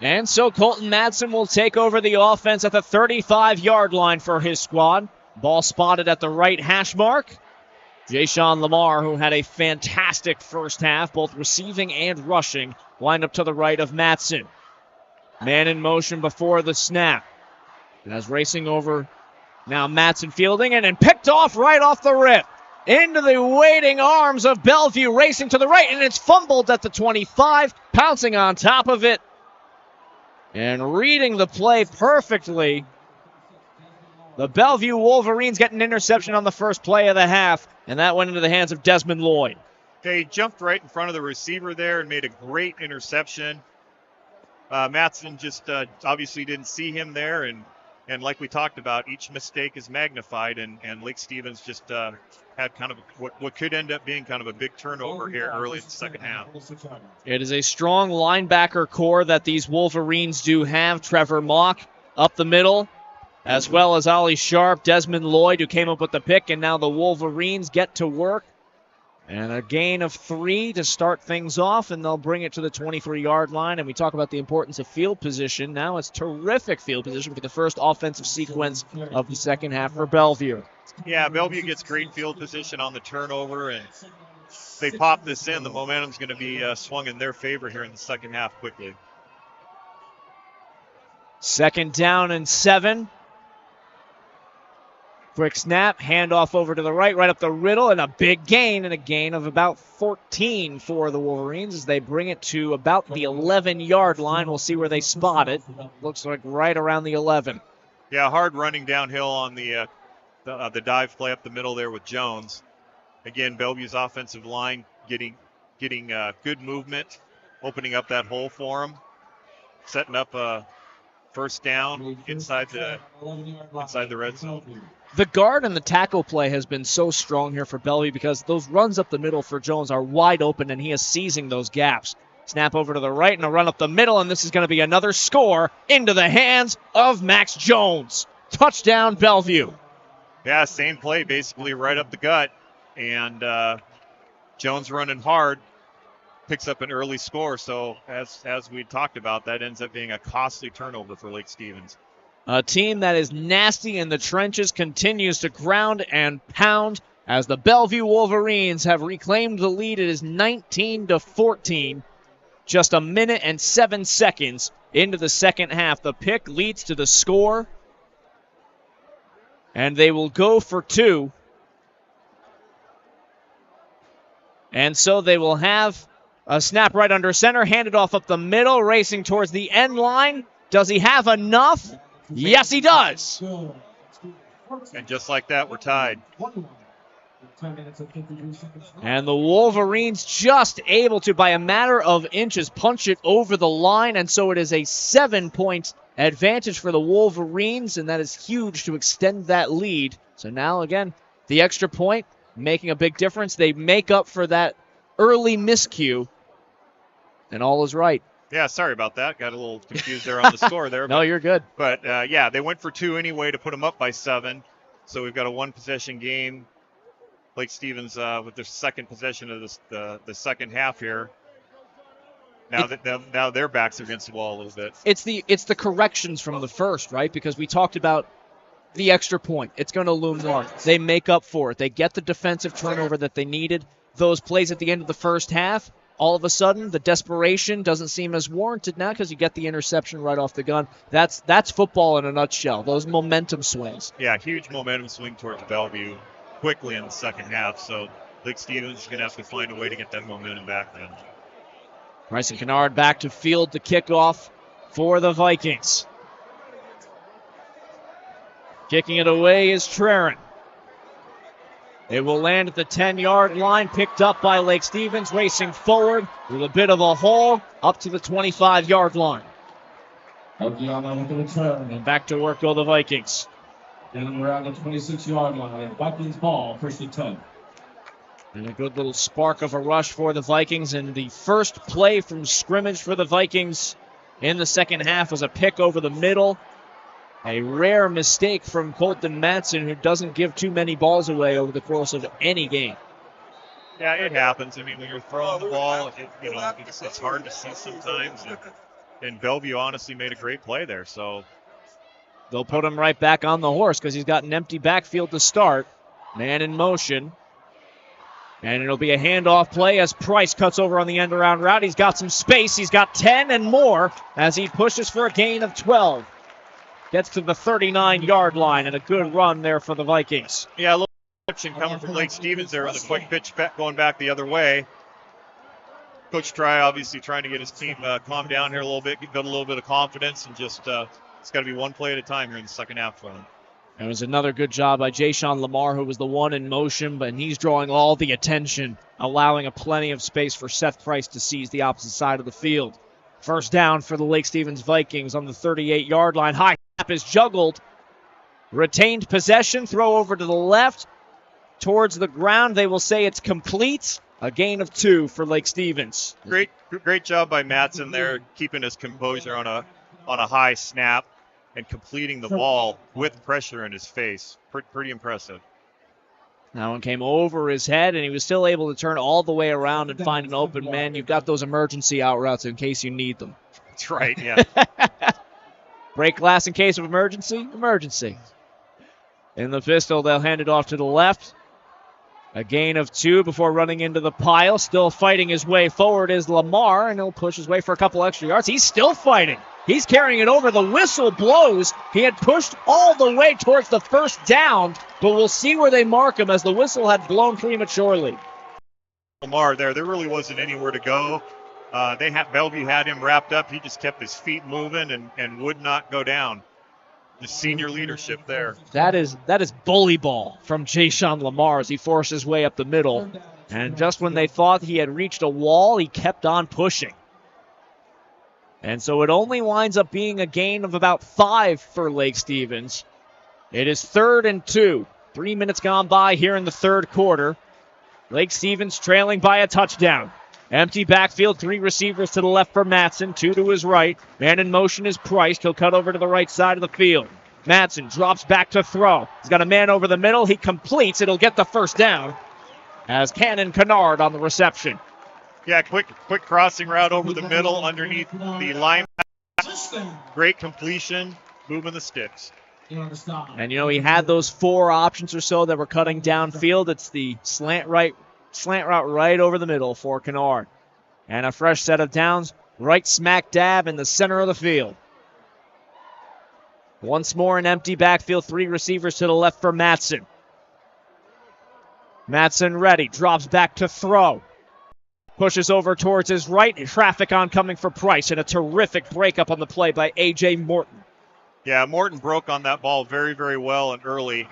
S21: And so Colton Madsen will take over the offense at the 35-yard line for his squad. Ball spotted at the right hash mark. Jayshon Lamar, who had a fantastic first half, both receiving and rushing, lined up to the right of Madsen. Man in motion before the snap. And as racing over now Madsen fielding and picked off right off the rip. Into the waiting arms of Bellevue, racing to the right, and it's fumbled at the 25, pouncing on top of it. And reading the play perfectly, the Bellevue Wolverines get an interception on the first play of the half, and that went into the hands of Desmond Lloyd.
S9: They jumped right in front of the receiver there and made a great interception. Madsen just obviously didn't see him there, and like we talked about, each mistake is magnified, and Lake Stevens just had kind of what could end up being kind of a big turnover here early in the second half.
S21: It is a strong linebacker core that these Wolverines do have. Trevor Mock up the middle, as well as Ollie Sharp, Desmond Lloyd, who came up with the pick, and now the Wolverines get to work. And a gain of 3 to start things off, and they'll bring it to the 23-yard line. And we talk about the importance of field position. Now it's terrific field position for the first offensive sequence of the second half for Bellevue.
S9: Yeah, Bellevue gets great field position on the turnover, and if they pop this in, the momentum's going to be swung in their favor here in the second half quickly.
S21: 2nd down and 7. Quick snap, handoff over to the right up the middle, and a big gain, and a gain of about 14 for the Wolverines as they bring it to about the 11-yard line. We'll see where they spot it. Looks like right around the 11.
S9: Yeah, hard running downhill on the dive play up the middle there with Jones. Again, Bellevue's offensive line getting good movement, opening up that hole for him, setting up a first down inside the red zone.
S21: The guard and the tackle play has been so strong here for Bellevue because those runs up the middle for Jones are wide open, and he is seizing those gaps. Snap over to the right and a run up the middle, and this is going to be another score into the hands of Max Jones. Touchdown, Bellevue.
S9: Yeah, same play, basically right up the gut, and Jones running hard picks up an early score. So as we talked about, that ends up being a costly turnover for Lake Stevens.
S21: A team that is nasty in the trenches continues to ground and pound as the Bellevue Wolverines have reclaimed the lead. It is 19-14, just a minute and 7 seconds into the second half. The pick leads to the score, and they will go for 2. And so they will have a snap right under center, handed off up the middle, racing towards the end line. Does he have enough? Yes, he does.
S9: And just like that, we're tied.
S21: And the Wolverines just able to, by a matter of inches, punch it over the line. And so it is a 7-point advantage for the Wolverines, and that is huge to extend that lead. So now, again, the extra point making a big difference. They make up for that early miscue, and all is right.
S9: Yeah, sorry about that. Got a little confused there on the score there.
S21: No, you're good.
S9: But, yeah, they went for 2 anyway to put them up by 7. So we've got a 1-possession game. Lake Stevens with their second possession of the second half here. Now their backs are against the wall a little bit.
S21: It's the corrections from the first, right? Because we talked about the extra point. It's going to loom large. They make up for it. They get the defensive turnover that they needed. Those plays at the end of the first half, all of a sudden, the desperation doesn't seem as warranted now because you get the interception right off the gun. That's football in a nutshell, those momentum swings.
S9: Yeah, huge momentum swing towards Bellevue quickly in the second half. So Lake Stevens is going to have to find a way to get that momentum back then.
S21: Bryson Kennard back to field the kickoff for the Vikings. Kicking it away is Trerin. It will land at the 10-yard line, picked up by Lake Stevens, racing forward with a bit of a hole up to the 25-yard line. And back to work go the Vikings.
S4: And around the 26-yard line. Vikings ball, first and 10.
S21: And a good little spark of a rush for the Vikings. And the first play from scrimmage for the Vikings in the second half was a pick over the middle. A rare mistake from Colton Madsen, who doesn't give too many balls away over the course of any game.
S9: Yeah, it happens. I mean, when you're throwing the ball, it's hard to see sometimes. And Bellevue honestly made a great play there. So
S21: they'll put him right back on the horse because he's got an empty backfield to start. Man in motion. And it'll be a handoff play as Price cuts over on the end around route. He's got some space. He's got 10 and more as he pushes for a gain of 12. Gets to the 39-yard line, and a good run there for the Vikings.
S9: Yeah, a little reception coming from Lake Stevens there with a quick pitch going back the other way. Coach Try obviously trying to get his team calm down here a little bit, build a little bit of confidence, and just it's got to be one play at a time here in the second half for him.
S21: It was another good job by Jayshon Lamar, who was the one in motion, but he's drawing all the attention, allowing a plenty of space for Seth Price to seize the opposite side of the field. First down for the Lake Stevens Vikings on the 38-yard line. High snap is juggled. Retained possession, throw over to the left towards the ground. They will say it's complete. A gain of 2 for Lake Stevens.
S9: Great job by Matson there, keeping his composure on a high snap and completing the ball with pressure in his face. Pretty impressive.
S21: That one came over his head, and he was still able to turn all the way around and find an open man. You've got those emergency out routes in case you need them.
S9: That's right, yeah.
S21: Break glass in case of emergency? Emergency. In the pistol, they'll hand it off to the left. A gain of 2 before running into the pile. Still fighting his way forward is Lamar, and he'll push his way for a couple extra yards. He's still fighting. He's carrying it over. The whistle blows. He had pushed all the way towards the first down, but we'll see where they mark him as the whistle had blown prematurely.
S9: Lamar there really wasn't anywhere to go. Bellevue had him wrapped up. He just kept his feet moving and would not go down. The senior leadership there.
S21: That is bully ball from Jayshon Lamar as he forced his way up the middle. And just when they thought he had reached a wall, he kept on pushing. And so it only winds up being a gain of about 5 for Lake Stevens. It is 3rd and 2. 3 minutes gone by here in the third quarter. Lake Stevens trailing by a touchdown. Empty backfield, 3 receivers to the left for Matson, 2 to his right. Man in motion is Price. He'll cut over to the right side of the field. Matson drops back to throw. He's got a man over the middle. He completes. It'll get the first down as Cannon Kennard on the reception.
S9: Yeah, quick crossing route over the middle underneath the line. Great completion, moving the sticks.
S21: And, he had those 4 options or so that were cutting downfield. It's the slant route right over the middle for Kennard. And a fresh set of downs right smack dab in the center of the field. Once more an empty backfield, 3 receivers to the left for Matson. Matson ready, drops back to throw. Pushes over towards his right. Traffic oncoming for Price, and a terrific breakup on the play by A.J. Morton.
S9: Yeah, Morton broke on that ball very, very well and early.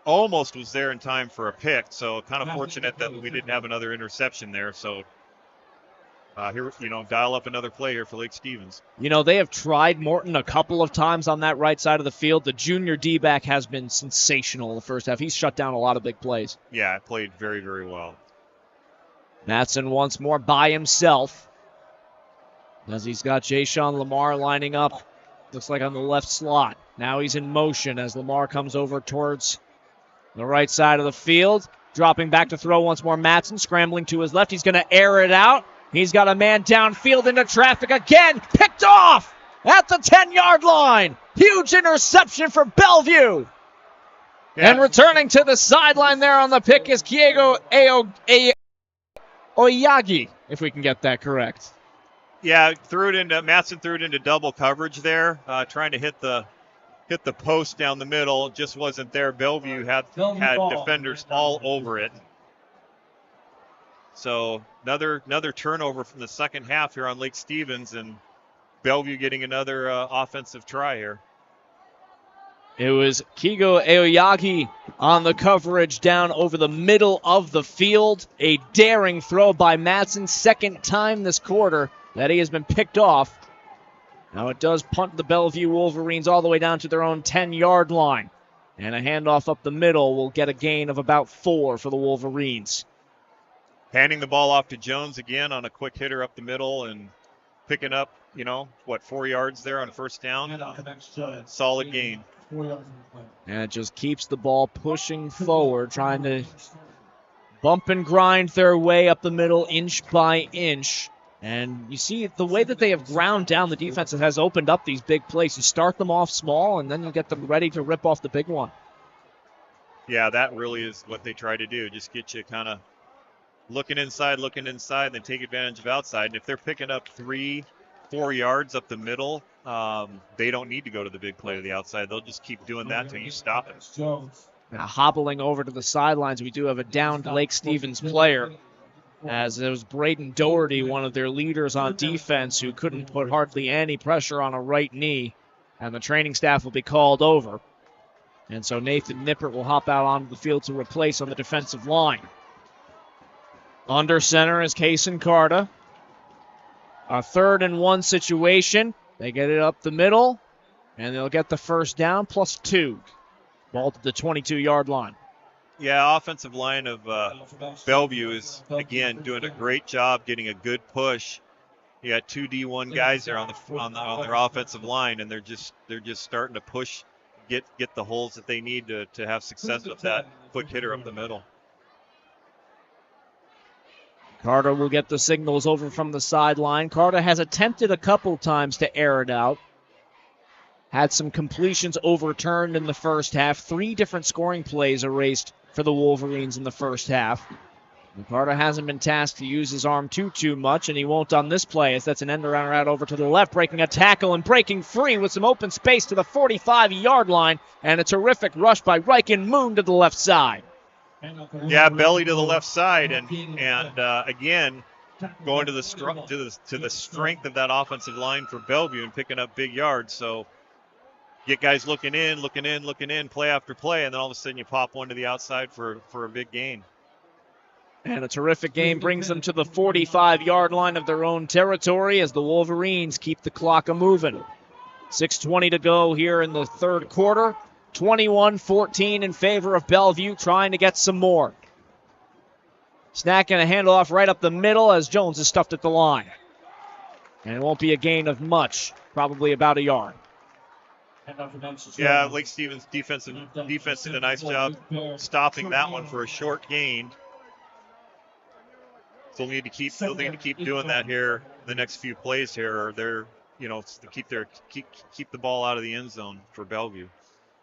S9: Almost was there in time for a pick, so kind of fortunate that we didn't have another interception there. So here, dial up another play here for Lake Stevens.
S21: They have tried Morton a couple of times on that right side of the field. The junior D-back has been sensational in the first half. He's shut down a lot of big plays.
S9: Yeah, played very, very well.
S21: Matson once more by himself as he's got Jayshon Lamar lining up. Looks like on the left slot. Now he's in motion as Lamar comes over towards the right side of the field. Dropping back to throw once more. Matson scrambling to his left. He's going to air it out. He's got a man downfield into traffic again. Picked off at the 10-yard line. Huge interception for Bellevue. Yeah. And returning to the sideline there on the pick is Kiego Oyagi, if we can get that correct.
S9: Yeah, Matson threw it into double coverage there, trying to hit the post down the middle. It just wasn't there. Bellevue had defenders all over it. So another turnover from the second half here on Lake Stevens, and Bellevue getting another offensive try here.
S21: It was Kigo Aoyagi on the coverage down over the middle of the field. A daring throw by Matson, second time this quarter that he has been picked off. Now it does punt the Bellevue Wolverines all the way down to their own 10-yard line. And a handoff up the middle will get a gain of about 4 for the Wolverines.
S9: Handing the ball off to Jones again on a quick hitter up the middle and picking up, 4 yards there on first down. Solid gain.
S21: And it just keeps the ball pushing forward, trying to bump and grind their way up the middle inch by inch. And you see the way that they have ground down the defense has opened up these big plays. You start them off small, and then you get them ready to rip off the big one.
S9: Yeah, that really is what they try to do. Just get you kind of looking inside, then take advantage of outside. And if they're picking up 3-4 yards up the middle, they don't need to go to the big play to the outside. They'll just keep doing that until you stop it.
S21: Now hobbling over to the sidelines, we do have a downed Lake Stevens player, as it was Braden Doherty, one of their leaders on defense, who couldn't put hardly any pressure on a right knee, and the training staff will be called over. And so Nathan Nippert will hop out onto the field to replace on the defensive line. Under center is Kason Carter. A 3rd and 1 situation. They get it up the middle, and they'll get the first down plus 2. Ball to the 22-yard line.
S9: Yeah, offensive line of Bellevue is, again, doing a great job getting a good push. You got 2 D1 guys there on their offensive line, and they're just starting to push, get the holes that they need to have success with that quick hitter up the middle.
S21: Carter will get the signals over from the sideline. Carter has attempted a couple times to air it out. Had some completions overturned in the first half. 3 different scoring plays erased for the Wolverines in the first half. And Carter hasn't been tasked to use his arm too much, and he won't on this play, as that's an end around route over to the left, breaking a tackle and breaking free with some open space to the 45-yard line, and a terrific rush by Riken Moon to the left side.
S9: Yeah, belly to the left side, and again, going to the strength of that offensive line for Bellevue and picking up big yards. So get guys looking in, play after play, and then all of a sudden you pop one to the outside for a big gain.
S21: And a terrific game brings them to the 45-yard line of their own territory as the Wolverines keep the clock a-moving. 6:20 to go here in the third quarter. 21-14 in favor of Bellevue, trying to get some more. Snacking a handoff right up the middle as Jones is stuffed at the line. And it won't be a gain of much, probably about a yard.
S9: Yeah, Lake Stevens defense did a nice job stopping that one for a short gain. They'll need to keep doing that here the next few plays here, or they're to keep the ball out of the end zone for Bellevue.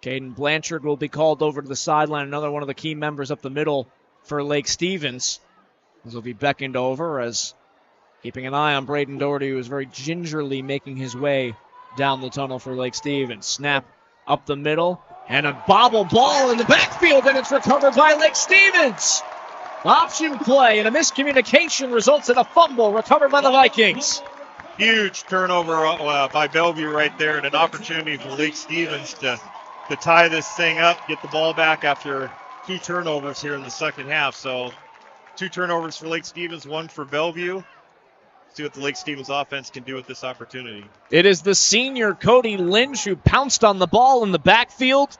S21: Caden Blanchard will be called over to the sideline, another one of the key members up the middle for Lake Stevens. This will be beckoned over as keeping an eye on Braden Doherty, who is very gingerly making his way down the tunnel for Lake Stevens. Snap up the middle, and a bobble ball in the backfield, and it's recovered by Lake Stevens. Option play and a miscommunication results in a fumble recovered by the Vikings.
S9: Huge turnover by Bellevue right there, and an opportunity for Lake Stevens to tie this thing up, get the ball back after 2 turnovers here in the second half. So 2 turnovers for Lake Stevens, 1 for Bellevue. See what the Lake Stevens offense can do with this opportunity.
S21: It is the senior Cody Lynch who pounced on the ball in the backfield.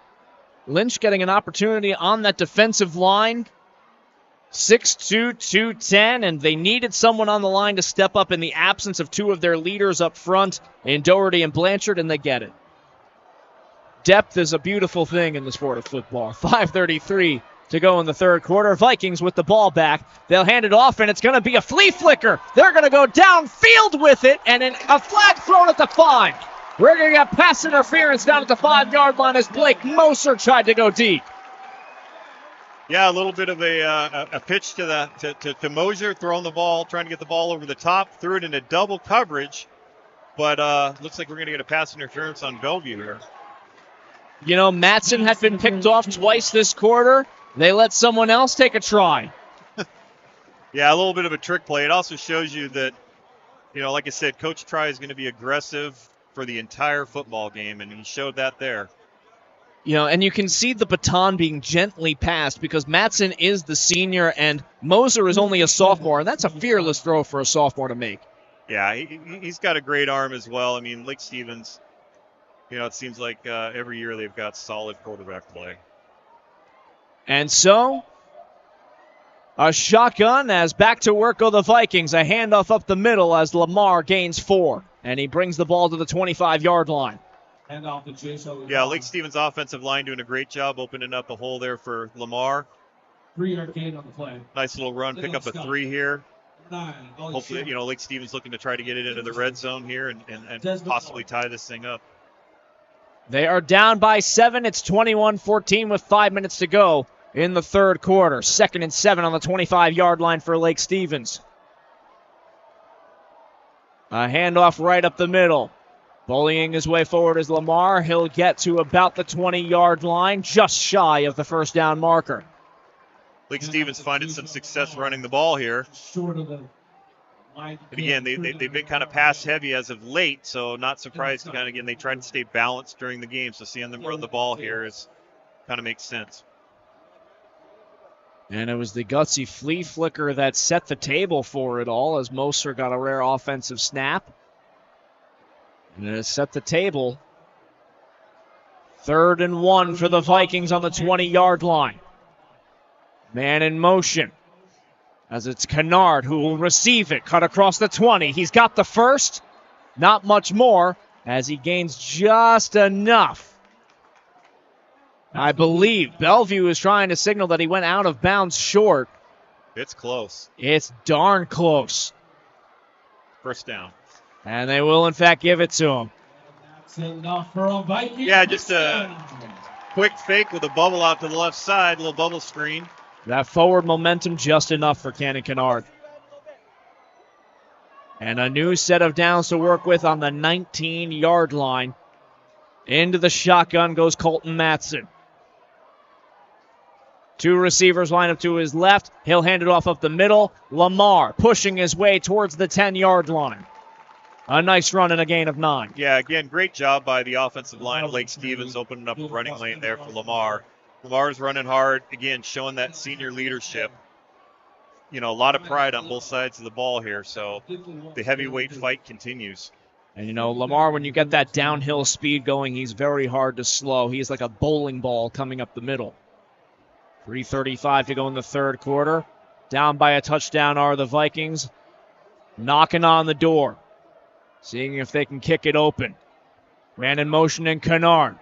S21: Lynch getting an opportunity on that defensive line. 6'2", 210, and they needed someone on the line to step up in the absence of 2 of their leaders up front in Doherty and Blanchard, and they get it. Depth is a beautiful thing in the sport of football. 5:33 to go in the third quarter. Vikings with the ball back. They'll hand it off, and it's going to be a flea flicker. They're going to go downfield with it, and a flag thrown at the 5. We're going to get pass interference down at the 5-yard line as Blake Moser tried to go deep.
S9: Yeah, a little bit of a pitch to Moser, throwing the ball, trying to get the ball over the top, threw it into double coverage, but looks like we're going to get a pass interference on Bellevue here.
S21: You know, Matson had been picked off twice this quarter. They let someone else take a try.
S9: Yeah, a little bit of a trick play. It also shows you that, like I said, Coach Try is going to be aggressive for the entire football game, and he showed that there.
S21: And you can see the baton being gently passed because Matson is the senior and Moser is only a sophomore, and that's a fearless throw for a sophomore to make.
S9: Yeah, he's got a great arm as well. I mean, Lake Stevens, it seems like every year they've got solid quarterback play.
S21: And so, a shotgun as back to work go the Vikings. A handoff up the middle as Lamar gains 4, and he brings the ball to the 25-yard line.
S9: Yeah, Lake Stevens offensive line doing a great job opening up a hole there for Lamar.
S4: 3-yard gain on the play.
S9: Nice little run, pick up a 3 here. hopefully, Lake Stevens looking to try to get it into the red zone here and possibly tie this thing up.
S21: They are down by 7. It's 21-14 with 5 minutes to go in the third quarter. 2nd and 7 on the 25-yard line for Lake Stevens. A handoff right up the middle. Bullying his way forward is Lamar. He'll get to about the 20-yard line, just shy of the first down marker.
S9: Lake Stevens finding some success running the ball here. And again, they've been kind of pass heavy as of late, so not surprised. They try to stay balanced during the game, so seeing them run the ball here kind of makes sense.
S21: And it was the gutsy flea flicker that set the table for it all, as Moser got a rare offensive snap. And it set the table. 3rd and 1 for the Vikings on the 20-yard line. Man in motion. As it's Kennard who will receive it. Cut across the 20. He's got the first. Not much more as he gains just enough. I believe Bellevue is trying to signal that he went out of bounds short.
S9: It's close.
S21: It's darn close.
S9: First down.
S21: And they will, in fact, give it to him.
S9: Yeah, just a quick fake with a bubble out to the left side, little bubble screen.
S21: That forward momentum just enough for Cannon Kennard. And a new set of downs to work with on the 19-yard line. Into the shotgun goes Colton Matson. 2 receivers line up to his left. He'll hand it off up the middle. Lamar pushing his way towards the 10-yard line. A nice run and a gain of 9.
S9: Yeah, again, great job by the offensive line of Lake Stevens opening up a running lane there for Lamar. Lamar's running hard, again, showing that senior leadership. A lot of pride on both sides of the ball here, so the heavyweight fight continues.
S21: And, Lamar, when you get that downhill speed going, he's very hard to slow. He's like a bowling ball coming up the middle. 3:35 to go in the third quarter. Down by a touchdown are the Vikings. Knocking on the door. Seeing if they can kick it open. Man in motion in Kennard.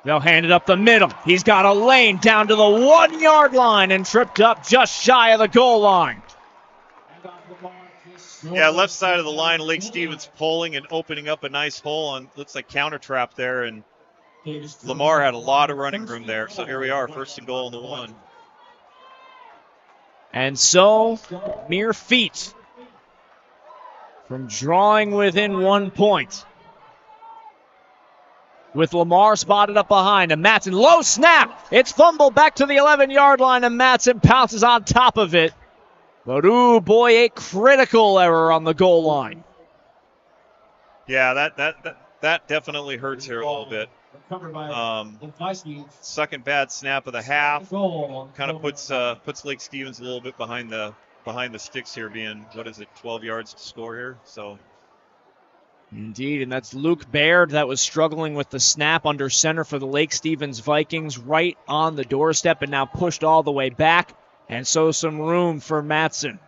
S21: They'll hand it up the middle. He's got a lane down to the 1-yard line and tripped up just shy of the goal line.
S9: Yeah, left side of the line, Lake Stevens pulling and opening up a nice hole on, looks like counter trap there, and Lamar had a lot of running room there. So here we are, 1st and goal on the 1.
S21: And so, mere feet from drawing within 1 point. With Lamar spotted up behind, and Matson, low snap. It's fumbled back to the 11-yard line, and Matson pounces on top of it. But, ooh, boy, a critical error on the goal line.
S9: Yeah, that definitely hurts here a little bit. Second bad snap of the half. Kind of puts Lake Stevens a little bit behind the sticks here, being, 12 yards to score here. So.
S21: Indeed, and that's Luke Baird that was struggling with the snap under center for the Lake Stevens Vikings, right on the doorstep and now pushed all the way back. And so some room for Matson.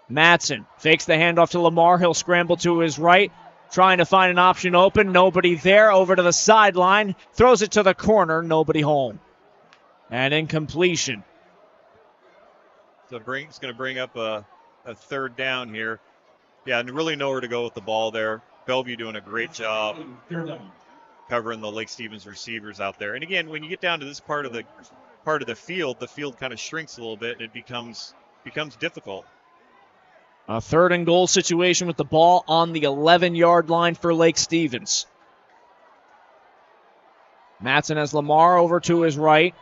S21: Matson fakes the handoff to Lamar. He'll scramble to his right, trying to find an option open. Nobody there. Over to the sideline. Throws it to the corner. Nobody home. And incompletion.
S9: So it's going to bring up a 3rd down here. Yeah, and really nowhere to go with the ball there. Bellevue doing a great job covering the Lake Stevens receivers out there. And again, when you get down to this part of the field kind of shrinks a little bit and it becomes difficult.
S21: A 3rd and goal situation with the ball on the 11-yard line for Lake Stevens. Matson has Lamar over to his right.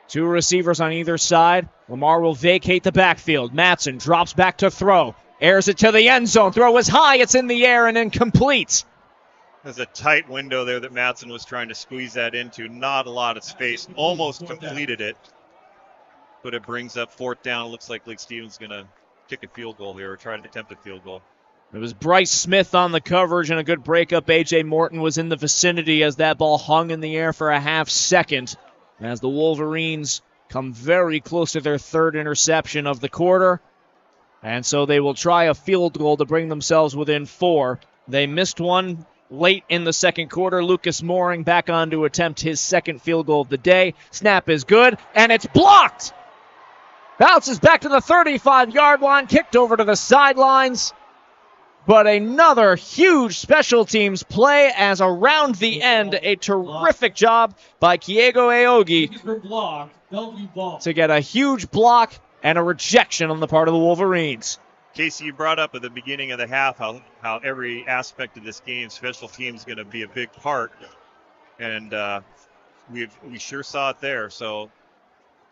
S21: 2 receivers on either side. Lamar will vacate the backfield. Matson drops back to throw. Airs it to the end zone. Throw is high. It's in the air and incomplete.
S9: There's a tight window there that Matson was trying to squeeze that into. Not a lot of space. Almost completed it. But it brings up 4th down. It looks like Lake Stevens going to kick a field goal here or try to attempt a field goal.
S21: It was Bryce Smith on the coverage and a good breakup. A.J. Morton was in the vicinity as that ball hung in the air for a half second as the Wolverines come very close to their 3rd interception of the quarter. And so they will try a field goal to bring themselves within 4. They missed one late in the second quarter. Lucas Mooring back on to attempt his 2nd field goal of the day. Snap is good, and it's blocked. Bounces back to the 35-yard line, kicked over to the sidelines. But another huge special teams play as around the end, a terrific job by Kiego Aogi to get a huge block and a rejection on the part of the Wolverines.
S9: Casey, you brought up at the beginning of the half how every aspect of this game, special teams, is going to be a big part. And we sure saw it there. So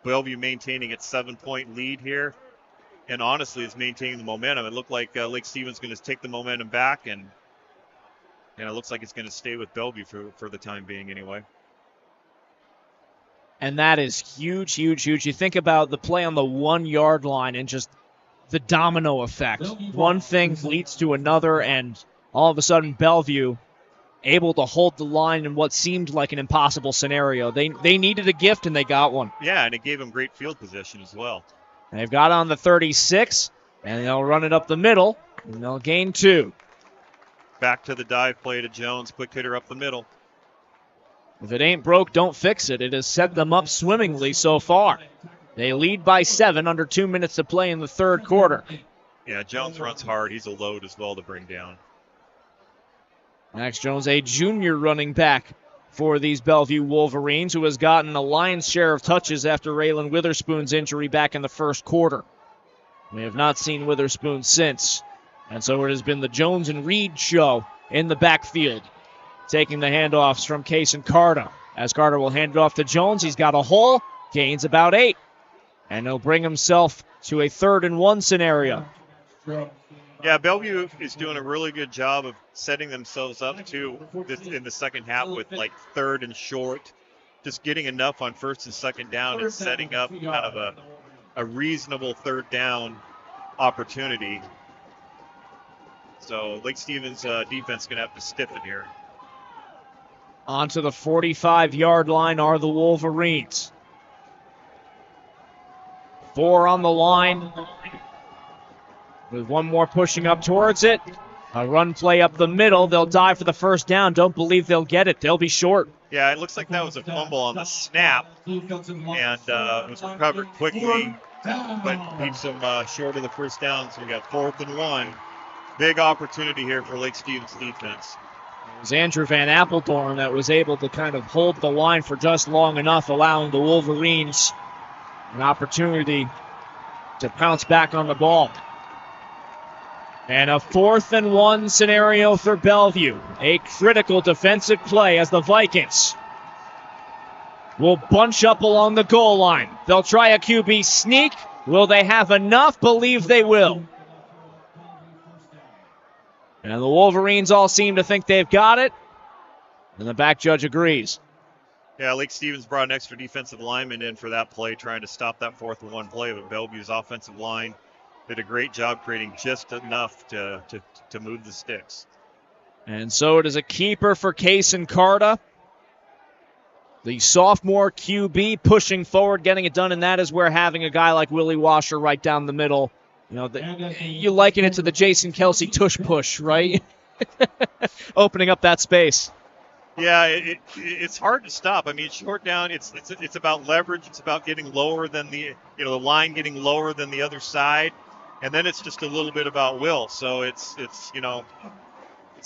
S9: Bellevue maintaining its 7-point lead here. And honestly, it's maintaining the momentum. It looked like Lake Stevens going to take the momentum back, and it looks like it's going to stay with Bellevue for the time being anyway.
S21: And that is huge, huge, huge. You think about the play on the 1-yard line and just the domino effect. One thing leads to another, and all of a sudden Bellevue able to hold the line in what seemed like an impossible scenario. They needed a gift, and they got one.
S9: Yeah, and it gave them great field position as well.
S21: And they've got on the 36, and they'll run it up the middle, and they'll gain 2.
S9: Back to the dive play to Jones, quick hitter up the middle.
S21: If it ain't broke, don't fix it. It has set them up swimmingly so far. They lead by 7, under 2 minutes to play in the third quarter.
S9: Yeah, Jones runs hard. He's a load as well to bring down.
S21: Max Jones, a junior running back for these Bellevue Wolverines, who has gotten a lion's share of touches after Raylan Witherspoon's injury back in the first quarter. We have not seen Witherspoon since, and so it has been the Jones and Reed show in the backfield, taking the handoffs from Case and Carter. As Carter will hand it off to Jones, he's got a hole, gains about 8, and he'll bring himself to a 3rd and 1 scenario.
S9: Yeah, Bellevue is doing a really good job of setting themselves up too in the second half with like 3rd and short, just getting enough on 1st and 2nd down and setting up kind of a reasonable 3rd down opportunity. So Lake Stevens defense is going to have to stiffen here.
S21: Onto the 45-yard line are the Wolverines. 4 on the line, with 1 more pushing up towards it. A run play up the middle. They'll dive for the first down. Don't believe they'll get it. They'll be short.
S9: Yeah, it looks like that was a fumble on the snap, and it was recovered quickly, but keeps them short of the first down, so we got 4th and 1. Big opportunity here for Lake Stevens defense.
S21: It was Andrew Van Apeldoorn that was able to kind of hold the line for just long enough, allowing the Wolverines an opportunity to pounce back on the ball. And a 4th and 1 scenario for Bellevue. A critical defensive play as the Vikings will bunch up along the goal line. They'll try a QB sneak. Will they have enough? Believe they will. And the Wolverines all seem to think they've got it. And the back judge agrees.
S9: Yeah, Lake Stevens brought an extra defensive lineman in for that play, trying to stop that 4th and 1 play, but Bellevue's offensive line did a great job creating just enough to move the sticks.
S21: And so it is a keeper for Case and Carter. The sophomore QB pushing forward, getting it done, and that is where having a guy like Willie Washer right down the middle, you liken it to the Jason Kelsey tush push, right? Opening up that space.
S9: Yeah, it's hard to stop. I mean, short down, it's about leverage. It's about getting lower than the line getting lower than the other side. And then it's just a little bit about will. So it's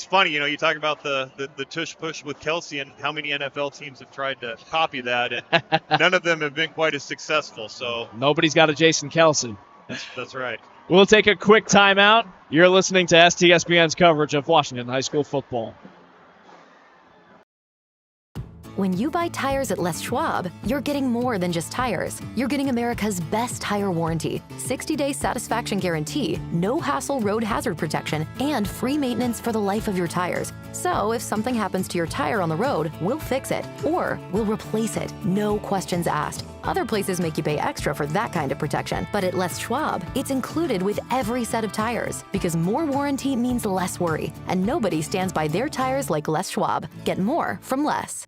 S9: funny, you talk about the tush push with Kelsey and how many NFL teams have tried to copy that, and none of them have been quite as successful. So
S21: nobody's got a Jason Kelsey.
S9: That's right.
S21: We'll take a quick timeout. You're listening to STSPN's coverage of Washington high school football.
S5: When you buy tires at Les Schwab, you're getting more than just tires. You're getting America's best tire warranty, 60-day satisfaction guarantee, no hassle road hazard protection, and free maintenance for the life of your tires. So if something happens to your tire on the road, we'll fix it, or we'll replace it, no questions asked. Other places make you pay extra for that kind of protection, but at Les Schwab, it's included with every set of tires, because more warranty means less worry, and nobody stands by their tires like Les Schwab. Get more from Les.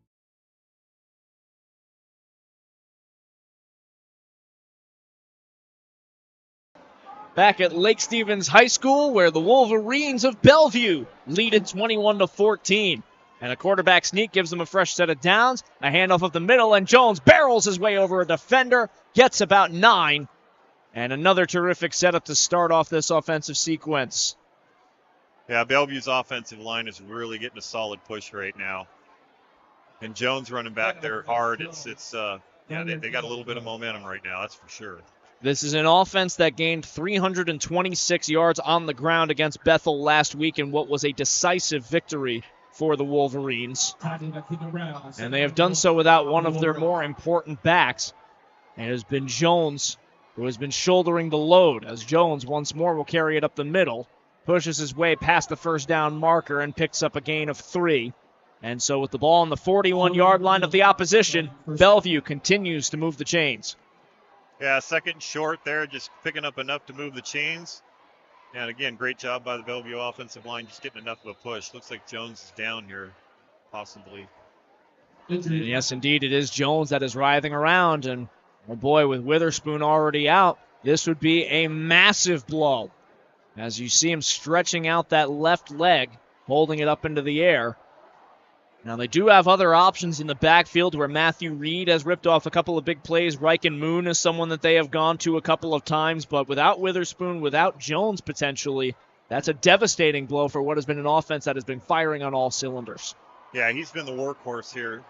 S21: Back at Lake Stevens High School, where the Wolverines of Bellevue lead it 21-14. And a quarterback sneak gives them a fresh set of downs. A handoff up the middle, and Jones barrels his way over a defender, gets about 9, And another terrific setup to start off this offensive sequence.
S9: Yeah, Bellevue's offensive line is really getting a solid push right now. And Jones running back there hard. They got a little bit of momentum right now, that's for sure.
S21: This is an offense that gained 326 yards on the ground against Bethel last week in what was a decisive victory for the Wolverines. And they have done so without one of their more important backs. And it has been Jones who has been shouldering the load, as Jones once more will carry it up the middle, pushes his way past the first down marker and picks up a gain of 3. And so with the ball on the 41-yard line of the opposition, Bellevue continues to move the chains.
S9: Yeah, second and short there, just picking up enough to move the chains. And again, great job by the Bellevue offensive line, just getting enough of a push. Looks like Jones is down here, possibly.
S21: Yes, indeed, it is Jones that is writhing around. And, oh boy, with Witherspoon already out, this would be a massive blow. As you see him stretching out that left leg, holding it up into the air. Now, they do have other options in the backfield where Matthew Reed has ripped off a couple of big plays. Riken Moon is someone that they have gone to a couple of times, but without Witherspoon, without Jones potentially, that's a devastating blow for what has been an offense that has been firing on all cylinders.
S9: Yeah, he's been the workhorse here,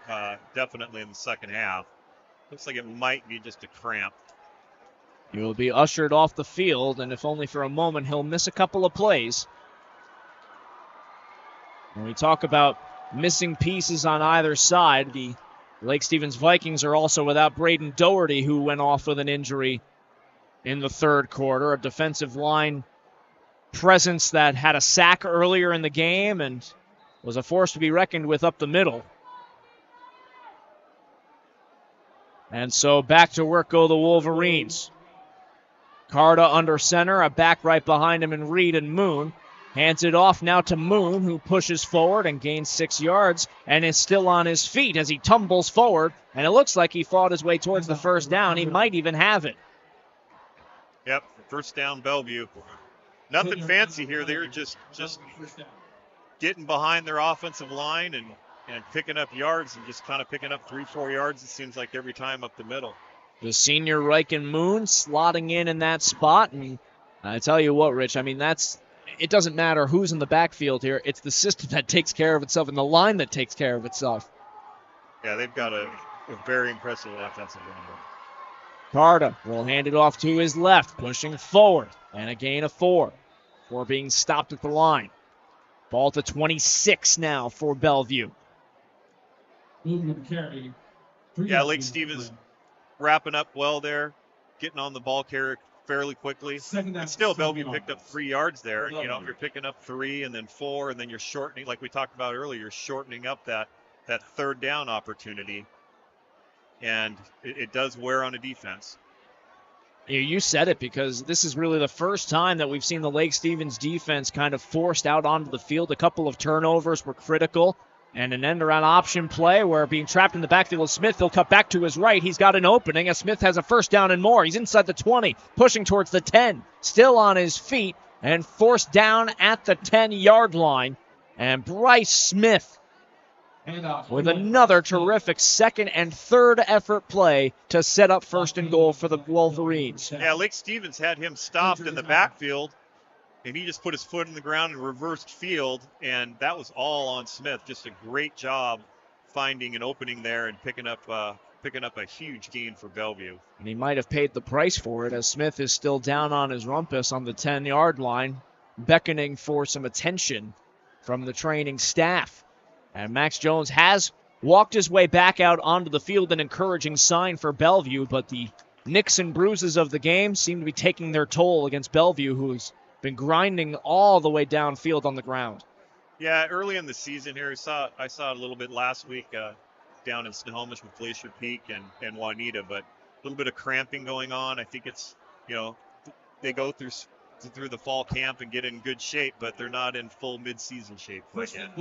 S9: definitely in the second half. Looks like it might be just a cramp.
S21: He will be ushered off the field, and if only for a moment, he'll miss a couple of plays. When we talk about missing pieces on either side, the Lake Stevens Vikings are also without Braden Doherty, who went off with an injury in the third quarter. A defensive line presence that had a sack earlier in the game and was a force to be reckoned with up the middle. And so back to work go the Wolverines. Carta under center, a back right behind him in Reed and Moon. Hands it off now to Moon, who pushes forward and gains 6 yards and is still on his feet as he tumbles forward. And it looks like he fought his way towards the first down. He might even have it.
S9: Yep, first down Bellevue. Nothing fancy here. They're just getting behind their offensive line and picking up yards and just kind of picking up 3-4 yards, it seems like, every time up the middle.
S21: The senior Riken Moon slotting in that spot. And I tell you what, Rich, I mean, it doesn't matter who's in the backfield here. It's the system that takes care of itself and the line that takes care of itself.
S9: Yeah, they've got a very impressive offensive line.
S21: Carta will hand it off to his left, pushing forward, and a gain of 4 for being stopped at the line. Ball to 26 now for Bellevue.
S9: Yeah, Lake Stevens wrapping up well there, getting on the ball carrier fairly quickly. And still, Bellevue picked up 3 yards there. You know, you're picking up 3 and then 4, and then you're shortening, like we talked about earlier, you're shortening up that third down opportunity. And it does wear on a defense.
S21: You said it, because this is really the first time that we've seen the Lake Stevens defense kind of forced out onto the field. A couple of turnovers were critical. And an end-around option play where being trapped in the backfield of Smith, he'll cut back to his right. He's got an opening as Smith has a first down and more. He's inside the 20, pushing towards the 10. Still on his feet and forced down at the 10-yard line. And Bryce Smith with another terrific second and third effort play to set up first and goal for the Wolverines.
S9: Yeah, Lake Stevens had him stopped in the backfield, and he just put his foot in the ground and reversed field, and that was all on Smith. Just a great job finding an opening there and picking up a huge gain for Bellevue.
S21: And he might have paid the price for it, as Smith is still down on his rumpus on the 10-yard line, beckoning for some attention from the training staff. And Max Jones has walked his way back out onto the field, an encouraging sign for Bellevue, but the nicks and bruises of the game seem to be taking their toll against Bellevue, who's been grinding all the way downfield on the ground.
S9: Yeah, early in the season here, I saw it a little bit last week down in Snohomish with Glacier Peak and Juanita, but a little bit of cramping going on. I think it's, they go through the fall camp and get in good shape, but they're not in full mid-season shape quite yet.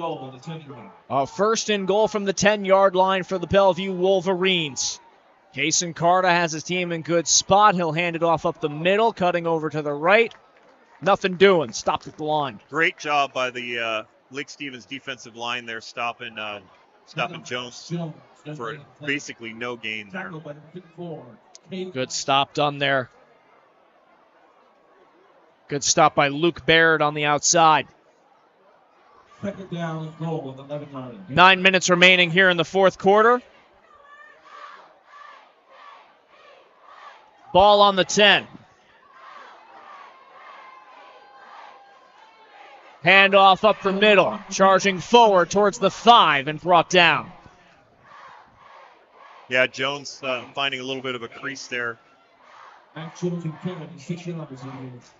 S21: First and goal from the 10-yard line for the Bellevue Wolverines. Kason Carta has his team in good spot. He'll hand it off up the middle, cutting over to the right. Nothing doing. Stopped at the line.
S9: Great job by the Lake Stevens defensive line there, stopping Jones for basically no gain there.
S21: Good stop done there Good stop by Luke Baird on the outside.
S4: Second down and goal with 11 yards.
S21: 9 minutes remaining here in the fourth quarter. Ball on the 10. Handoff up the middle. Charging forward towards the 5 and brought down.
S9: Yeah, Jones finding a little bit of a crease there.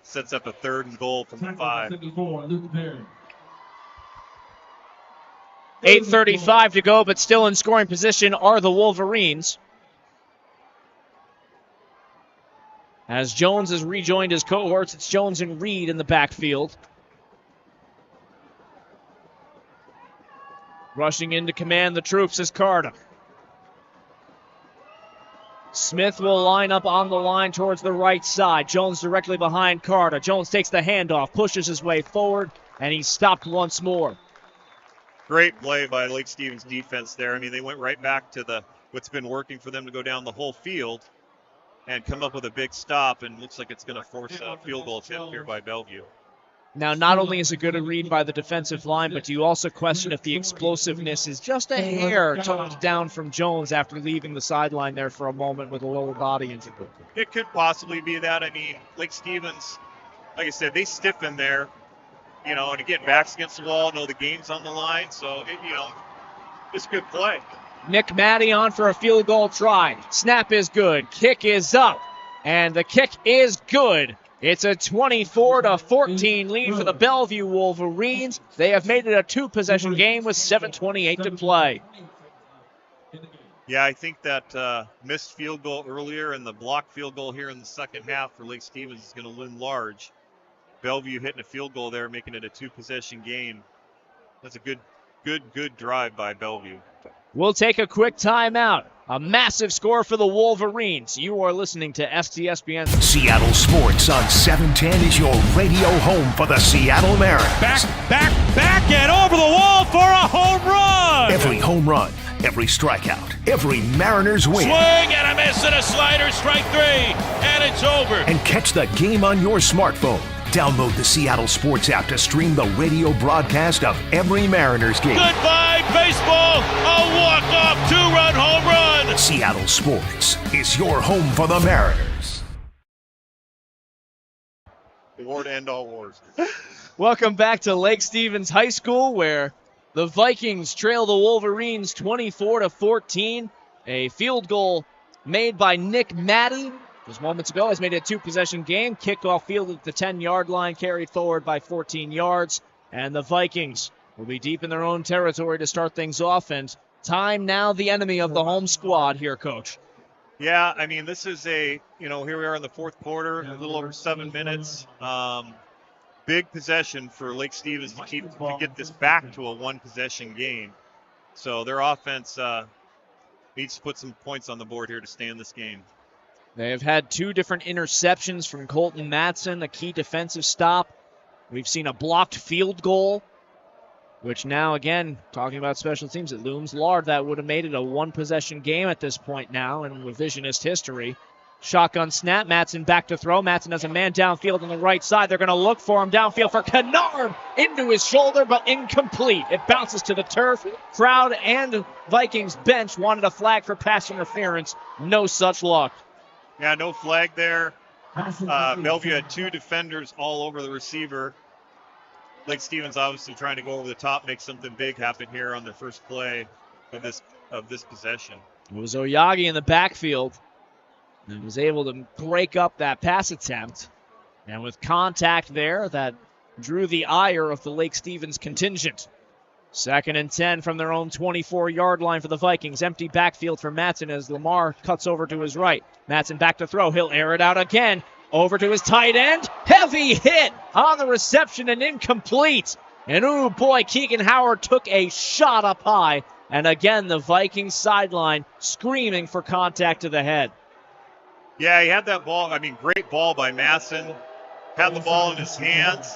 S9: Sets up a 3rd and goal from the 5.
S21: 8:35 to go, but still in scoring position are the Wolverines. As Jones has rejoined his cohorts, it's Jones and Reed in the backfield. Rushing in to command the troops is Carter. Smith will line up on the line towards the right side. Jones directly behind Carter. Jones takes the handoff, pushes his way forward, and he's stopped once more.
S9: Great play by Lake Stevens defense there. I mean, they went right back to what's been working for them to go down the whole field and come up with a big stop, and looks like it's going to force a field goal attempt here by Bellevue.
S21: Now, not only is it good a read by the defensive line, but do you also question if the explosiveness is just a hair toned down from Jones after leaving the sideline there for a moment with a lower body injury?
S9: It could possibly be that. I mean, Lake Stevens, like I said, they stiffen there, and again, backs against the wall, know the game's on the line, so, it's a good play.
S21: Nick Matty on for a field goal try. Snap is good. Kick is up. And the kick is good. It's a 24-14 lead for the Bellevue Wolverines. They have made it a 2-possession game with 7:28 to play.
S9: Yeah, I think that missed field goal earlier and the blocked field goal here in the second half for Lake Stevens is going to loom large. Bellevue hitting a field goal there, making it a 2-possession game. That's a good drive by Bellevue.
S21: We'll take a quick timeout. A massive score for the Wolverines. You are listening to STSPN.
S7: Seattle Sports on 710 is your radio home for the Seattle Mariners.
S8: Back, and over the wall for a home run.
S7: Every home run, every strikeout, every Mariners win.
S8: Swing and a miss and a slider, strike 3, and it's over.
S7: And catch the game on your smartphone. Download the Seattle Sports app to stream the radio broadcast of every Mariners game.
S8: Goodbye, baseball. A walk-off 2-run home run.
S7: Seattle Sports is your home for the Mariners.
S9: The war to end all wars.
S21: Welcome back to Lake Stevens High School, where the Vikings trail the Wolverines 24-14. A field goal made by Nick Matty just moments ago has made it a 2-possession game. Kickoff fielded at the 10-yard line, carried forward by 14 yards. And the Vikings will be deep in their own territory to start things off. And time now the enemy of the home squad here, Coach.
S9: Yeah, I mean, this is here we are in the fourth quarter, a little over 7 minutes. Big possession for Lake Stevens to get this back to a 1-possession game. So their offense needs to put some points on the board here to stay in this game.
S21: They have had 2 different interceptions from Colton Matson, a key defensive stop. We've seen a blocked field goal, which now, again, talking about special teams, it looms large. That would have made it a 1-possession game at this point now in revisionist history. Shotgun snap, Matson back to throw. Matson has a man downfield on the right side. They're going to look for him downfield for Kennard into his shoulder, but incomplete. It bounces to the turf. Crowd and Vikings bench wanted a flag for pass interference. No such luck.
S9: Yeah, no flag there. Bellevue had 2 defenders all over the receiver. Lake Stevens obviously trying to go over the top, make something big happen here on the first play of this possession.
S21: It was Oyagi in the backfield and was able to break up that pass attempt. And with contact there, that drew the ire of the Lake Stevens contingent. 2nd and 10 from their own 24-yard line for the Vikings. Empty backfield for Matson as Lamar cuts over to his right. Matson back to throw. He'll air it out again. Over to his tight end. Heavy hit on the reception and incomplete. And oh boy, Keegan Howard took a shot up high. And again, the Vikings sideline screaming for contact to the head.
S9: Yeah, he had that ball. I mean, great ball by Matson. Had the ball in his hands.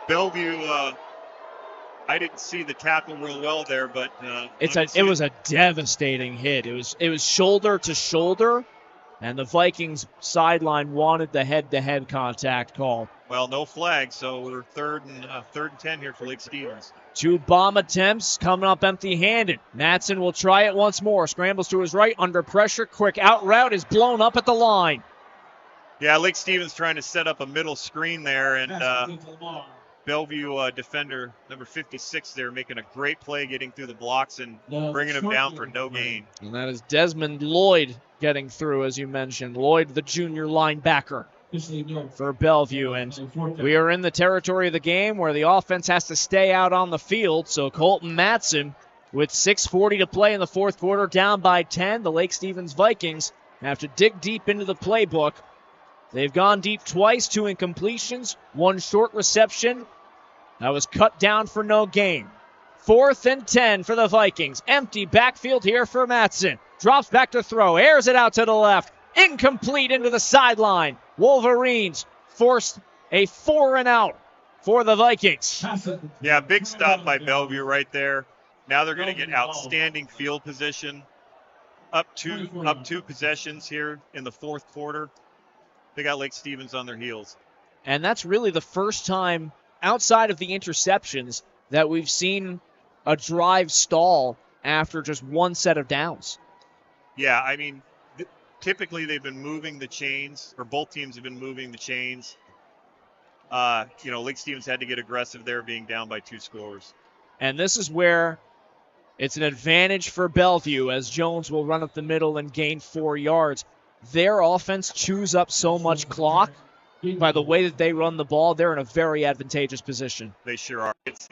S9: Bellevue, I didn't see the tackle real well there, but
S21: it was a devastating hit. It was shoulder to shoulder, And the Vikings sideline wanted the head-to-head contact call.
S9: Well, no flag, so we're third and 10 here for Lake Stevens.
S21: 2 bomb attempts coming up empty-handed. Matson will try it once more. Scrambles to his right, under pressure. Quick out route is blown up at the line.
S9: Yeah, Lake Stevens trying to set up a middle screen there, and Bellevue defender number 56 there making a great play getting through the blocks and bringing him down for no gain.
S21: And that is Desmond Lloyd getting through, as you mentioned. Lloyd, the junior linebacker for Bellevue. And we are in the territory of the game where the offense has to stay out on the field. So Colton Matson, with 6:40 to play in the fourth quarter, down by 10. The Lake Stevens Vikings have to dig deep into the playbook. They've gone deep twice, 2 incompletions, 1 short reception. That was cut down for no gain. 4th and 10 for the Vikings. Empty backfield here for Matson. Drops back to throw, airs it out to the left. Incomplete into the sideline. Wolverines forced a 4-and-out for the Vikings.
S9: Yeah, big stop by Bellevue right there. Now they're going to get outstanding field position. Up two possessions here in the fourth quarter. They got Lake Stevens on their heels.
S21: And that's really the first time outside of the interceptions that we've seen a drive stall after just one set of downs.
S9: Yeah, I mean, typically they've been moving the chains, or both teams have been moving the chains. Lake Stevens had to get aggressive there, being down by 2 scores.
S21: And this is where it's an advantage for Bellevue, as Jones will run up the middle and gain 4 yards. Their offense chews up so much clock. By the way that they run the ball, they're in a very advantageous position.
S9: They sure are. It's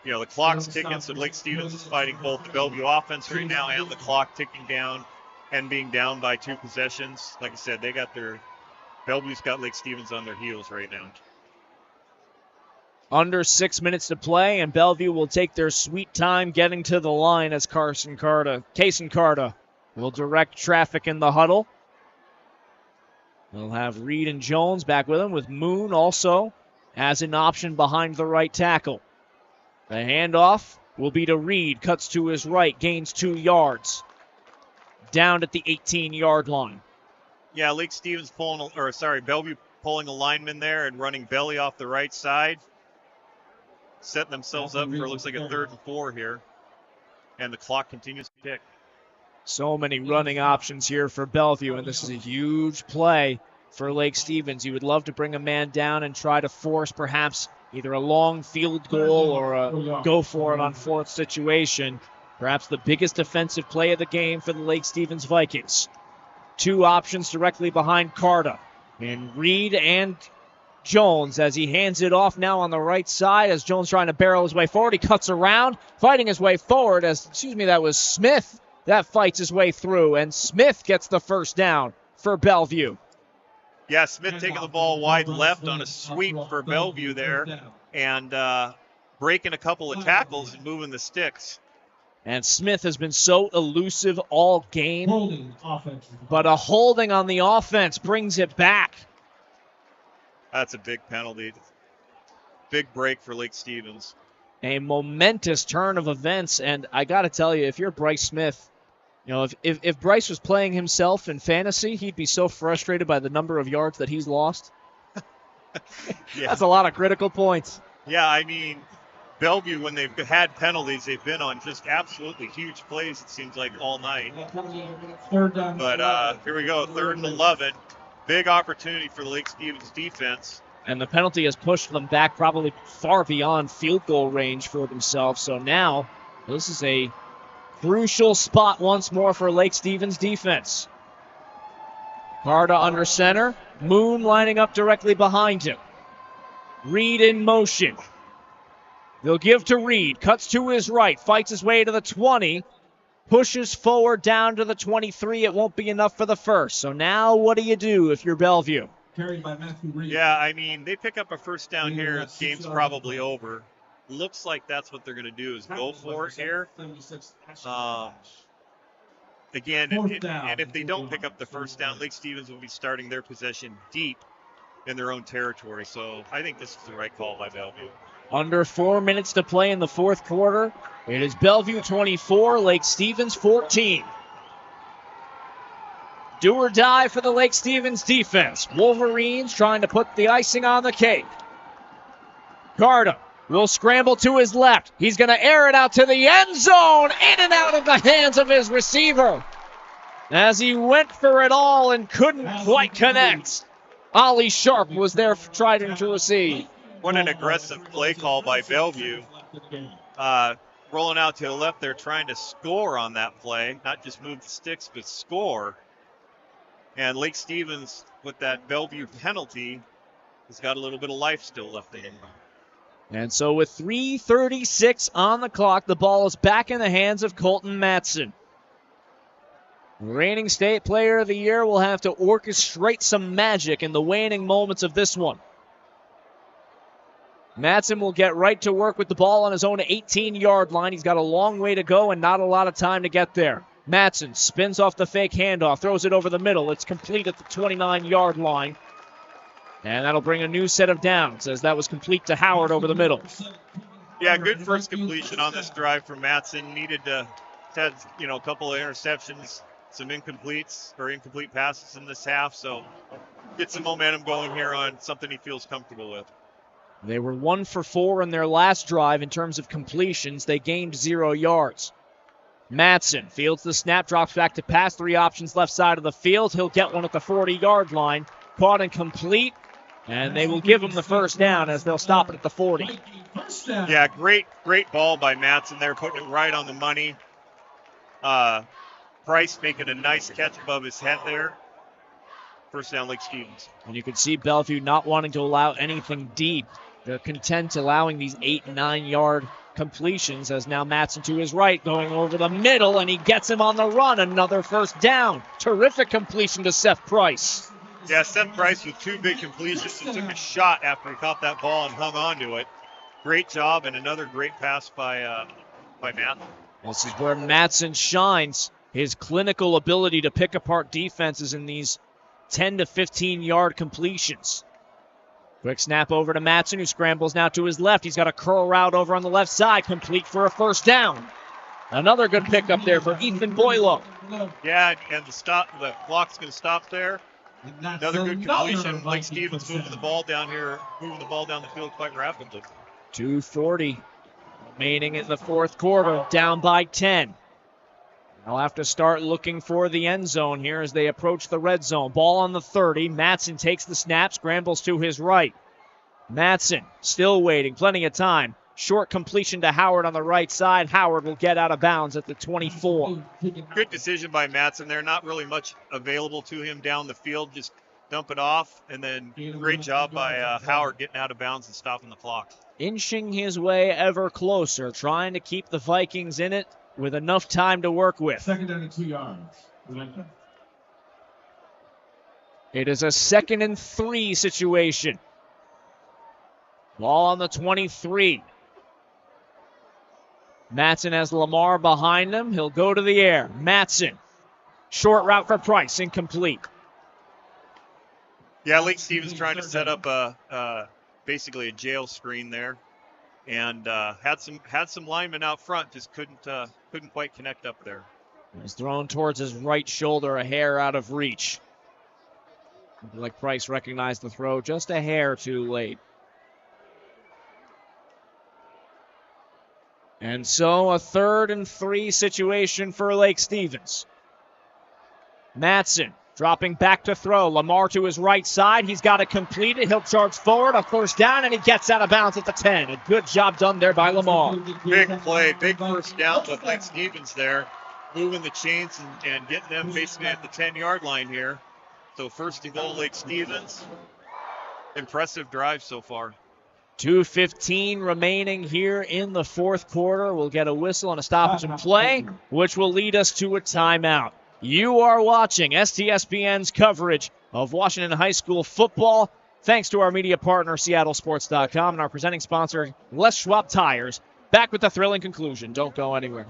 S9: the clock's ticking, so Lake Stevens is fighting both the Bellevue offense right now and the clock ticking down and being down by 2 possessions. Like I said, Bellevue's got Lake Stevens on their heels right now.
S21: Under 6 minutes to play, and Bellevue will take their sweet time getting to the line as Kaysen Carta will direct traffic in the huddle. We'll have Reed and Jones back with him, with Moon also as an option behind the right tackle. The handoff will be to Reed, cuts to his right, gains 2 yards. Down at the 18-yard line.
S9: Yeah, Lake Stevens Bellevue pulling a lineman there and running belly off the right side. Setting themselves up for, looks like, a 3rd and 4 here. And the clock continues to tick.
S21: So many running options here for Bellevue, and this is a huge play for Lake Stevens. You would love to bring a man down and try to force perhaps either a long field goal or a go for it on 4th situation. Perhaps the biggest defensive play of the game for the Lake Stevens Vikings. 2 options directly behind Carta. And Reed and Jones as he hands it off now on the right side as Jones trying to barrel his way forward. He cuts around, fighting his way forward that was Smith that fights his way through, and Smith gets the first down for Bellevue.
S9: Yeah, Smith taking the ball wide left on a sweep for Bellevue there and breaking a couple of tackles and moving the sticks.
S21: And Smith has been so elusive all game, but a holding on the offense brings it back.
S9: That's a big penalty. Big break for Lake Stevens.
S21: A momentous turn of events, and I got to tell you, if you're Bryce Smith, if Bryce was playing himself in fantasy, he'd be so frustrated by the number of yards that he's lost.
S9: Yeah.
S21: That's a lot of critical points.
S9: Yeah, I mean, Bellevue, when they've had penalties, they've been on just absolutely huge plays, it seems like, all night. But here we go, 3rd and 11. Big opportunity for the Lake Stevens defense.
S21: And the penalty has pushed them back probably far beyond field goal range for themselves. So now this is a crucial spot once more for Lake Stevens defense. Carta under center. Moon lining up directly behind him. Reed in motion. They'll give to Reed. Cuts to his right. Fights his way to the 20. Pushes forward down to the 23. It won't be enough for the first. So now what do you do if you're Bellevue?
S4: Carried by Matthew Reed.
S9: Yeah, I mean, they pick up a first down here. The game's probably over. Looks like that's what they're going to do is go for it here. Again, and if they don't pick up the first down, Lake Stevens will be starting their possession deep in their own territory. So I think this is the right call by Bellevue.
S21: Under 4 minutes to play in the fourth quarter. It is Bellevue 24, Lake Stevens 14. Do or die for the Lake Stevens defense. Wolverines trying to put the icing on the cake. Bardue will scramble to his left. He's going to air it out to the end zone. In and out of the hands of his receiver. As he went for it all and couldn't quite connect. Ollie Sharp was there trying to receive.
S9: What an aggressive play call by Bellevue. Rolling out to the left, they're trying to score on that play. Not just move the sticks, but score. And Lake Stevens, with that Bellevue penalty, has got a little bit of life still left in him.
S21: And so with 3:36 on the clock, the ball is back in the hands of Colton Matson. Reigning state player of the year will have to orchestrate some magic in the waning moments of this one. Matson will get right to work with the ball on his own 18-yard line. He's got a long way to go and not a lot of time to get there. Matson spins off the fake handoff, throws it over the middle. It's complete at the 29-yard line. And that'll bring a new set of downs as that was complete to Howard over the middle.
S9: Yeah, good first completion on this drive from Matson. Needed to had a couple of interceptions, some incomplete passes in this half, so get some momentum going here on something he feels comfortable with.
S21: They were 1 for 4 in their last drive in terms of completions. They gained 0 yards. Matson fields the snap, drops back to pass. 3 options left side of the field. He'll get one at the 40-yard line. Caught and complete, and they will give him the first down as they'll stop it at the 40.
S9: Yeah, great ball by Matson there, putting it right on the money. Price making a nice catch above his head there. First down, Lake Stevens.
S21: And you can see Bellevue not wanting to allow anything deep. They're content allowing these 8 and 9-yard completions as now Matson to his right going over the middle, and he gets him on the run. Another first down. Terrific completion to Seth Price.
S9: Yeah, Seth Price with 2 big completions and took a shot after he caught that ball and hung on to it. Great job and another great pass by Matson.
S21: This is where Matson shines. His clinical ability to pick apart defenses in these 10 to 15-yard completions. Quick snap over to Matson, who scrambles now to his left. He's got a curl route over on the left side, complete for a first down. Another good pickup there for Ethan Boylo.
S9: Yeah, and the clock's going to stop there. Another good completion. Lake Stevens moving the ball down the field quite rapidly.
S21: 2:40 remaining in the fourth quarter, down by 10. They'll have to start looking for the end zone here as they approach the red zone. Ball on the 30. Matson takes the snap, scrambles to his right. Matson still waiting, plenty of time. Short completion to Howard on the right side. Howard will get out of bounds at the 24.
S9: Good decision by Matson there. Not really much available to him down the field. Just dump it off, and then great job by Howard getting out of bounds and stopping the clock.
S21: Inching his way ever closer, trying to keep the Vikings in it with enough time to work with.
S4: 2nd down and 2 yards.
S21: It is a 2nd and 3 situation. Ball on the 23. Matson has Lamar behind him. He'll go to the air. Matson. Short route for Price. Incomplete.
S9: Yeah, Lake Stevens trying to set up basically a jail screen there. And had some linemen out front, just couldn't quite connect up there.
S21: He's thrown towards his right shoulder, a hair out of reach. Like Price recognized the throw just a hair too late. And so a 3rd and 3 situation for Lake Stevens. Matson dropping back to throw. Lamar to his right side. He's got it completed. He'll charge forward. A first down, and he gets out of bounds at the 10. A good job done there by Lamar.
S9: Big play. Big first down with Lake Stevens there. Moving the chains and getting them basically at the 10-yard line here. So first and goal, Lake Stevens. Impressive drive so far.
S21: 2:15 remaining here in the fourth quarter. We'll get a whistle and a stoppage in play, which will lead us to a timeout. You are watching STSPN's coverage of Washington High School football, thanks to our media partner, SeattleSports.com, and our presenting sponsor, Les Schwab Tires. Back with the thrilling conclusion. Don't go anywhere.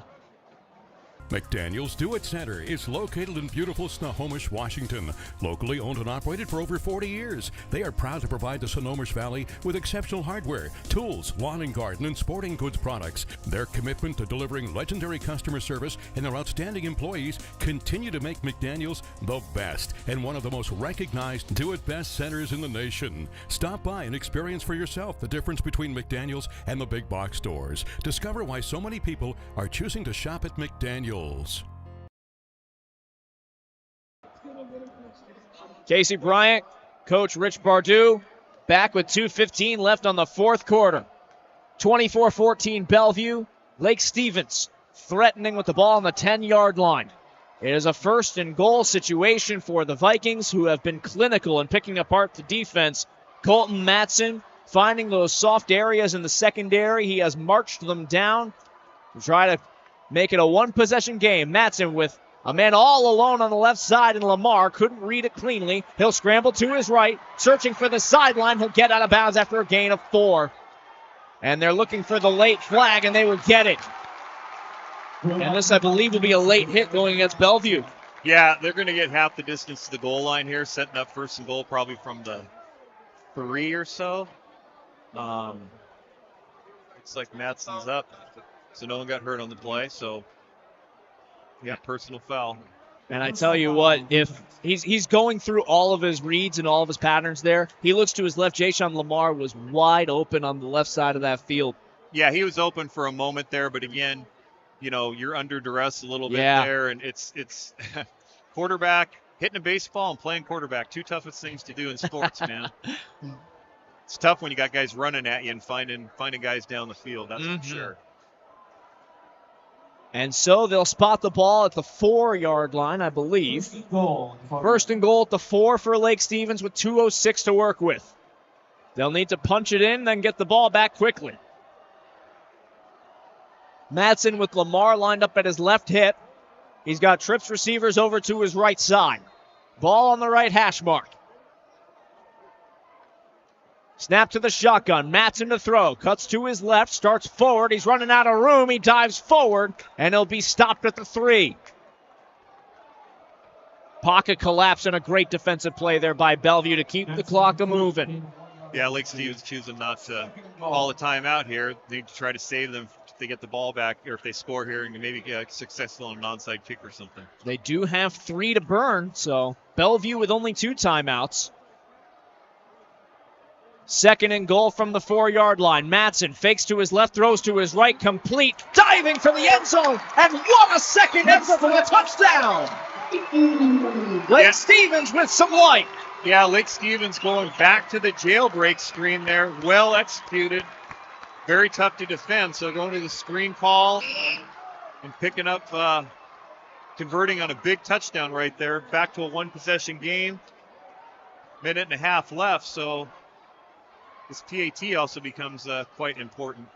S10: McDaniel's Do It Center is located in beautiful Snohomish, Washington. Locally owned and operated for over 40 years, they are proud to provide the Snohomish Valley with exceptional hardware, tools, lawn and garden, and sporting goods products. Their commitment to delivering legendary customer service and their outstanding employees continue to make McDaniel's the best and one of the most recognized Do It Best centers in the nation. Stop by and experience for yourself the difference between McDaniel's and the big box stores. Discover why so many people are choosing to shop at McDaniel's.
S21: Casey Bryant, Coach Rich Bardue, back with 2:15 left on the fourth quarter. 24-14 Bellevue. Lake Stevens threatening with the ball on the 10-yard line. It is a first and goal situation for the Vikings, who have been clinical in picking apart the defense. Colton Matson finding those soft areas in the secondary. He has marched them down to try to make it a one-possession game. Matson with a man all alone on the left side, and Lamar couldn't read it cleanly. He'll scramble to his right, searching for the sideline. He'll get out of bounds after a gain of 4. And they're looking for the late flag, and they will get it. And this, I believe, will be a late hit going against Bellevue.
S9: Yeah, they're going to get half the distance to the goal line here, setting up first and goal probably from the 3 or so. Looks like Matson's up. So no one got hurt on the play, so yeah, personal foul.
S21: And I tell you what, if he's going through all of his reads and all of his patterns there, he looks to his left. Jashawn Lamar was wide open on the left side of that field.
S9: Yeah, he was open for a moment there, but again, you know, you're under duress a little bit there, and it's quarterback, hitting a baseball and playing quarterback, two toughest things to do in sports, man. It's tough when you got guys running at you and finding guys down the field, that's for sure.
S21: And so they'll spot the ball at the 4-yard line, I believe. First and goal at the 4 for Lake Stevens with 2:06 to work with. They'll need to punch it in, then get the ball back quickly. Matson with Lamar lined up at his left hip. He's got trips receivers over to his right side. Ball on the right hash mark. Snap to the shotgun. Matson to throw. Cuts to his left. Starts forward. He's running out of room. He dives forward, and he'll be stopped at the 3. Pocket collapse and a great defensive play there by Bellevue to keep the clock moving.
S9: Yeah, Lake Stevens choosing not to call the timeout here. They need to try to save them if they get the ball back, or if they score here and maybe get successful on an onside kick or something.
S21: They do have 3 to burn, so Bellevue with only 2 timeouts. Second and goal from the 4-yard line. Matson fakes to his left, throws to his right, complete, diving for the end zone, and what a second effort for the touchdown! Lake Stevens with some light.
S9: Yeah, Lake Stevens going back to the jailbreak screen there, well executed, very tough to defend. So going to the screen call and picking up, converting on a big touchdown right there. Back to a one-possession game, minute and a half left, so this PAT also becomes quite important.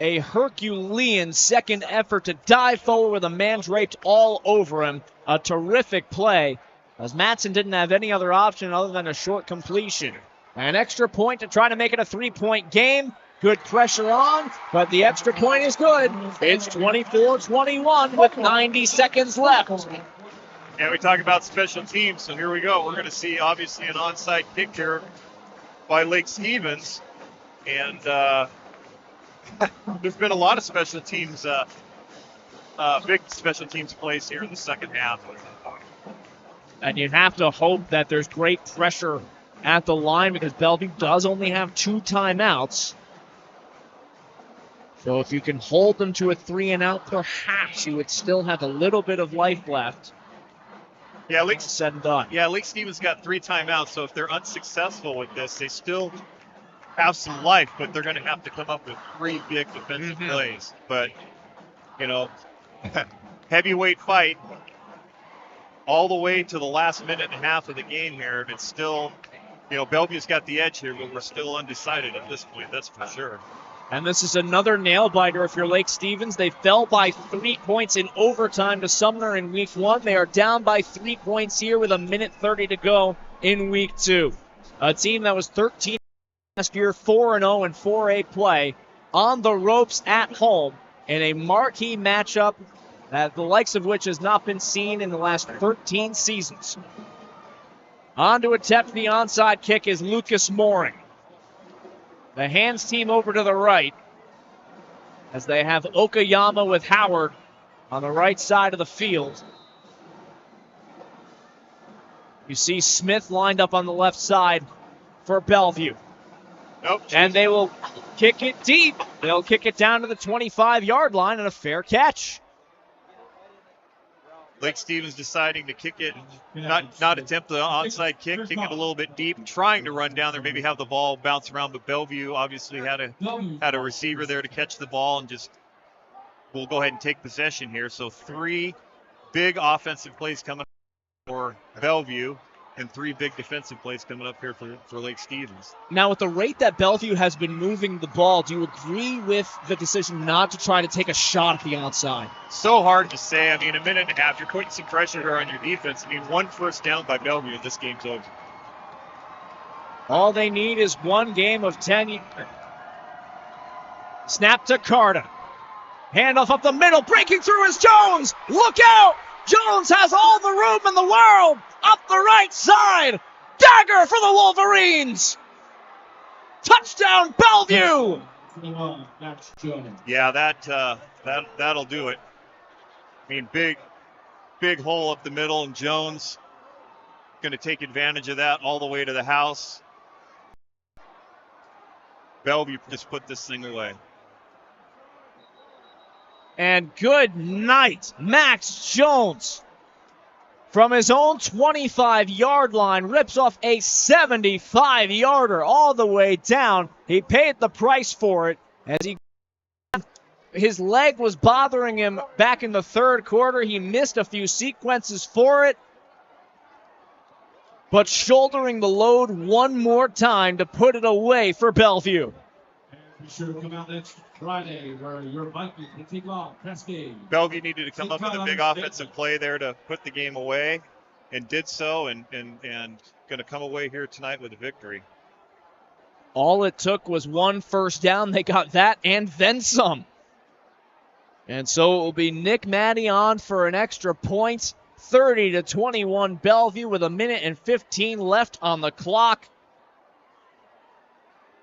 S21: A Herculean second effort to dive forward with a man draped all over him. A terrific play, as Matson didn't have any other option other than a short completion. An extra point to try to make it a 3-point game. Good pressure on, but the extra point is good. It's 24-21 with 90 seconds left.
S9: And we talk about special teams, so here we go. We're going to see, obviously, an onside kick here by Lake Stevens, and there's been a lot of special teams, big special teams plays here in the second half.
S21: And you have to hope that there's great pressure at the line, because Bellevue does only have 2 timeouts. So if you can hold them to a 3-and-out, perhaps you would still have a little bit of life left.
S9: Yeah, Lake
S21: Stevens
S9: got 3 timeouts, so if they're unsuccessful with this, they still have some life, but they're going to have to come up with 3 big defensive plays. But, you know, heavyweight fight all the way to the last minute and a half of the game here, and it's still, you know, Bellevue's got the edge here, but we're still undecided at this point, that's for sure.
S21: And this is another nail-biter if you're Lake Stevens. They fell by 3 points in overtime to Sumner in Week 1. They are down by 3 points here with a minute 30 to go in Week 2. A team that was 13 last year, 4-0 in 4A play, on the ropes at home in a marquee matchup the likes of which has not been seen in the last 13 seasons. On to attempt the onside kick is Lucas Mooring. The hands team over to the right as they have Okayama with Howard on the right side of the field. You see Smith lined up on the left side for Bellevue.
S9: Nope.
S21: And they will kick it deep. They'll kick it down to the 25-yard line and a fair catch.
S9: Lake Stevens deciding to kick it, not attempt the onside kick, kick it a little bit deep, trying to run down there, maybe have the ball bounce around, but Bellevue obviously had a receiver there to catch the ball and just we'll go ahead and take possession here. So 3 big offensive plays coming up for Bellevue and 3 big defensive plays coming up here for Lake Stevens.
S21: Now, with the rate that Bellevue has been moving the ball, do you agree with the decision not to try to take a shot at the outside?
S9: So hard to say. I mean, a minute and a half, you're putting some pressure here on your defense. I mean, 1 first down by Bellevue and this game's over.
S21: All they need is 1 game of 10. Snap to Carter. Handoff up the middle, breaking through is Jones. Look out! Jones has all the room in the world. Up the right side. Dagger for the Wolverines. Touchdown, Bellevue.
S9: Yeah, that'll do it. I mean, big hole up the middle, and Jones going to take advantage of that all the way to the house. Bellevue just put this thing away.
S21: And good night, Max Jones. From his own 25-yard line, rips off a 75-yarder all the way down. He paid the price for it as his leg was bothering him back in the third quarter. He missed a few sequences for it, but shouldering the load one more time to put it away for Bellevue.
S4: Be sure to come out next Friday where your Vikings will take off Cascade.
S9: Bellevue needed to come up with a big offensive play there to put the game away, and did so, and going to come away here tonight with a victory.
S21: All it took was 1 first down. They got that and then some. And so it will be Nick Matty on for an extra point. 30-21 Bellevue with 1:15 left on the clock.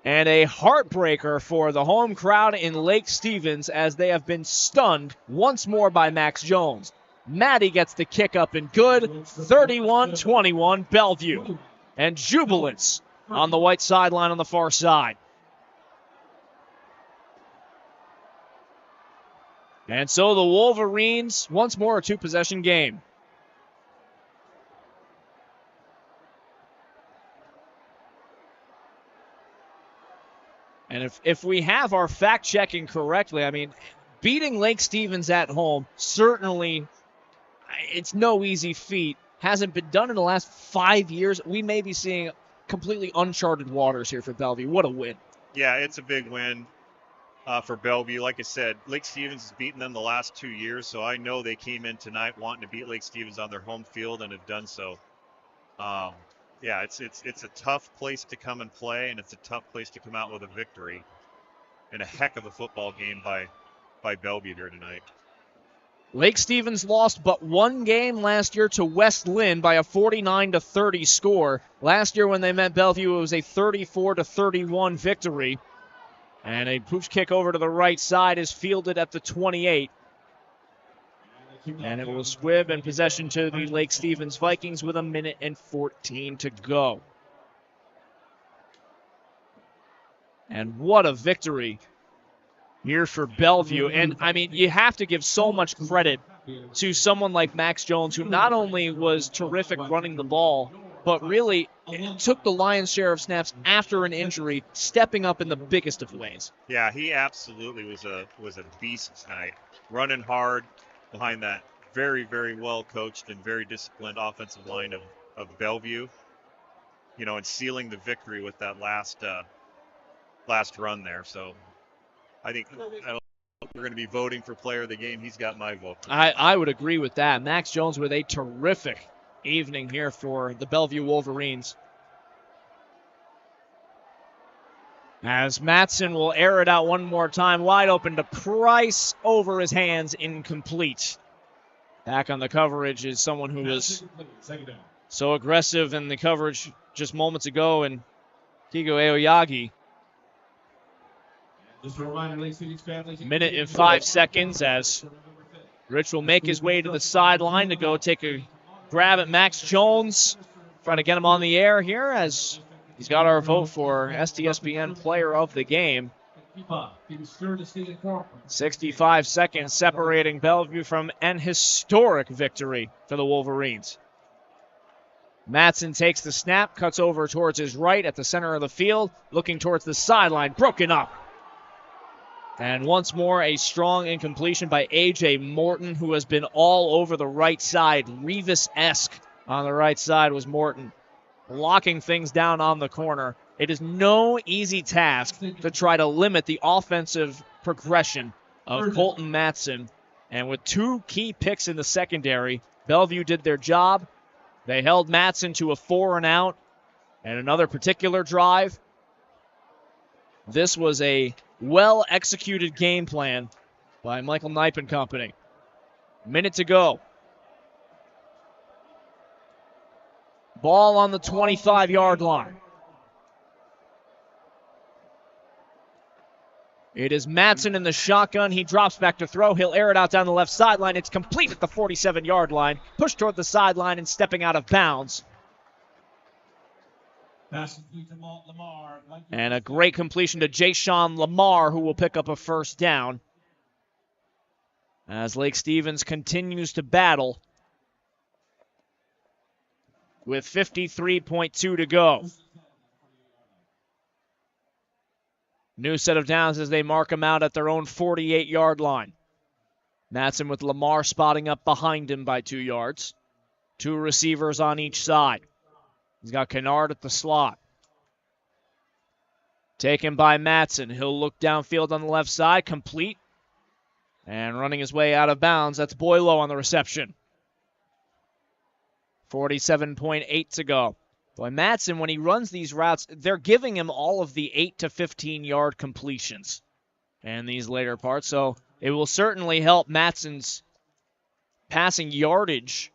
S21: And a heartbreaker for the home crowd in Lake Stevens as they have been stunned once more by Max Jones. Matty gets the kick up and good. 31-21 Bellevue. And jubilance on the white sideline on the far side. And so the Wolverines, once more, a 2-possession game. And if we have our fact-checking correctly, I mean, beating Lake Stevens at home, certainly it's no easy feat. Hasn't been done in the last 5 years. We may be seeing completely uncharted waters here for Bellevue. What a win.
S9: Yeah, it's a big win for Bellevue. Like I said, Lake Stevens has beaten them the last 2 years, so I know they came in tonight wanting to beat Lake Stevens on their home field and have done so. Yeah, it's a tough place to come and play, and it's a tough place to come out with a victory. And a heck of a football game by Bellevue here tonight.
S21: Lake Stevens lost but 1 game last year to West Lynn by a 49-30 score. Last year when they met Bellevue, it was a 34-31 victory. And a pooch kick over to the right side is fielded at the 28. And it will squib in possession to the Lake Stevens Vikings with 1:14 to go. And what a victory here for Bellevue. And, I mean, you have to give so much credit to someone like Max Jones, who not only was terrific running the ball, but really took the lion's share of snaps after an injury, stepping up in the biggest of ways.
S9: Yeah, he absolutely was a beast tonight, running hard behind that very, very well coached and very disciplined offensive line of Bellevue, and sealing the victory with that last run there. So I think we're going to be voting for player of the game. He's got my vote.
S21: I would agree with that. Max Jones with a terrific evening here for the Bellevue Wolverines. As Mattson will air it out one more time, wide open to Price, over his hands, incomplete. Back on the coverage is someone who was so aggressive in the coverage just moments ago, and Kigo Aoyagi. Minute and 5 seconds as Rich will make his way to the sideline to go take a grab at Max Jones. Trying to get him on the air here as he's got our vote for STSPN Player of the Game. 65 seconds separating Bellevue from an historic victory for the Wolverines. Matson takes the snap, cuts over towards his right at the center of the field, looking towards the sideline, broken up. And once more, a strong incompletion by A.J. Morton, who has been all over the right side. Revis-esque on the right side was Morton, locking things down on the corner. It is no easy task to try to limit the offensive progression of Colton Matson. And with 2 key picks in the secondary, Bellevue did their job. They held Matson to a 4-and-out and another particular drive. This was a well-executed game plan by Michael Knipe and company. Minute to go. Ball on the 25-yard line. It is Matson in the shotgun. He drops back to throw. He'll air it out down the left sideline. It's complete at the 47-yard line. Pushed toward the sideline and stepping out of bounds. And a great completion to Jay-Sean Lamar, who will pick up a first down. As Lake Stevens continues to battle with 53.2 to go. New set of downs as they mark him out at their own 48-yard line. Matson with Lamar spotting up behind him by 2 yards. 2 receivers on each side. He's got Kennard at the slot. Taken by Matson. He'll look downfield on the left side, complete. And running his way out of bounds, that's Boylo on the reception. 47.8 to go. Boy, Matson, when he runs these routes, they're giving him all of the 8 to 15-yard completions in these later parts. So it will certainly help Matson's passing yardage.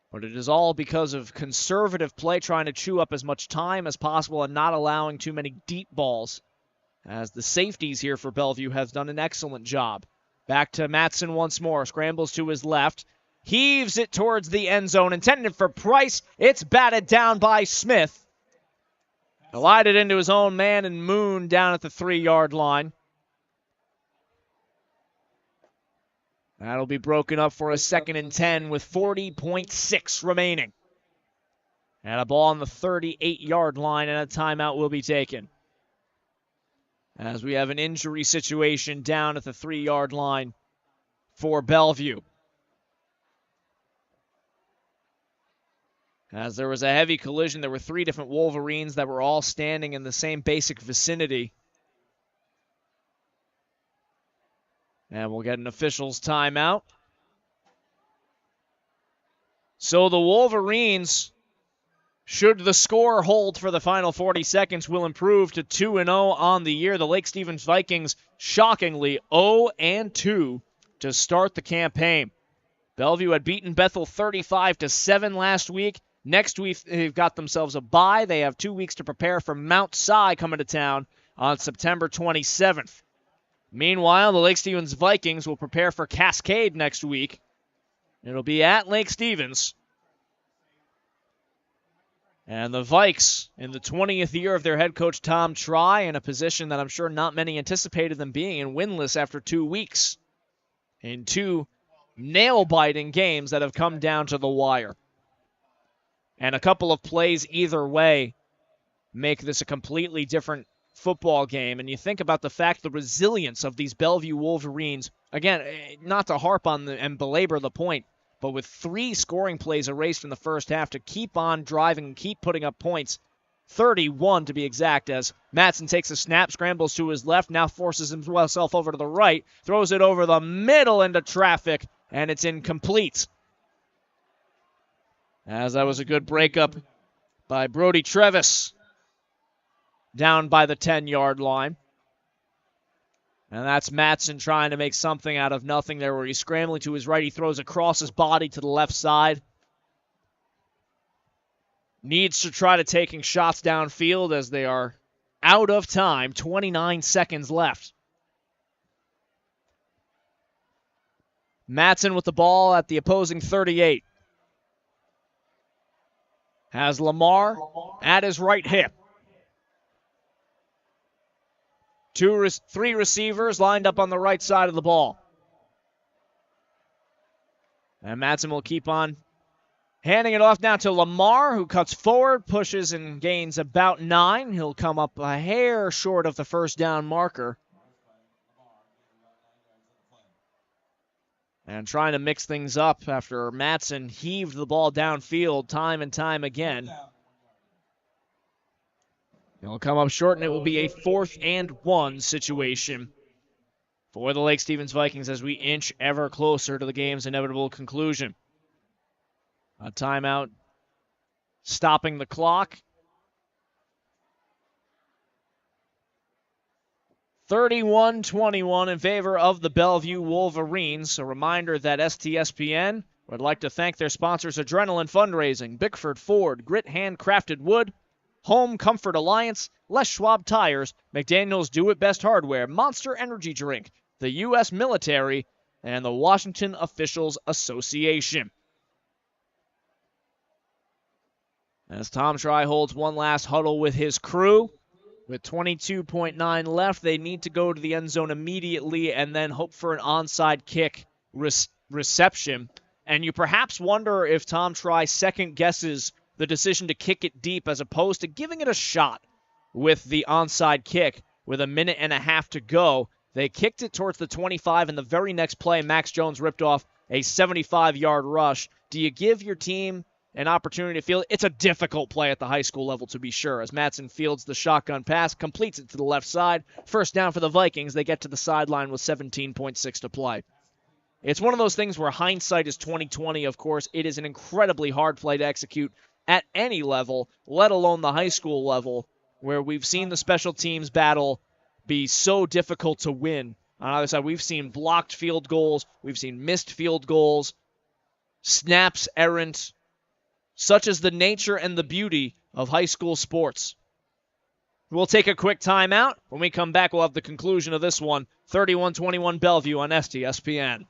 S21: But it is all because of conservative play, trying to chew up as much time as possible and not allowing too many deep balls. As the safeties here for Bellevue have done an excellent job. Back to Matson once more. Scrambles to his left. Heaves it towards the end zone, intended for Price. It's batted down by Smith. Collided into his own man and Moon down at the 3-yard line. That'll be broken up for a 2nd and 10 with 40.6 remaining. And a ball on the 38-yard line, and a timeout will be taken. As we have an injury situation down at the 3-yard line for Bellevue. As there was a heavy collision, there were 3 different Wolverines that were all standing in the same basic vicinity. And we'll get an official's timeout. So the Wolverines, should the score hold for the final 40 seconds, will improve to 2-0 on the year. The Lake Stevens Vikings, shockingly, 0-2 to start the campaign. Bellevue had beaten Bethel 35-7 last week. Next week, they've got themselves a bye. They have 2 weeks to prepare for Mount Si coming to town on September 27th. Meanwhile, the Lake Stevens Vikings will prepare for Cascade next week. It'll be at Lake Stevens. And the Vikes, in the 20th year of their head coach Tom Try, in a position that I'm sure not many anticipated them being in, winless after 2 weeks. In 2 nail-biting games that have come down to the wire. And a couple of plays either way make this a completely different football game. And you think about the fact, the resilience of these Bellevue Wolverines. Again, not to harp on and belabor the point, but with 3 scoring plays erased in the first half to keep on driving and keep putting up points. 31 to be exact, as Matson takes a snap, scrambles to his left, now forces himself over to the right, throws it over the middle into traffic, and it's incomplete. As that was a good breakup by Brody Trevis down by the 10-yard line. And that's Matson trying to make something out of nothing there, where he's scrambling to his right. He throws across his body to the left side. Needs to try to taking shots downfield as they are out of time. 29 seconds left. Matson with the ball at the opposing 38. Has Lamar at his right hip. Three receivers lined up on the right side of the ball. And Matson will keep on handing it off now to Lamar, who cuts forward, pushes and gains about 9. He'll come up a hair short of the first down marker. And trying to mix things up after Matson heaved the ball downfield time and time again. It'll come up short, and it will be a 4th and 1 situation for the Lake Stevens Vikings as we inch ever closer to the game's inevitable conclusion. A timeout stopping the clock. 31-21 in favor of the Bellevue Wolverines. A reminder that STSPN would like to thank their sponsors: Adrenaline Fundraising, Bickford Ford, Grit Handcrafted Wood, Home Comfort Alliance, Les Schwab Tires, McDaniel's Do It Best Hardware, Monster Energy Drink, the U.S. Military, and the Washington Officials Association. As Tom Try holds one last huddle with his crew, with 22.9 left, they need to go to the end zone immediately and then hope for an onside kick reception. And you perhaps wonder if Tom Try second guesses the decision to kick it deep as opposed to giving it a shot with the onside kick with 1.5 minutes to go. They kicked it towards the 25, and the very next play, Max Jones ripped off a 75-yard rush. Do you give your team an opportunity to field? It's a difficult play at the high school level, to be sure, as Matson fields the shotgun pass, completes it to the left side. First down for the Vikings. They get to the sideline with 17.6 to play. It's one of those things where hindsight is 20/20, of course. It is an incredibly hard play to execute at any level, let alone the high school level, where we've seen the special teams battle be so difficult to win. On the other side, we've seen blocked field goals, we've seen missed field goals, snaps errant, such is the nature and the beauty of high school sports. We'll take a quick timeout. When we come back, we'll have the conclusion of this one. 31-21 Bellevue on STSPN.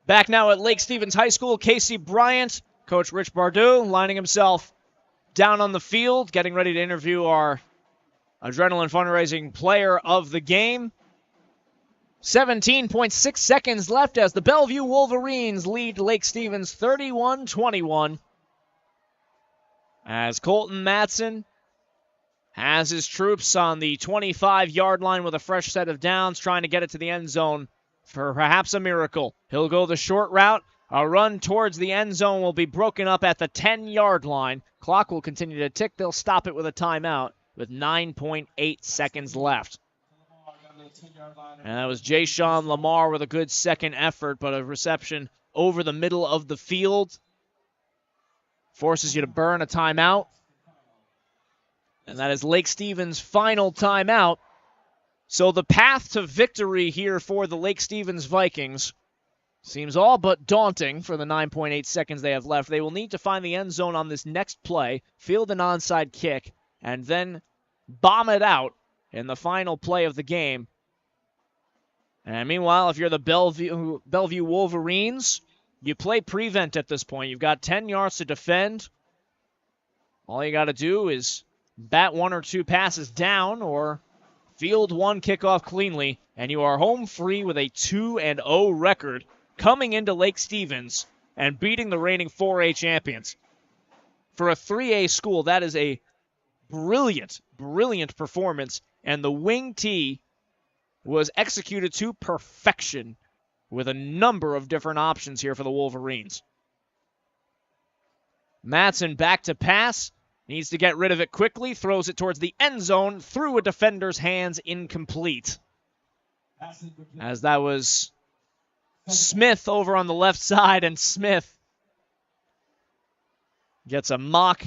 S21: Back now at Lake Stevens High School, Casey Bryant, Coach Rich Bardue lining himself down on the field, getting ready to interview our Adrenaline Fundraising player of the game. 17.6 seconds left as the Bellevue Wolverines lead Lake Stevens 31-21. As Colton Matson has his troops on the 25-yard line with a fresh set of downs, trying to get it to the end zone for perhaps a miracle. He'll go the short route. A run towards the end zone will be broken up at the 10-yard line. Clock will continue to tick. They'll stop it with a timeout with 9.8 seconds left. And that was Jay-Sean Lamar with a good second effort, but a reception over the middle of the field forces you to burn a timeout. And that is Lake Stevens' final timeout. So the path to victory here for the Lake Stevens Vikings seems all but daunting for the 9.8 seconds they have left. They will need to find the end zone on this next play, field an onside kick, and then bomb it out in the final play of the game. And meanwhile, if you're the Bellevue Wolverines, you play prevent at this point. You've got 10 yards to defend. All you got to do is bat one or two passes down or field one kickoff cleanly, and you are home free with a 2-0 record coming into Lake Stevens and beating the reigning 4A champions. For a 3A school, that is a brilliant, brilliant performance, and the wing tee was executed to perfection with a number of different options here for the Wolverines. Madsen back to pass. Needs to get rid of it quickly. Throws it towards the end zone. Through a defender's hands. Incomplete. As that was Smith over on the left side. And Smith gets a mock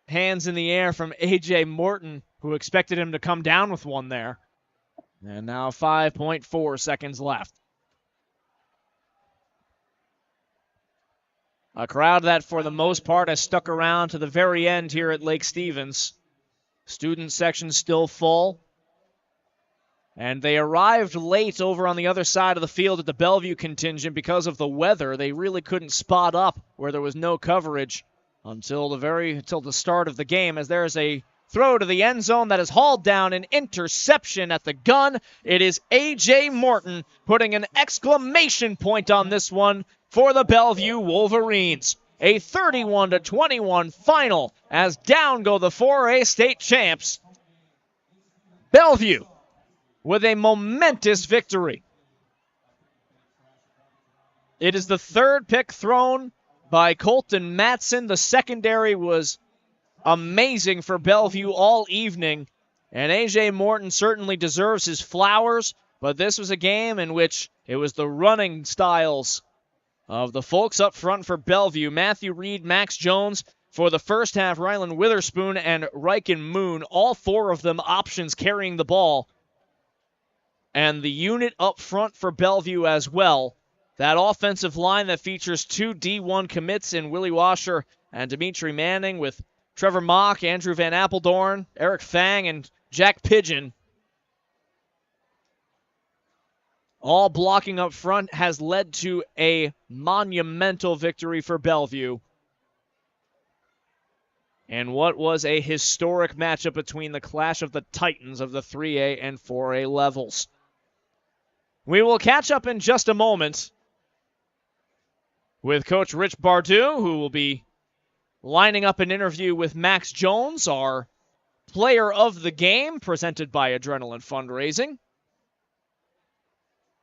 S21: hands in the air from A.J. Morton, who expected him to come down with one there. And now 5.4 seconds left. A crowd that, for the most part, has stuck around to the very end here at Lake Stevens. Student section still full. And they arrived late over on the other side of the field at the Bellevue contingent because of the weather. They really couldn't spot up where there was no coverage until the start of the game, as there is a throw to the end zone that is hauled down, an interception at the gun. It is A.J. Morton putting an exclamation point on this one for the Bellevue Wolverines. A 31-21 final as down go the 4A state champs. Bellevue with a momentous victory. It is the third pick thrown by Colton Madsen. The secondary was amazing for Bellevue all evening, and A.J. Morton certainly deserves his flowers, but this was a game in which it was the running styles of the folks up front for Bellevue. Matthew Reed, Max Jones for the first half, Rylan Witherspoon and Riken Moon, all four of them options carrying the ball. And the unit up front for Bellevue as well. That offensive line that features two D1 commits in Willie Washer and Dimitri Manning, with Trevor Mock, Andrew Van Apeldoorn, Eric Fang, and Jack Pigeon all blocking up front, has led to a monumental victory for Bellevue. And what was a historic matchup between the clash of the titans of the 3A and 4A levels. We will catch up in just a moment with Coach Rich Bardue, who will be lining up an interview with Max Jones, our player of the game, presented by Adrenaline Fundraising,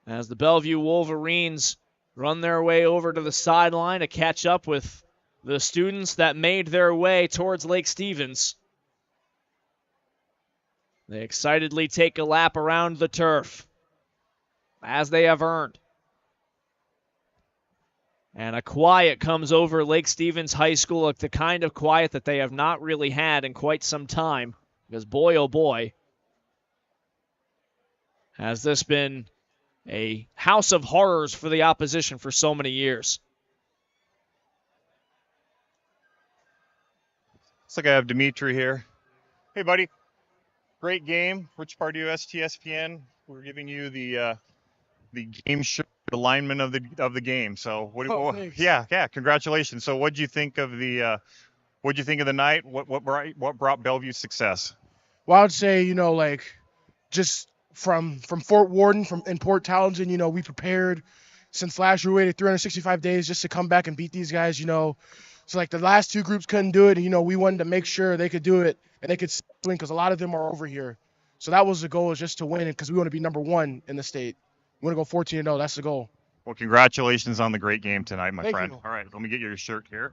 S21: as the Bellevue Wolverines run their way over to the sideline to catch up with the students that made their way towards Lake Stevens. They excitedly take a lap around the turf, as they have earned. And a quiet comes over Lake Stevens High School, like the kind of quiet that they have not really had in quite some time. Because boy, oh boy, has this been a house of horrors for the opposition for so many years.
S9: Looks like I have Dimitri here. Hey, buddy. Great game. Rich Bardue, STSPN. We're giving you the game shirt alignment of the game. So yeah, congratulations. So what'd you think of the night? What brought Bellevue success?
S1: Well, I'd say, just from Fort Worden, in Port Townsend, we prepared since last year. We waited 365 days just to come back and beat these guys, So the last two groups couldn't do it, and, we wanted to make sure they could do it and they could win, because a lot of them are over here. So that was the goal, is just to win, because we want to be number one in the state. We want to go 14-0. That's the goal.
S9: Well, congratulations on the great game tonight, my
S1: Thank
S9: friend.
S1: you.
S9: All right, let me get your shirt here.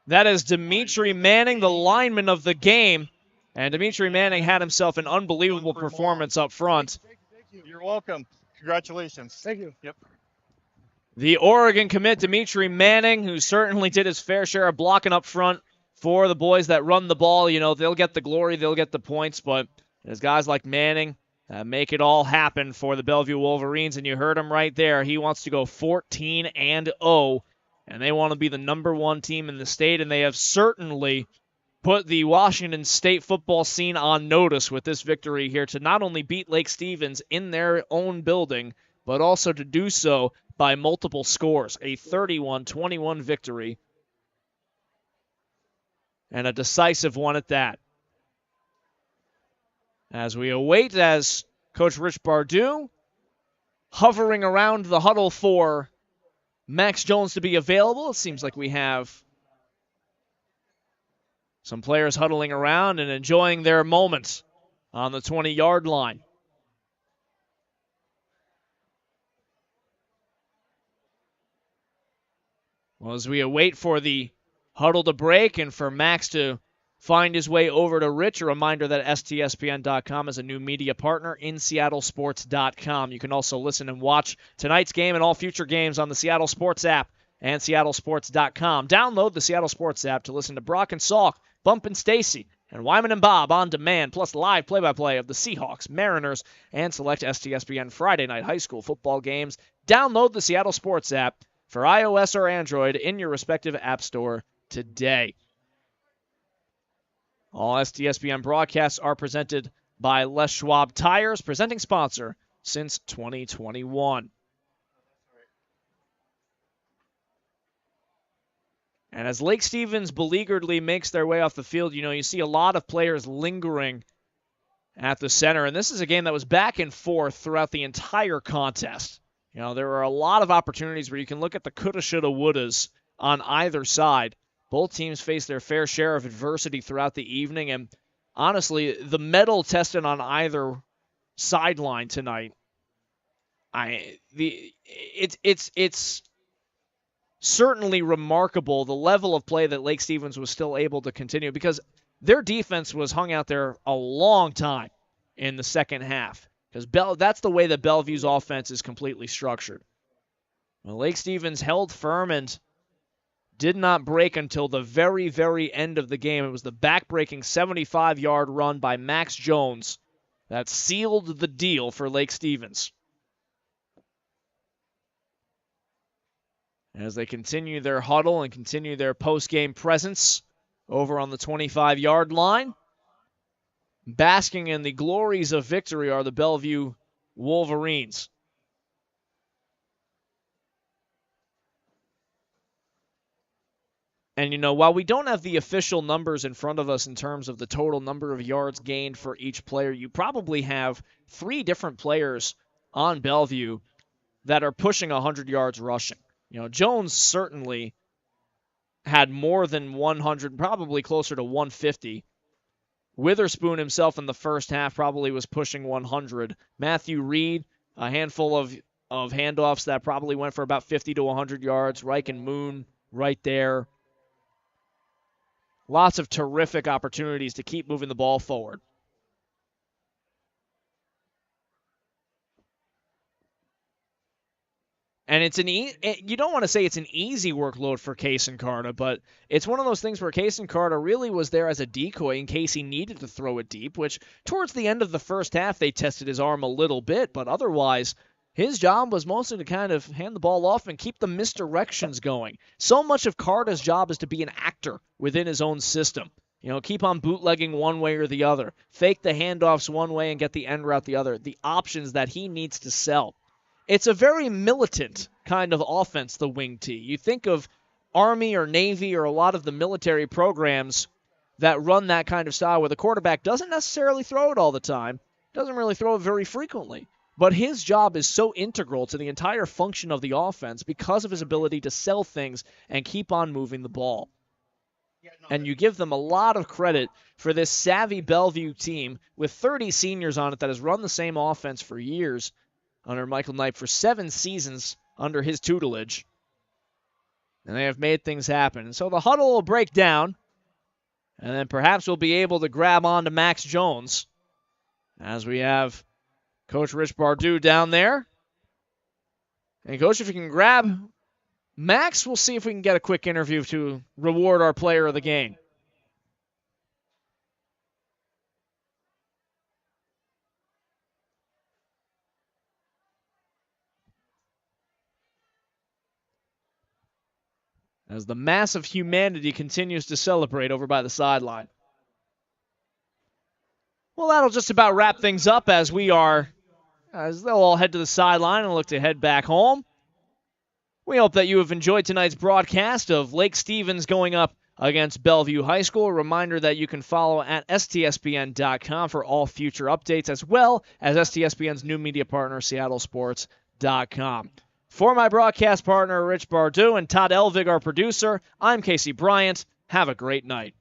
S21: That is Dimitri Manning, the lineman of the game. And Dimitri Manning had himself an unbelievable performance up front.
S9: You're welcome. Congratulations.
S1: Thank you.
S9: Yep.
S21: The Oregon commit, Dimitri Manning, who certainly did his fair share of blocking up front for the boys that run the ball. They'll get the glory, they'll get the points, but there's guys like Manning make it all happen for the Bellevue Wolverines, and you heard him right there. He wants to go 14-0, and they want to be the number one team in the state, and they have certainly put the Washington State football scene on notice with this victory here, to not only beat Lake Stevens in their own building, but also to do so by multiple scores. A 31-21 victory, and a decisive one at that. As we await, as Coach Rich Bardue hovering around the huddle for Max Jones to be available. It seems like we have some players huddling around and enjoying their moments on the 20-yard line. Well, as we await for the huddle to break and for Max to find his way over to Rich, a reminder that STSPN.com is a new media partner in SeattleSports.com. You can also listen and watch tonight's game and all future games on the Seattle Sports app and SeattleSports.com. Download the Seattle Sports app to listen to Brock and Salk, Bump and Stacy, and Wyman and Bob on demand, plus live play-by-play of the Seahawks, Mariners, and select STSPN Friday night high school football games. Download the Seattle Sports app for iOS or Android in your respective app store today. All STSPN broadcasts are presented by Les Schwab Tires, presenting sponsor since 2021. And as Lake Stevens beleagueredly makes their way off the field, you see a lot of players lingering at the center. And this is a game that was back and forth throughout the entire contest. There were a lot of opportunities where you can look at the coulda, shoulda, wouldas on either side. Both teams faced their fair share of adversity throughout the evening, and honestly, the mettle tested on either sideline tonight, it's certainly remarkable the level of play that Lake Stevens was still able to continue, because their defense was hung out there a long time in the second half, because that's the way that Bellevue's offense is completely structured. Well, Lake Stevens held firm and did not break until the very, very end of the game. It was the back-breaking 75-yard run by Max Jones that sealed the deal for Lake Stevens. As they continue their huddle and continue their post-game presence over on the 25-yard line, basking in the glories of victory are the Bellevue Wolverines. And, while we don't have the official numbers in front of us in terms of the total number of yards gained for each player, you probably have 3 different players on Bellevue that are pushing 100 yards rushing. Jones certainly had more than 100, probably closer to 150. Witherspoon himself in the first half probably was pushing 100. Matthew Reed, a handful of handoffs that probably went for about 50 to 100 yards. Reich and Moon right there. Lots of terrific opportunities to keep moving the ball forward. And you don't want to say it's an easy workload for Case and Carter, but it's one of those things where Case and Carter really was there as a decoy in case he needed to throw it deep, which towards the end of the first half they tested his arm a little bit, but otherwise his job was mostly to kind of hand the ball off and keep the misdirections going. So much of Carter's job is to be an actor within his own system. Keep on bootlegging one way or the other. Fake the handoffs one way and get the end route the other. The options that he needs to sell. It's a very militant kind of offense, the wing T. You think of Army or Navy or a lot of the military programs that run that kind of style where the quarterback doesn't necessarily throw it all the time, doesn't really throw it very frequently. But his job is so integral to the entire function of the offense because of his ability to sell things and keep on moving the ball. And you give them a lot of credit for this savvy Bellevue team with 30 seniors on it that has run the same offense for years under Michael Knight, for 7 seasons under his tutelage. And they have made things happen. And so the huddle will break down, and then perhaps we'll be able to grab on to Max Jones as we have Coach Rich Bardue down there. And, Coach, if you can grab Max, we'll see if we can get a quick interview to reward our player of the game. As the mass of humanity continues to celebrate over by the sideline. Well, that'll just about wrap things up as they'll all head to the sideline and look to head back home. We hope that you have enjoyed tonight's broadcast of Lake Stevens going up against Bellevue High School. A reminder that you can follow at STSPN.com for all future updates, as well as STSPN's new media partner, SeattleSports.com. For my broadcast partner, Rich Bardue, and Todd Elvig, our producer, I'm Casey Bryant. Have a great night.